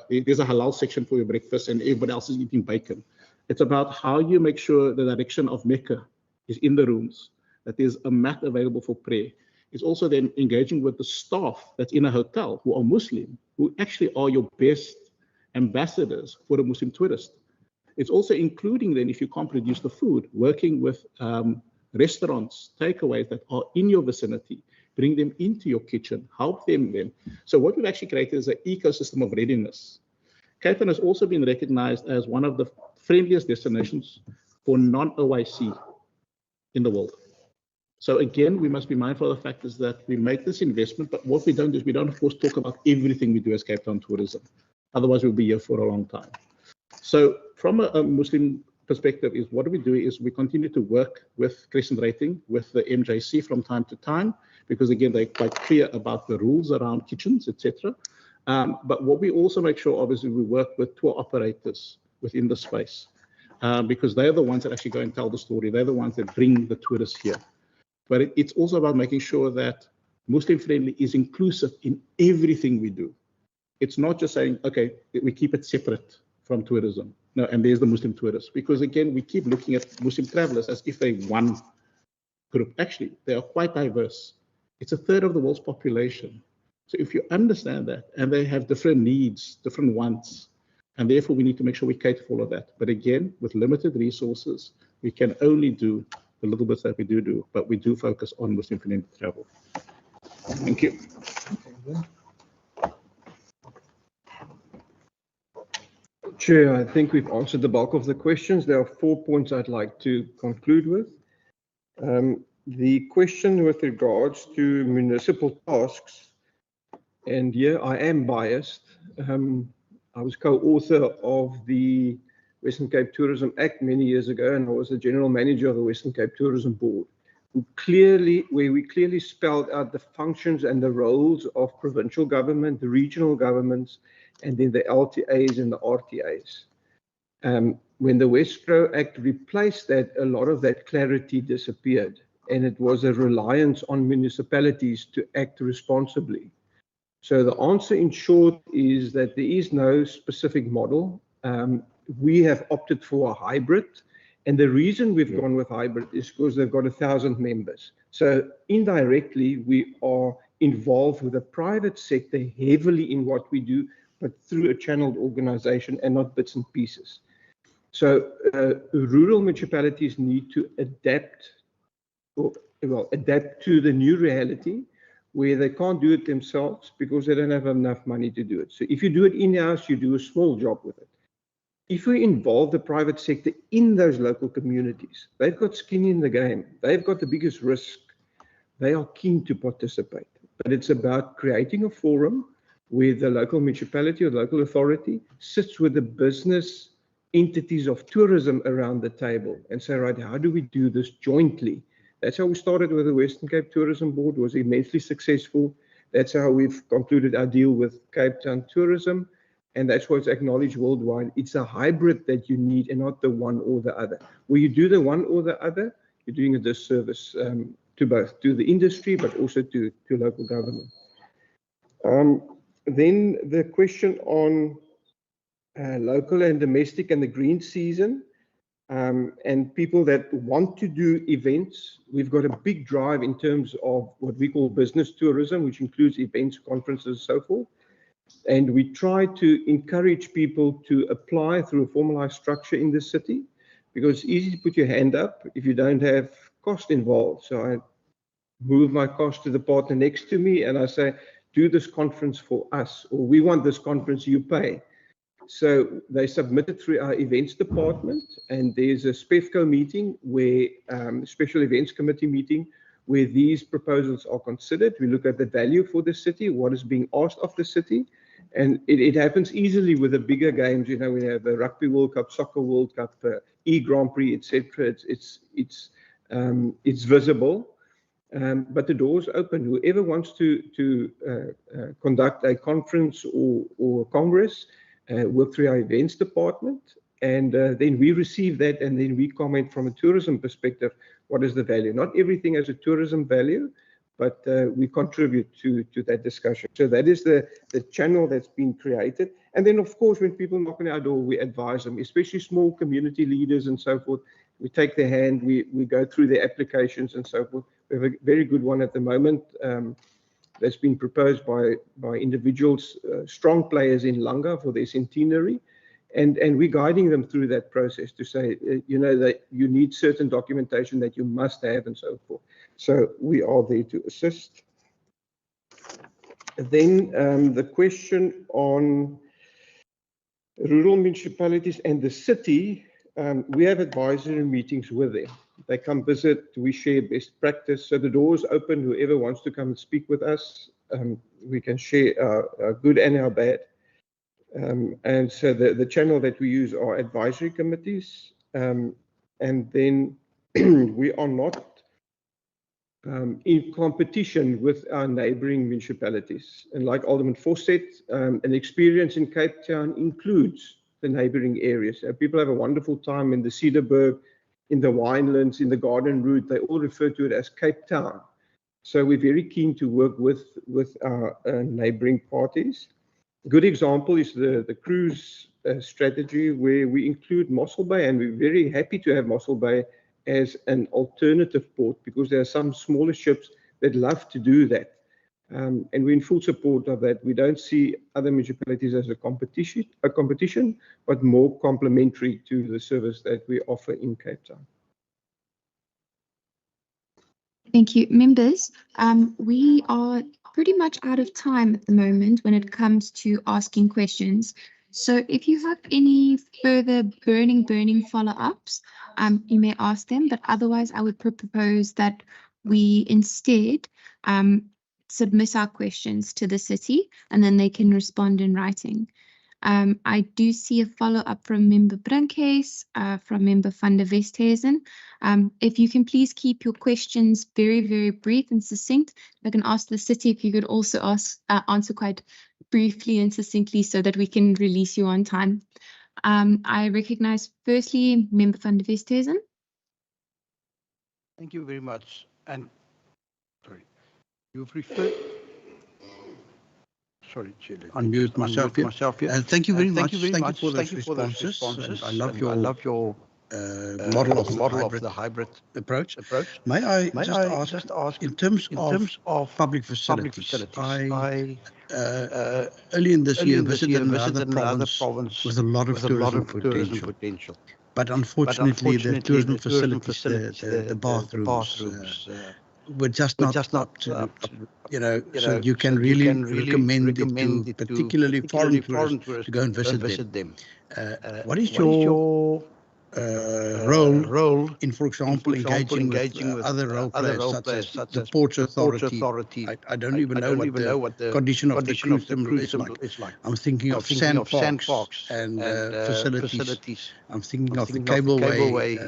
there's a halal section for your breakfast and everybody else is eating bacon. It's about how you make sure the direction of Mecca is in the rooms, that there's a mat available for prayer. It's also then engaging with the staff that's in a hotel who are Muslim, who actually are your best ambassadors for the Muslim tourist. It's also including then, if you can't produce the food, working with restaurants, takeaways that are in your vicinity, bring them into your kitchen, help them then. So what we've actually created is an ecosystem of readiness. Cape Town has also been recognized as one of the friendliest destinations for non-OIC in the world. So again, we must be mindful of the fact is that we make this investment, but what we don't do is we don't, of course, talk about everything we do as Cape Town Tourism. Otherwise, we'll be here for a long time. So from a Muslim perspective is what we do is we continue to work with Crescent Rating, with the MJC from time to time, because again, they're quite clear about the rules around kitchens, etc. But what we also make sure of is we work with tour operators within the space, because they're the ones that actually go and tell the story. They're the ones that bring the tourists here. But it's also about making sure that Muslim friendly is inclusive in everything we do. It's not just saying, okay, we keep it separate from tourism. No, and there's the Muslim tourists. Because again, we keep looking at Muslim travelers as if they're one group. Actually, they are quite diverse. It's a third of the world's population. So if you understand that, and they have different needs, different wants, and therefore we need to make sure we cater for all of that. But again, with limited resources, we can only do the little bits that we do, but we do focus on Muslim friendly travel. Thank you. Chair, I think we've answered the bulk of the questions. There are 4 points I'd like to conclude with. The question with regards to municipal tasks, and here I am biased. I was co-author of the Western Cape Tourism Act many years ago, and I was the general manager of the Western Cape Tourism Board, where we clearly spelled out the functions and the roles of provincial government, the regional governments, and then the LTAs and the RTAs. When the Westpro Act replaced that, a lot of that clarity disappeared, and it was a reliance on municipalities to act responsibly. So the answer in short is that there is no specific model. We have opted for a hybrid, and the reason we've gone with hybrid is because they've got 1,000 members. So indirectly, we are involved with the private sector heavily in what we do, but through a channeled organization and not bits and pieces. So rural municipalities need to adapt to the new reality where they can't do it themselves because they don't have enough money to do it. So if you do it in-house, you do a small job with it. If we involve the private sector in those local communities, they've got skin in the game. They've got the biggest risk. They are keen to participate. But it's about creating a forum where the local municipality or local authority sits with the business entities of tourism around the table and say, right, how do we do this jointly? That's how we started with the Western Cape Tourism Board. It was immensely successful. That's how we've concluded our deal with Cape Town Tourism. And that's why it's acknowledged worldwide. It's a hybrid that you need and not the one or the other. Where you do the one or the other, you're doing a disservice to both, to the industry, but also to local government. Then the question on local and domestic and the green season. And people that want to do events, we've got a big drive in terms of what we call business tourism, which includes events, conferences, and so forth. And we try to encourage people to apply through a formalized structure in the city, because it's easy to put your hand up if you don't have cost involved. So I move my cost to the partner next to me and I say, do this conference for us, or we want this conference, you pay. So they submit it through our events department, and there's a SPEFCO meeting where special events committee meeting where these proposals are considered. We look at the value for the city, what is being asked of the city, and it happens easily with the bigger games. You know, we have the Rugby World Cup, Soccer World Cup, E-Grand Prix, etc. It's visible, but the door's open. Whoever wants to conduct a conference or a congress, work through our events department, and then we receive that, and then we comment from a tourism perspective, what is the value? Not everything has a tourism value, but we contribute to that discussion. So that is the channel that's been created. And then, of course, when people knock on our door, we advise them, especially small community leaders and so forth. We take their hand, we go through their applications and so forth. We have a very good one at the moment that's been proposed by individuals, strong players in Langa for their centenary. And we're guiding them through that process to say, you know, that you need certain documentation that you must have and so forth. So we are there to assist. Then the question on rural municipalities and the city, we have advisory meetings with them. They come visit, we share best practice. So the door is open, whoever wants to come and speak with us, we can share our good and our bad. And so the channel that we use are advisory committees. And then we are not in competition with our neighboring municipalities. And like Alderman Vos said, an experience in Cape Town includes the neighboring areas. People have a wonderful time in the Cedarburg, in the Winelands, in the Garden Route. They all refer to it as Cape Town. So we're very keen to work with our neighboring parties. A good example is the cruise strategy, where we include Mossel Bay, and we're very happy to have Mossel Bay as an alternative port, because there are some smaller ships that love to do that. And we're in full support of that. We don't see other municipalities as a competition, but more complementary to the service that we offer in Cape Town. Thank you. Members, we are pretty much out of time at the moment when it comes to asking questions. So if you have any further burning follow-ups, you may ask them, but otherwise I would propose that we instead submit our questions to the city and then they can respond in writing. I do see a follow-up from Member Brinkhuis, from Member van der Westhuizen. If you can please keep your questions very brief and succinct. I can ask the city if you could also answer quite briefly and succinctly so that we can release you on time. I recognize firstly Member van der Westhuizen. Thank you very much. And sorry, you've referred. Sorry, unmute myself here. Thank you very much. Thank you for those responses. I love your model of the hybrid approach. May I just ask in terms of public facilities? I early in this year visited another province with a lot of tourism potential. But unfortunately, the tourism facilities, the bathrooms, were just not up to, so you can really recommend it to particularly foreign tourists to go and visit them. What is your role in, for example, engaging with other role players such as the Ports Authority? I don't even know what the condition of the cruise terminal is like. I'm thinking of sandparks and facilities. I'm thinking of the cableway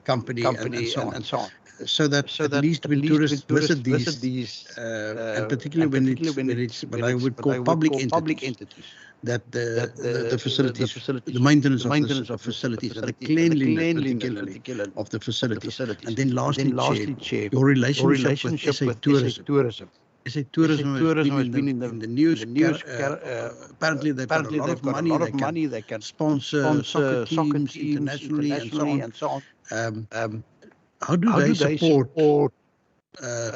company and so on. So that at least when tourists visit these, and particularly when it's what I would call public entities, that the facilities, the maintenance of facilities, and the cleanliness particularly of the facilities. And then lastly, Chair, your relationship with SA Tourism. SA Tourism has been in the news. Apparently they've got a lot of money. They can sponsor soccer teams internationally and so on. How do they support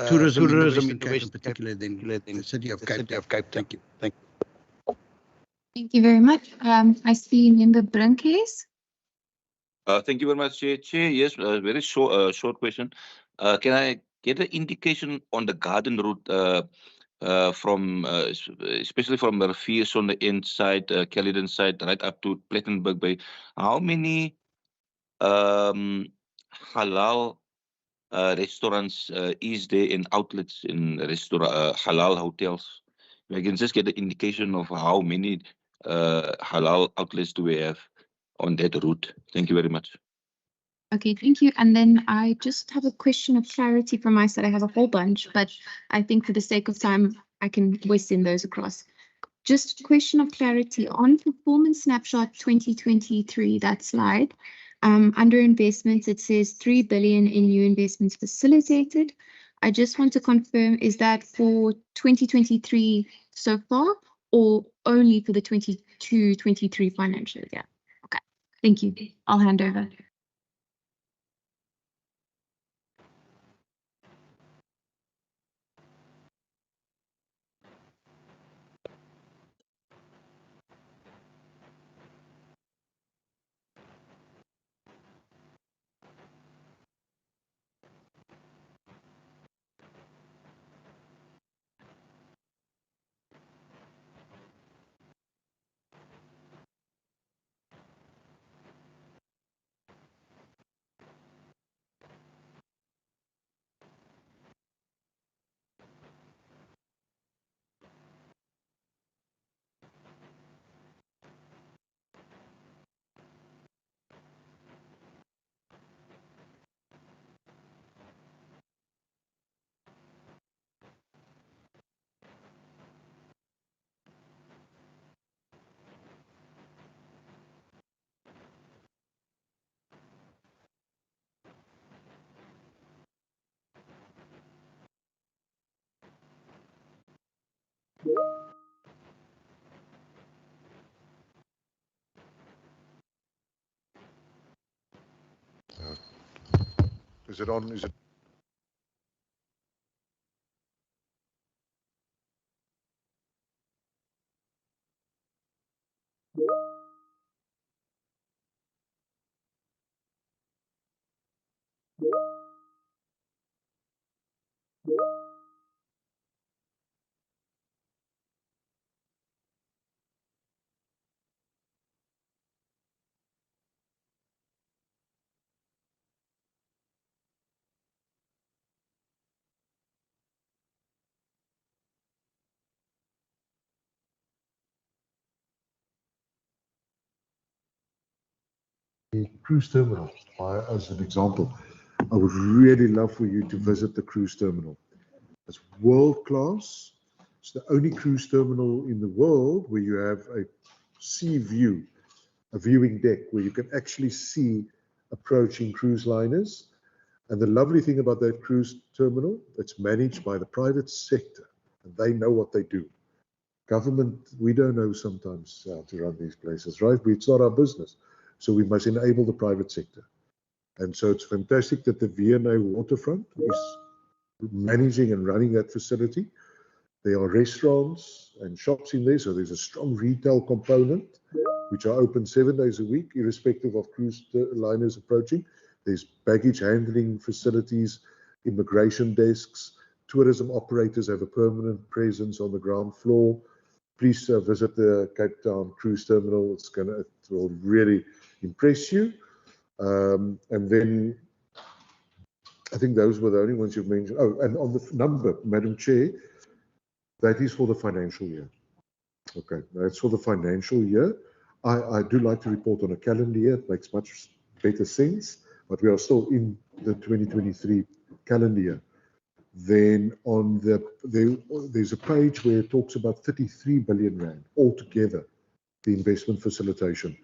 tourism in the Western Cape, particularly in the city of Cape Town? Thank you. Thank you very much. I see Member Brinkhuis. Thank you very much, Chair. Yes, very short question. Can I get an indication on the garden route from, especially from Riviers on the end side, Caledon side, right up to Plettenberg Bay? How many halal restaurants is there in outlets in halal hotels? I can just get an indication of how many halal outlets do we have on that route. Thank you very much. Okay, thank you. And then I just have a question of clarity from my side. I have a whole bunch, but I think for the sake of time, I can always send those across. Just question of clarity on performance snapshot 2023, that slide. Under investments, it says 3 billion in new investments facilitated. I just want to confirm, is that for 2023 so far or only for the 22-23 financial year? Okay, thank you. I'll hand over. Is it on? Is it? The cruise terminal, as an example, I would really love for you to visit the cruise terminal. It's world class. It's the only cruise terminal in the world where you have a sea view, a viewing deck where you can actually see approaching cruise liners. And the lovely thing about that cruise terminal, it's managed by the private sector, and they know what they do. Government, we don't know sometimes how to run these places, right? It's not our business. So we must enable the private sector. And so it's fantastic that the V&A Waterfront is managing and running that facility. There are restaurants and shops in there, so there's a strong retail component, which are open 7 days a week, irrespective of cruise liners approaching. There's baggage handling facilities, immigration desks, tourism operators have a permanent presence on the ground floor. Please visit the Cape Town Cruise Terminal. It will really impress you. And then I think those were the only ones you've mentioned. Oh, and on the number, Madam Chair, that is for the financial year. Okay, that's for the financial year. I do like to report on a calendar year. It makes much better sense, but we are still in the 2023 calendar year. Then on there's a page where it talks about 33 billion rand altogether, the investment facilitation.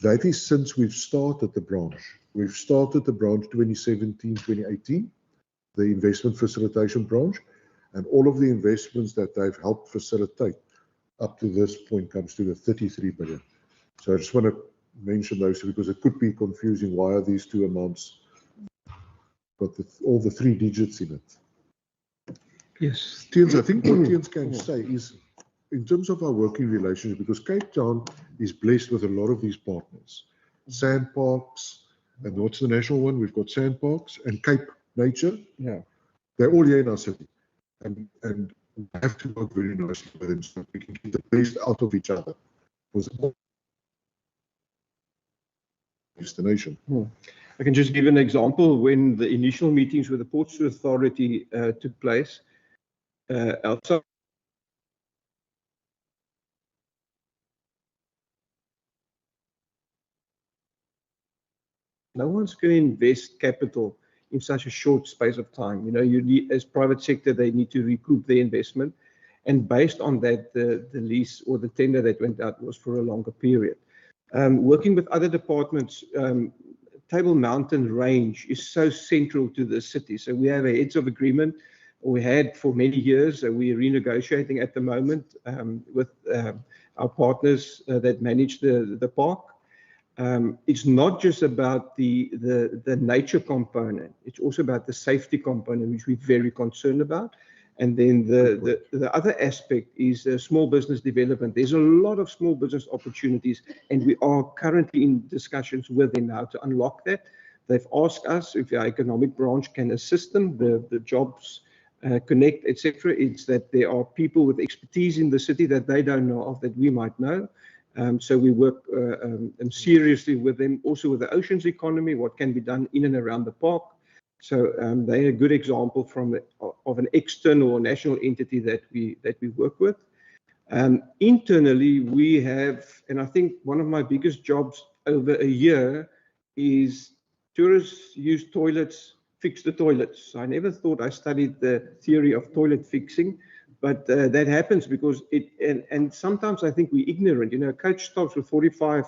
That is since we've started the branch. We've started the branch 2017, 2018, the investment facilitation branch, and all of the investments that they've helped facilitate up to this point comes to the 33 billion. So I just want to mention those because it could be confusing. Why are these two amounts got all the 3 digits in it? Yes. Tiens, I think what Tiens can say is, in terms of our working relationship, because Cape Town is blessed with a lot of these partners, sand parks, and what's the national one? We've got sand parks and Cape Nature. Yeah. They're all here in our city, and we have to work very nicely with them so we can get the best out of each other. Destination. I can just give an example. When the initial meetings with the Ports Authority took place, outside no one's going to invest capital in such a short space of time. You know, you need, as private sector, they need to recoup their investment. And based on that, the lease or the tender that went out was for a longer period. Working with other departments, Table Mountain Range is so central to the city. So we have a heads of agreement, we had for many years, we're renegotiating at the moment with our partners that manage the park. It's not just about the nature component, it's also about the safety component, which we're very concerned about. And then the other aspect is small business development. There's a lot of small business opportunities, and we are currently in discussions with them now to unlock that. They've asked us if our economic branch can assist them, the jobs, connect, etc. It's that there are people with expertise in the city that they don't know of that we might know. So we work seriously with them, also with the oceans economy, what can be done in and around the park. So they're a good example of an external or national entity that we work with. Internally, we have, and I think one of my biggest jobs over a year is tourists use toilets, fix the toilets. I never thought I studied the theory of toilet fixing, but that happens because and sometimes I think we're ignorant. You know, a coach stops with 45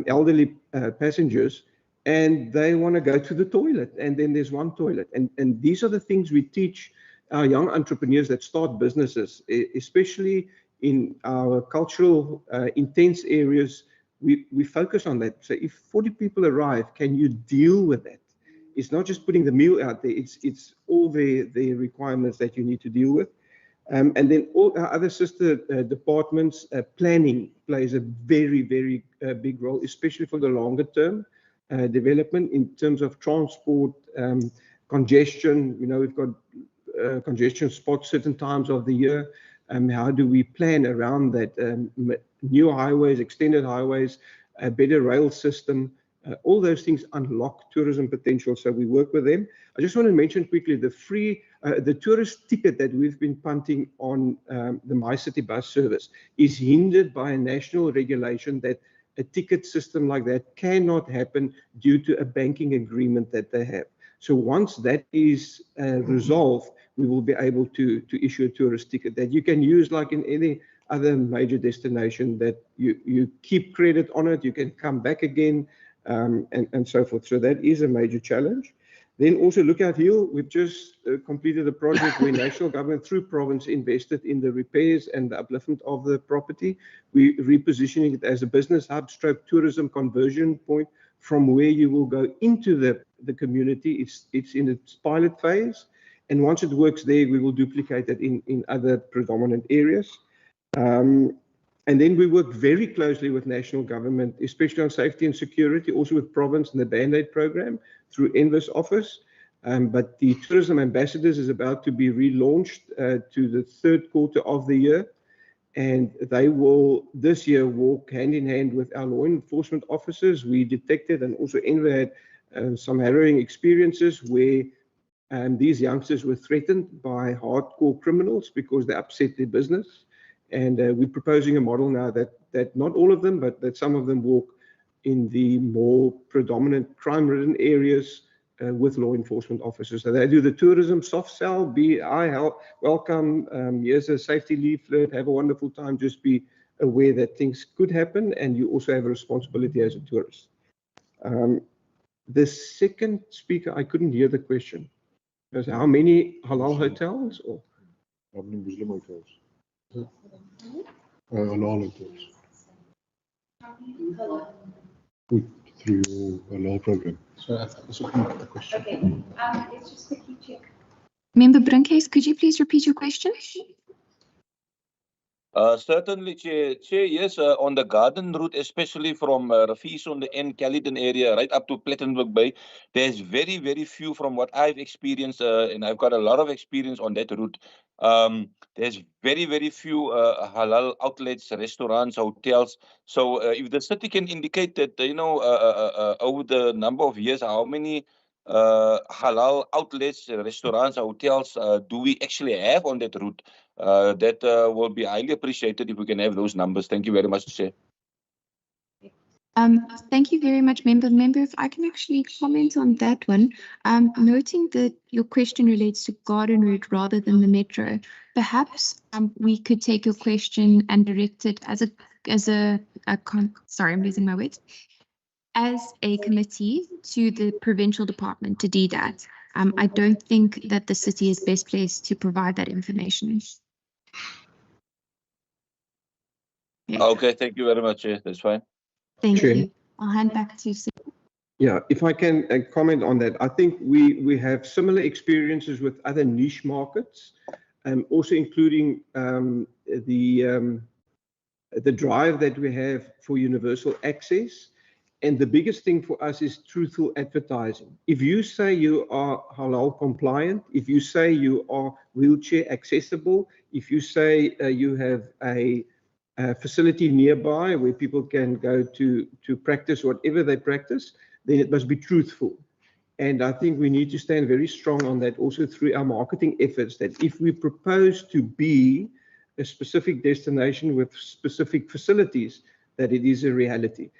elderly passengers, and they want to go to the toilet, and then there's one toilet. And these are the things we teach our young entrepreneurs that start businesses, especially in our cultural intense areas, we focus on that. So if 40 people arrive, can you deal with that? It's not just putting the meal out there, it's all the requirements that you need to deal with. And then all our other sister departments, planning plays a very, very big role, especially for the longer term development in terms of transport, congestion. You know, we've got congestion spots certain times of the year. How do we plan around that? New highways, extended highways, a better rail system. All those things unlock tourism potential, so we work with them. I just want to mention quickly the tourist ticket that we've been punting on the My City bus service is hindered by a national regulation that a ticket system like that cannot happen due to a banking agreement that they have. So once that is resolved, we will be able to issue a tourist ticket that you can use like in any other major destination, that you keep credit on it, you can come back again, and so forth. So that is a major challenge. Then also Lookout Hill, we've just completed a project where national government through province invested in the repairs and the upliftment of the property. We're repositioning it as a business hub stroke tourism conversion point from where you will go into the community. It's in its pilot phase. And once it works there, we will duplicate it in other predominant areas. And then we work very closely with national government, especially on safety and security, also with province and the Band-Aid program through Envis office. But the tourism ambassadors is about to be relaunched to the third quarter of the year. And they will this year walk hand in hand with our law enforcement officers. We detected and also Envis had some harrowing experiences where these youngsters were threatened by hardcore criminals because they upset their business. And we're proposing a model now that not all of them, but that some of them walk in the more predominant crime-ridden areas with law enforcement officers. So they do the tourism soft sell, welcome, here's a safety leaflet, have a wonderful time, just be aware that things could happen, and you also have a responsibility as a tourist. The second speaker, I couldn't hear the question. Was how many halal hotels? Or? How many Muslim hotels? Halal hotels. Through your halal program. So that's the question. Okay, let's just quickly check. Member Brinkhuis, could you please repeat your question? Certainly, Chair. Chair, yes, on the garden route, especially from Rafies on the end, Caledon area, right up to Plettenberg Bay, there's very, very few from what I've experienced, and I've got a lot of experience on that route. There's very, very few halal outlets, restaurants, hotels. So if the city can indicate that, over the number of years, how many halal outlets, restaurants, hotels do we actually have on that route? That will be highly appreciated if we can have those numbers. Thank you very much, Chair. Thank you very much, Member. Member, if I can actually comment on that one, noting that your question relates to garden route rather than the metro, perhaps we could take your question and direct it sorry, I'm losing my words, as a committee to the provincial department to do that. I don't think that the city is best placed to provide that information. Okay, thank you very much, Chair. That's fine. Thank Chair. you. I'll hand back to Sue. Yeah, if I can comment on that, I think we have similar experiences with other niche markets, also including the drive that we have for universal access. And the biggest thing for us is truthful advertising. If you say you are halal compliant, if you say you are wheelchair accessible, if you say you have a facility nearby where people can go to practice whatever they practice, then it must be truthful. And I think we need to stand very strong on that also through our marketing efforts, that if we propose to be a specific destination with specific facilities, that it is a reality.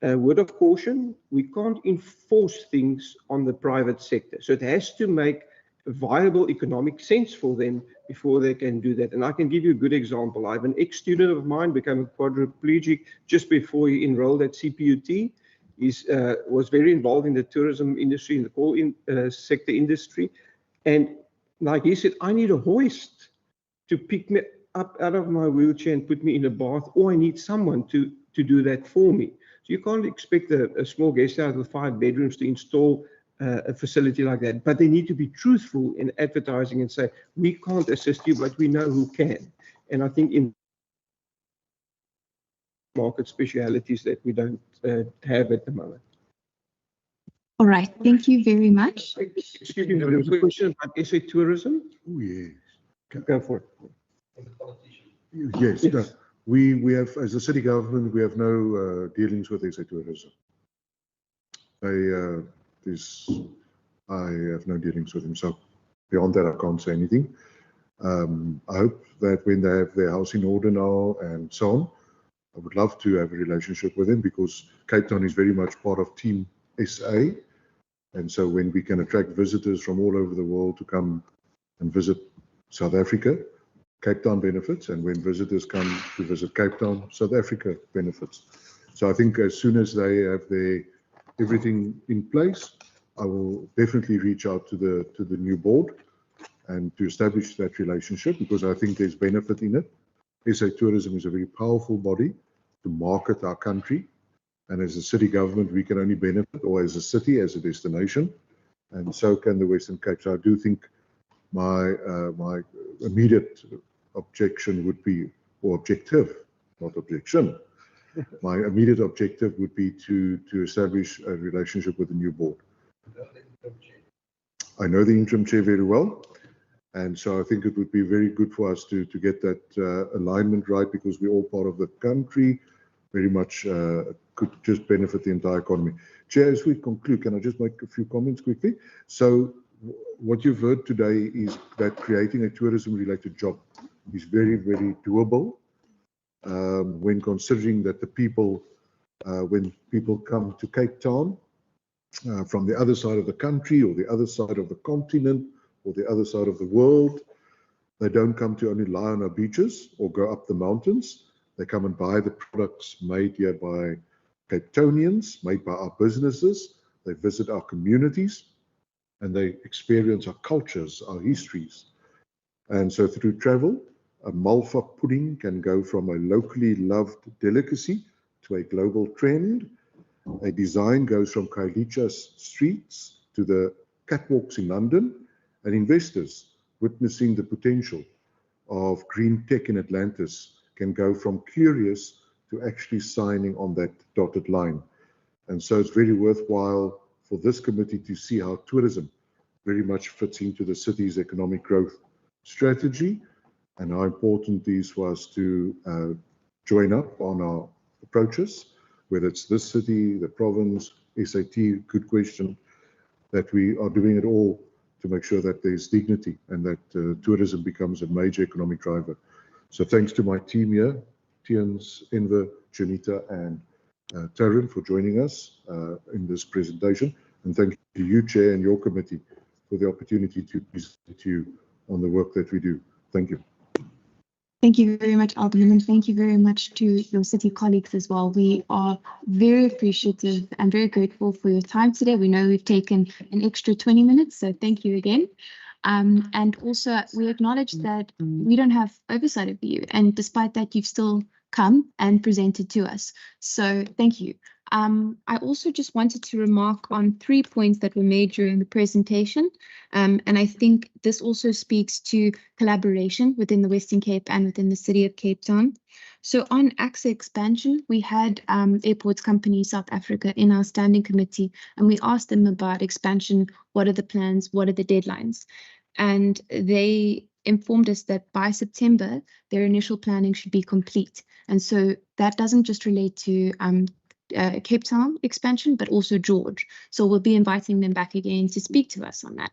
Word of caution, we can't enforce things on the private sector. So it has to make viable economic sense for them before they can do that. And I can give you a good example. I have an ex-student of mine became a quadriplegic just before he enrolled at CPUT. He was very involved in the tourism industry, in the call sector industry. And like he said, I need a hoist to pick me up out of my wheelchair and put me in a bath, or I need someone to do that for me. So you can't expect a small guest house with 5 bedrooms to install a facility like that. But they need to be truthful in advertising and say, we can't assist you, but we know who can. And I think in market specialities that we don't have at the moment. All right, thank you very much. Excuse me, there was a question about SA tourism. Oh, yes. Go for it. Yes. No, we have, as a city government, we have no dealings with SA tourism. I have no dealings with them. So beyond that, I can't say anything. I hope that when they have their house in order now and so on, I would love to have a relationship with them, because Cape Town is very much part of Team SA. And so when we can attract visitors from all over the world to come and visit South Africa, Cape Town benefits. And when visitors come to visit Cape Town, South Africa benefits. So I think as soon as they have everything in place, I will definitely reach out to the new board and to establish that relationship, because I think there's benefit in it. SA Tourism is a very powerful body to market our country. And as a city government, we can only benefit, or as a city, as a destination, and so can the Western Cape. So I do think my immediate objection would be, or objective, not objection. My immediate objective would be to establish a relationship with the new board. I know the interim chair very well, and so I think it would be very good for us to get that alignment right, because we're all part of the country, very much could just benefit the entire economy. Chair, as we conclude, can I just make a few comments quickly? So what you've heard today is that creating a tourism-related job is very, very doable when considering that the people, when people come to Cape Town from the other side of the country, or the other side of the continent, or the other side of the world, they don't come to only lie on our beaches or go up the mountains. They come and buy the products made here by Cape Townians, made by our businesses. They visit our communities, and they experience our cultures, our histories. And so through travel, a Malva pudding can go from a locally loved delicacy to a global trend. A design goes from Kailicha's streets to the catwalks in London, and investors witnessing the potential of green tech in Atlantis can go from curious to actually signing on that dotted line. And so it's very worthwhile for this committee to see how tourism very much fits into the city's economic growth strategy, and how important it is for us to join up on our approaches, whether it's this city, the province, SAT, good question, that we are doing it all to make sure that there's dignity and that tourism becomes a major economic driver. So thanks to my team here, Tians, Enver, Janita, and Taryn for joining us in this presentation. And thank you to you, Chair, and your committee for the opportunity to present to you on the work that we do. Thank you. Thank you very much, Alderman, and thank you very much to your city colleagues as well. We are very appreciative and very grateful for your time today. We know we've taken an extra 20 minutes, so thank you again. And also, we acknowledge that we don't have oversight of you, and despite that, you've still come and presented to us. So thank you. I also just wanted to remark on 3 points that were made during the presentation. And I think this also speaks to collaboration within the Western Cape and within the city of Cape Town. So on AXA expansion, we had Airports Company South Africa in our standing committee, and we asked them about expansion. What are the plans? What are the deadlines? And they informed us that by September, their initial planning should be complete. And so that doesn't just relate to Cape Town expansion, but also George. So we'll be inviting them back again to speak to us on that.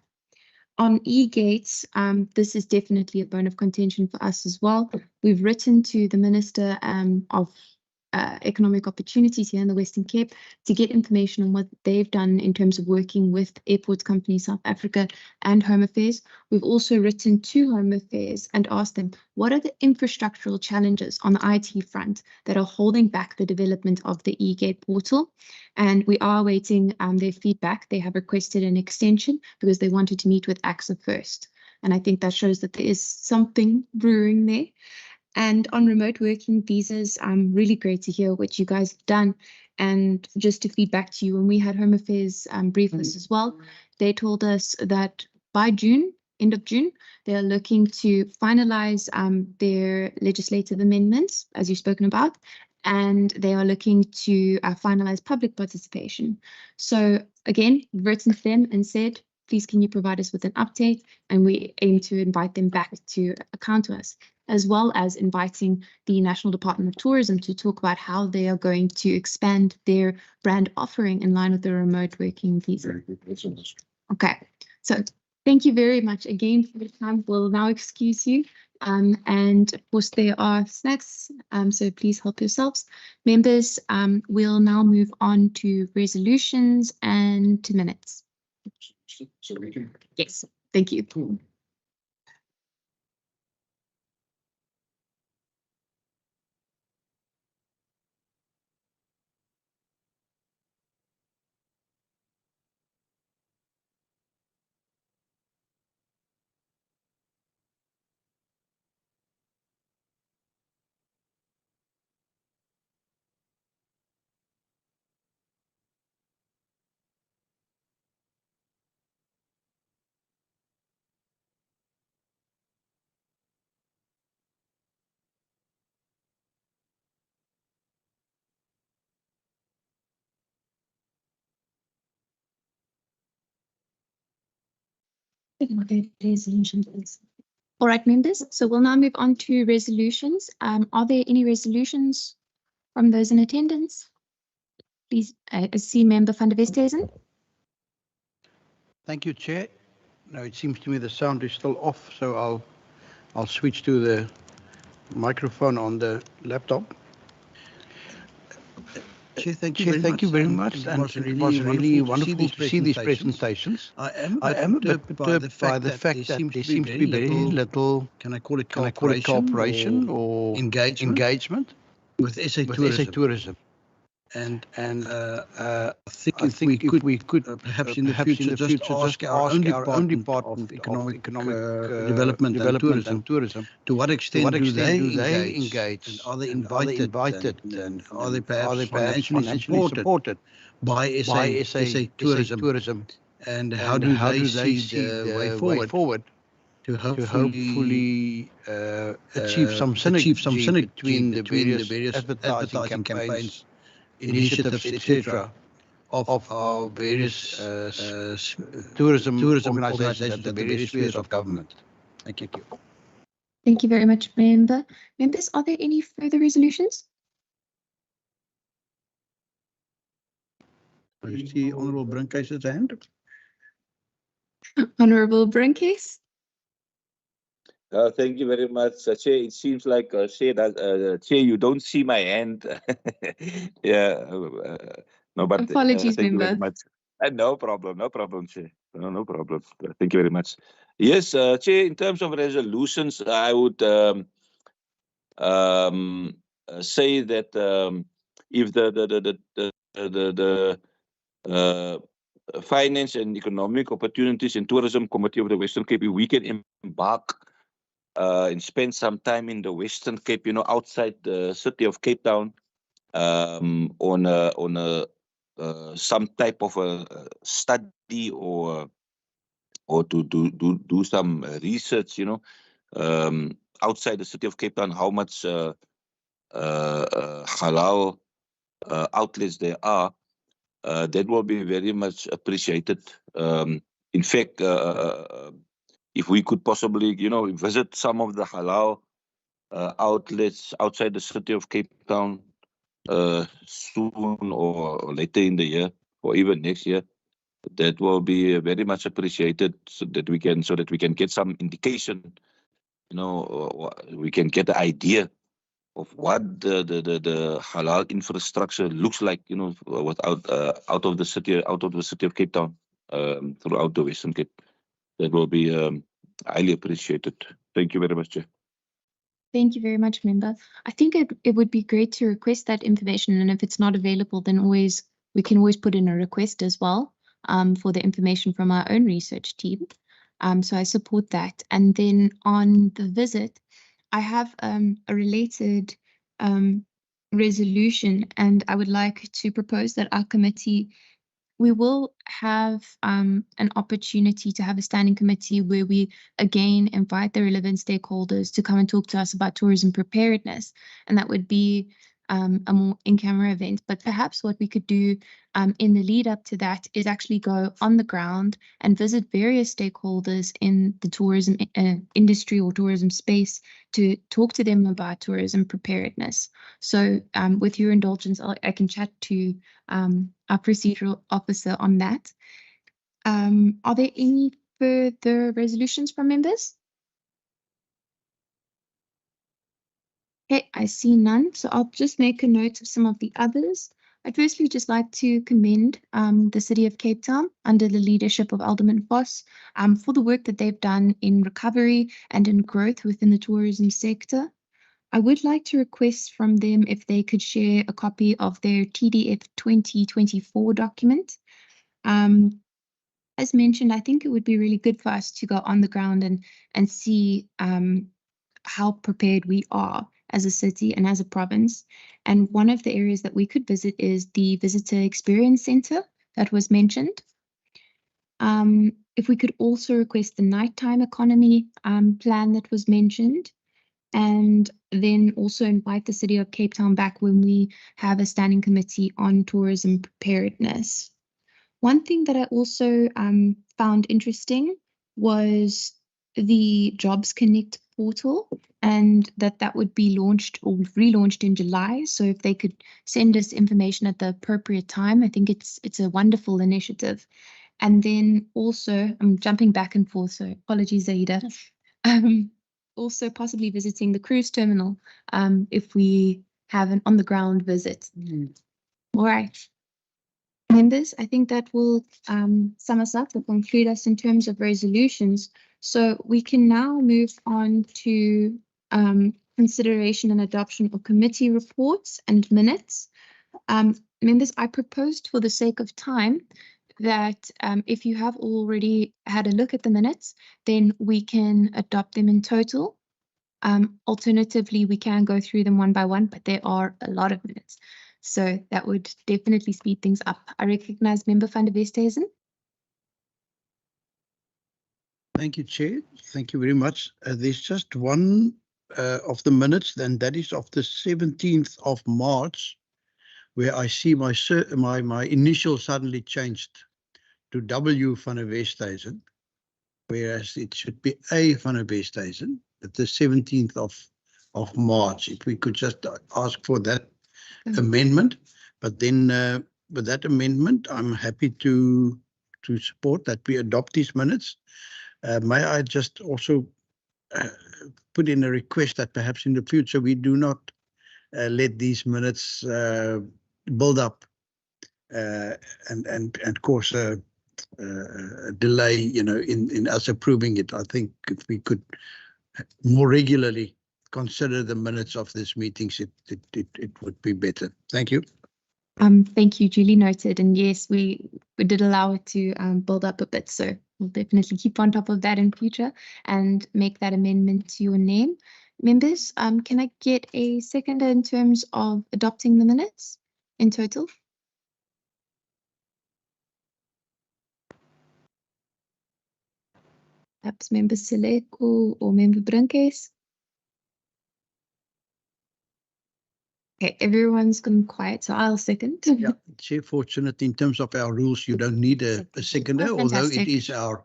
On e-gates, this is definitely a bone of contention for us as well. We've written to the Minister of Economic Opportunities here in the Western Cape to get information on what they've done in terms of working with Airports Company South Africa and Home Affairs. We've also written to Home Affairs and asked them, what are the infrastructural challenges on the IT front that are holding back the development of the e-gate portal? And we are awaiting their feedback. They have requested an extension because they wanted to meet with AXA first. And I think that shows that there is something brewing there. And on remote working visas, really great to hear what you guys have done. And just to feed back to you, when we had Home Affairs brief us as well, they told us that by June, end of June, they're looking to finalize their legislative amendments, as you've spoken about, and they are looking to finalize public participation. So again, we've written to them and said, please can you provide us with an update? And we aim to invite them back to account to us, as well as inviting the National Department of Tourism to talk about how they are going to expand their brand offering in line with the remote working visa. Okay, so thank you very much again for the time. We'll now excuse you. And of course, there are snacks, so please help yourselves. Members, we'll now move on to resolutions and to minutes. So we can. Yes, thank you. Resolutions. All right, members. So we'll now move on to resolutions. Are there any resolutions from those in attendance? Please, see Member van der Westhuizen. Thank you, Chair. Now it seems to me the sound is still off, so I'll switch to the microphone on the laptop. Chair, thank you very much. And it was really wonderful to see these presentations. I am a bit perturbed by the fact that there seems to be very little, can I call it cooperation or engagement with SA Tourism. And I think if we could perhaps in the future just ask our own Department of Economic Development and Tourism to what extent do they engage, and are they invited, and are they perhaps financially supported by SA Tourism, and how do they see the way forward to hopefully achieve some synergy between the various advertising campaigns, initiatives, etc., of our various tourism organizations at the various spheres of government. Thank you. Thank you very much, Member. Members, are there any further resolutions? I see Honourable Brincase's hand. Honourable Brinkcase. Thank you very much, Chair. It seems like Chair, you don't see my hand. Yeah, no, but Apologies, thank you very Member. much. No problem, Chair. No problem. Thank you very much. Yes, Chair. In terms of resolutions, I would say that if the Finance and Economic Opportunities and Tourism Committee of the Western Cape, we can embark and spend some time in the Western Cape, outside the city of Cape Town, on some type of a study or to do some research, outside the city of Cape Town, how much halal outlets there are. That will be very much appreciated. In fact, if we could possibly, visit some of the halal outlets outside the city of Cape Town soon or later in the year or even next year, that will be very much appreciated, so that we can get some indication, we can get the idea of what the halal infrastructure looks like, without out of the city of Cape Town, throughout the Western Cape. That will be highly appreciated. Thank you very much, Chair. Thank you very much, Member. I think it would be great to request that information, and if it's not available, then we can always put in a request as well for the information from our own research team. So I support that. And then on the visit, I have a related resolution, and I would like to propose that our committee, we will have an opportunity to have a standing committee where we again invite the relevant stakeholders to come and talk to us about tourism preparedness. And that would be a more in-camera event. But perhaps what we could do in the lead up to that is actually go on the ground and visit various stakeholders in the tourism industry or tourism space to talk to them about tourism preparedness. So with your indulgence, I can chat to our procedural officer on that. Are there any further resolutions from members? Okay, I see none, so I'll just make a note of some of the others. I'd firstly just like to commend the City of Cape Town under the leadership of Alderman Voss for the work that they've done in recovery and in growth within the tourism sector. I would like to request from them if they could share a copy of their TDF 2024 document. As mentioned, I think it would be really good for us to go on the ground and see how prepared we are as a city and as a province. And one of the areas that we could visit is the Visitor Experience Center that was mentioned. If we could also request the nighttime economy plan that was mentioned, and then also invite the City of Cape Town back when we have a standing committee on tourism preparedness. One thing that I also found interesting was the Jobs Connect portal, and that would be launched or relaunched in July. So if they could send us information at the appropriate time, I think it's a wonderful initiative. And then also, I'm jumping back and forth, so apologies, Aida. Also possibly visiting the cruise terminal if we have an on-the-ground visit. All right. Members, I think that will sum us up and conclude us in terms of resolutions. So we can now move on to consideration and adoption of committee reports and minutes. Members, I proposed for the sake of time that if you have already had a look at the minutes, then we can adopt them in total. Alternatively, we can go through them one by one, but there are a lot of minutes. So that would definitely speed things up. I recognize Member van der Westhuizen. Thank you, Chair. Thank you very much. There's just one of the minutes, then that is of the 17th of March, where I see my initial suddenly changed to W van der Westhuizen, whereas it should be A van der Westhuizen at the 17th of March. If we could just ask for that amendment, but then with that amendment, I'm happy to support that we adopt these minutes. May I just also put in a request that perhaps in the future we do not let these minutes build up and cause a delay, in us approving it. I think if we could more regularly consider the minutes of these meetings, it would be better. Thank you. Thank you, duly noted. And yes, we did allow it to build up a bit. So we'll definitely keep on top of that in future and make that amendment to your name. Members, can I get a seconder in terms of adopting the minutes in total? Perhaps Member Seleko or Member Brinkes? Okay, everyone's gone quiet, so I'll second. Yeah, Chair, fortunate in terms of our rules, you don't need a seconder, although it is our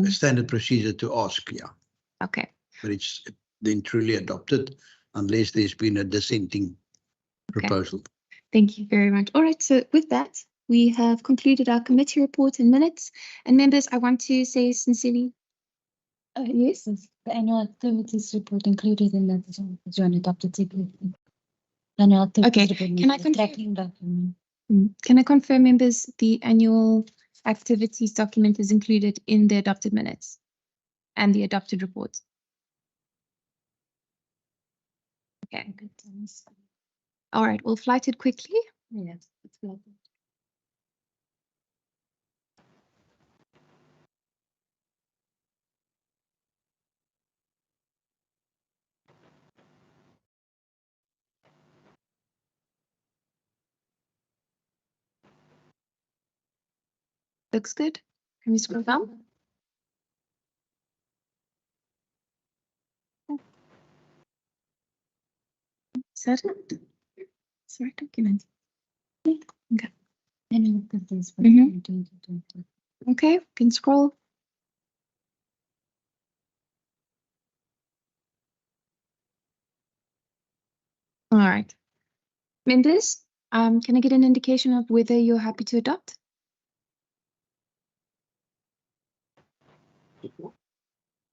standard procedure to ask. Yeah. Okay. But it's then truly adopted unless there's been a dissenting proposal. Thank you very much. All right, so with that, we have concluded our committee report in minutes. And members, I want to say sincerely. Yes, the annual activities report included in that is one adopted separately. Annual activities report. Can I confirm? Can I confirm, members, the annual activities document is included in the adopted minutes and the adopted reports? Okay. All right, we'll flight it quickly. Yes, it's good. Looks good. Can we scroll down? Is that it? Sorry, document. Okay. Annual activities for Mhm. 2020. Okay, can scroll. All right. Members, can I get an indication of whether you're happy to adopt?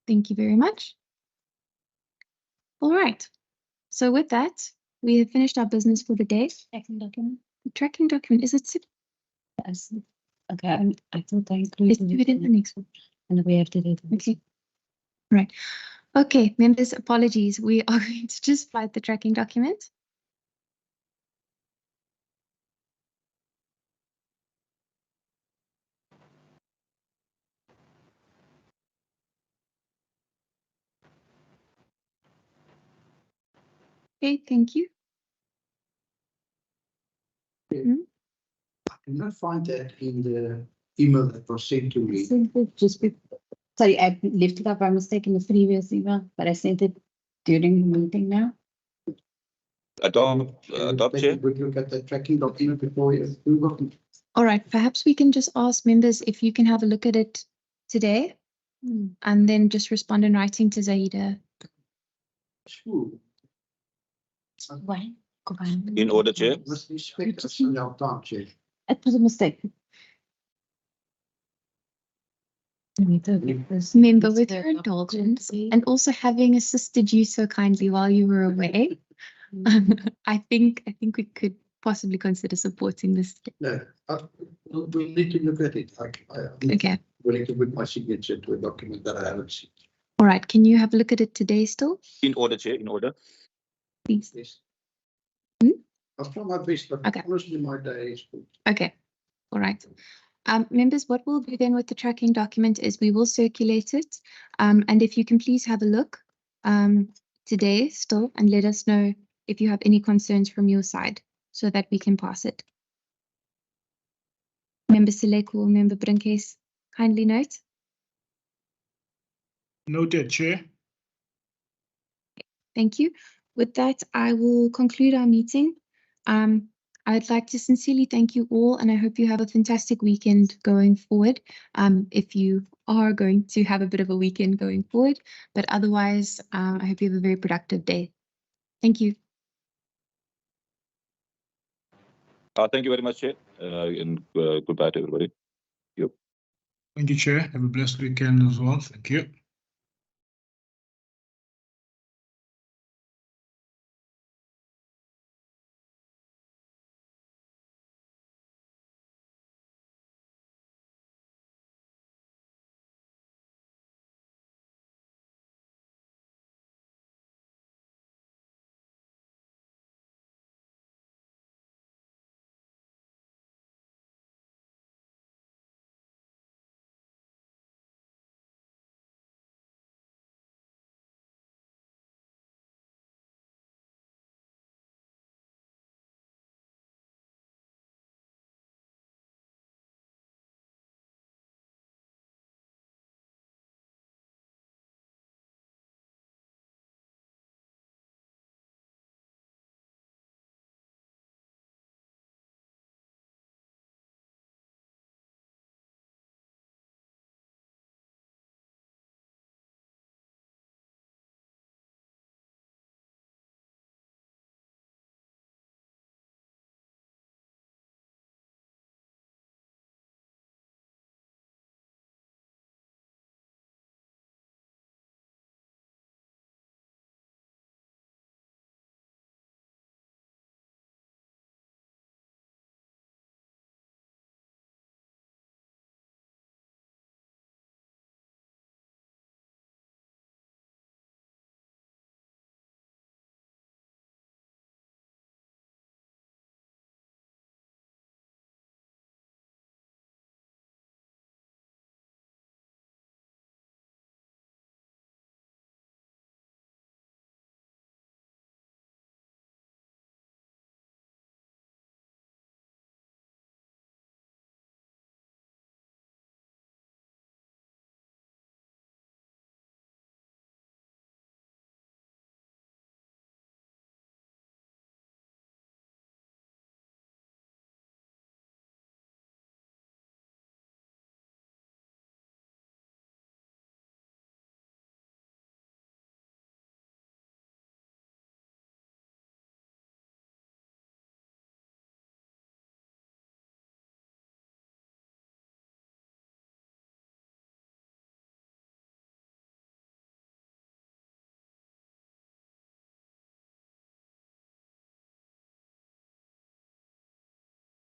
Thank you very much. All right. So with that, we have finished our business for the day. Tracking document. The tracking document, is it? Yes. Okay, I thought I included. Let's do it in the next one. And we have to do it. Okay. Right. Okay, members, apologies. We are going to just flight the tracking document. Okay, thank you. Mhm. I cannot find that in the email that was sent to I me. sent it just sorry, I left it up by mistake in the previous email, but I sent it during the meeting now. Adopt, Chair. Would look at the tracking document before you approve it. All right, perhaps we can just ask members if you can have a look at it today and then just respond in writing to Zaida. Sure. Why? Go on. In order, Chair. Must respect us in our time, Chair. It was a mistake. Member, with your indulgence and also having assisted you so kindly while you were away, I think we could possibly consider supporting this. No, we need to look at it. I'm Okay. willing to put my signature to a document that I haven't seen. All right. Can you have a look at it today still, In order, Chair. In order. please? Yes. Hmm? I'll try my best, but Okay. honestly, my day is full. Okay. All right. Members, what we'll do then with the tracking document is we will circulate it. And if you can please have a look today still and let us know if you have any concerns from your side so that we can pass it. Member Seleko or Member Brinkes, kindly note. Noted, Chair. Thank you. With that, I will conclude our meeting. I'd like to sincerely thank you all, and I hope you have a fantastic weekend going forward. If you are going to have a bit of a weekend going forward, but otherwise, I hope you have a very productive day. Thank you. Thank you very much, Chair. And goodbye to everybody. Thank you, Chair. Have a blessed weekend as well. Thank you.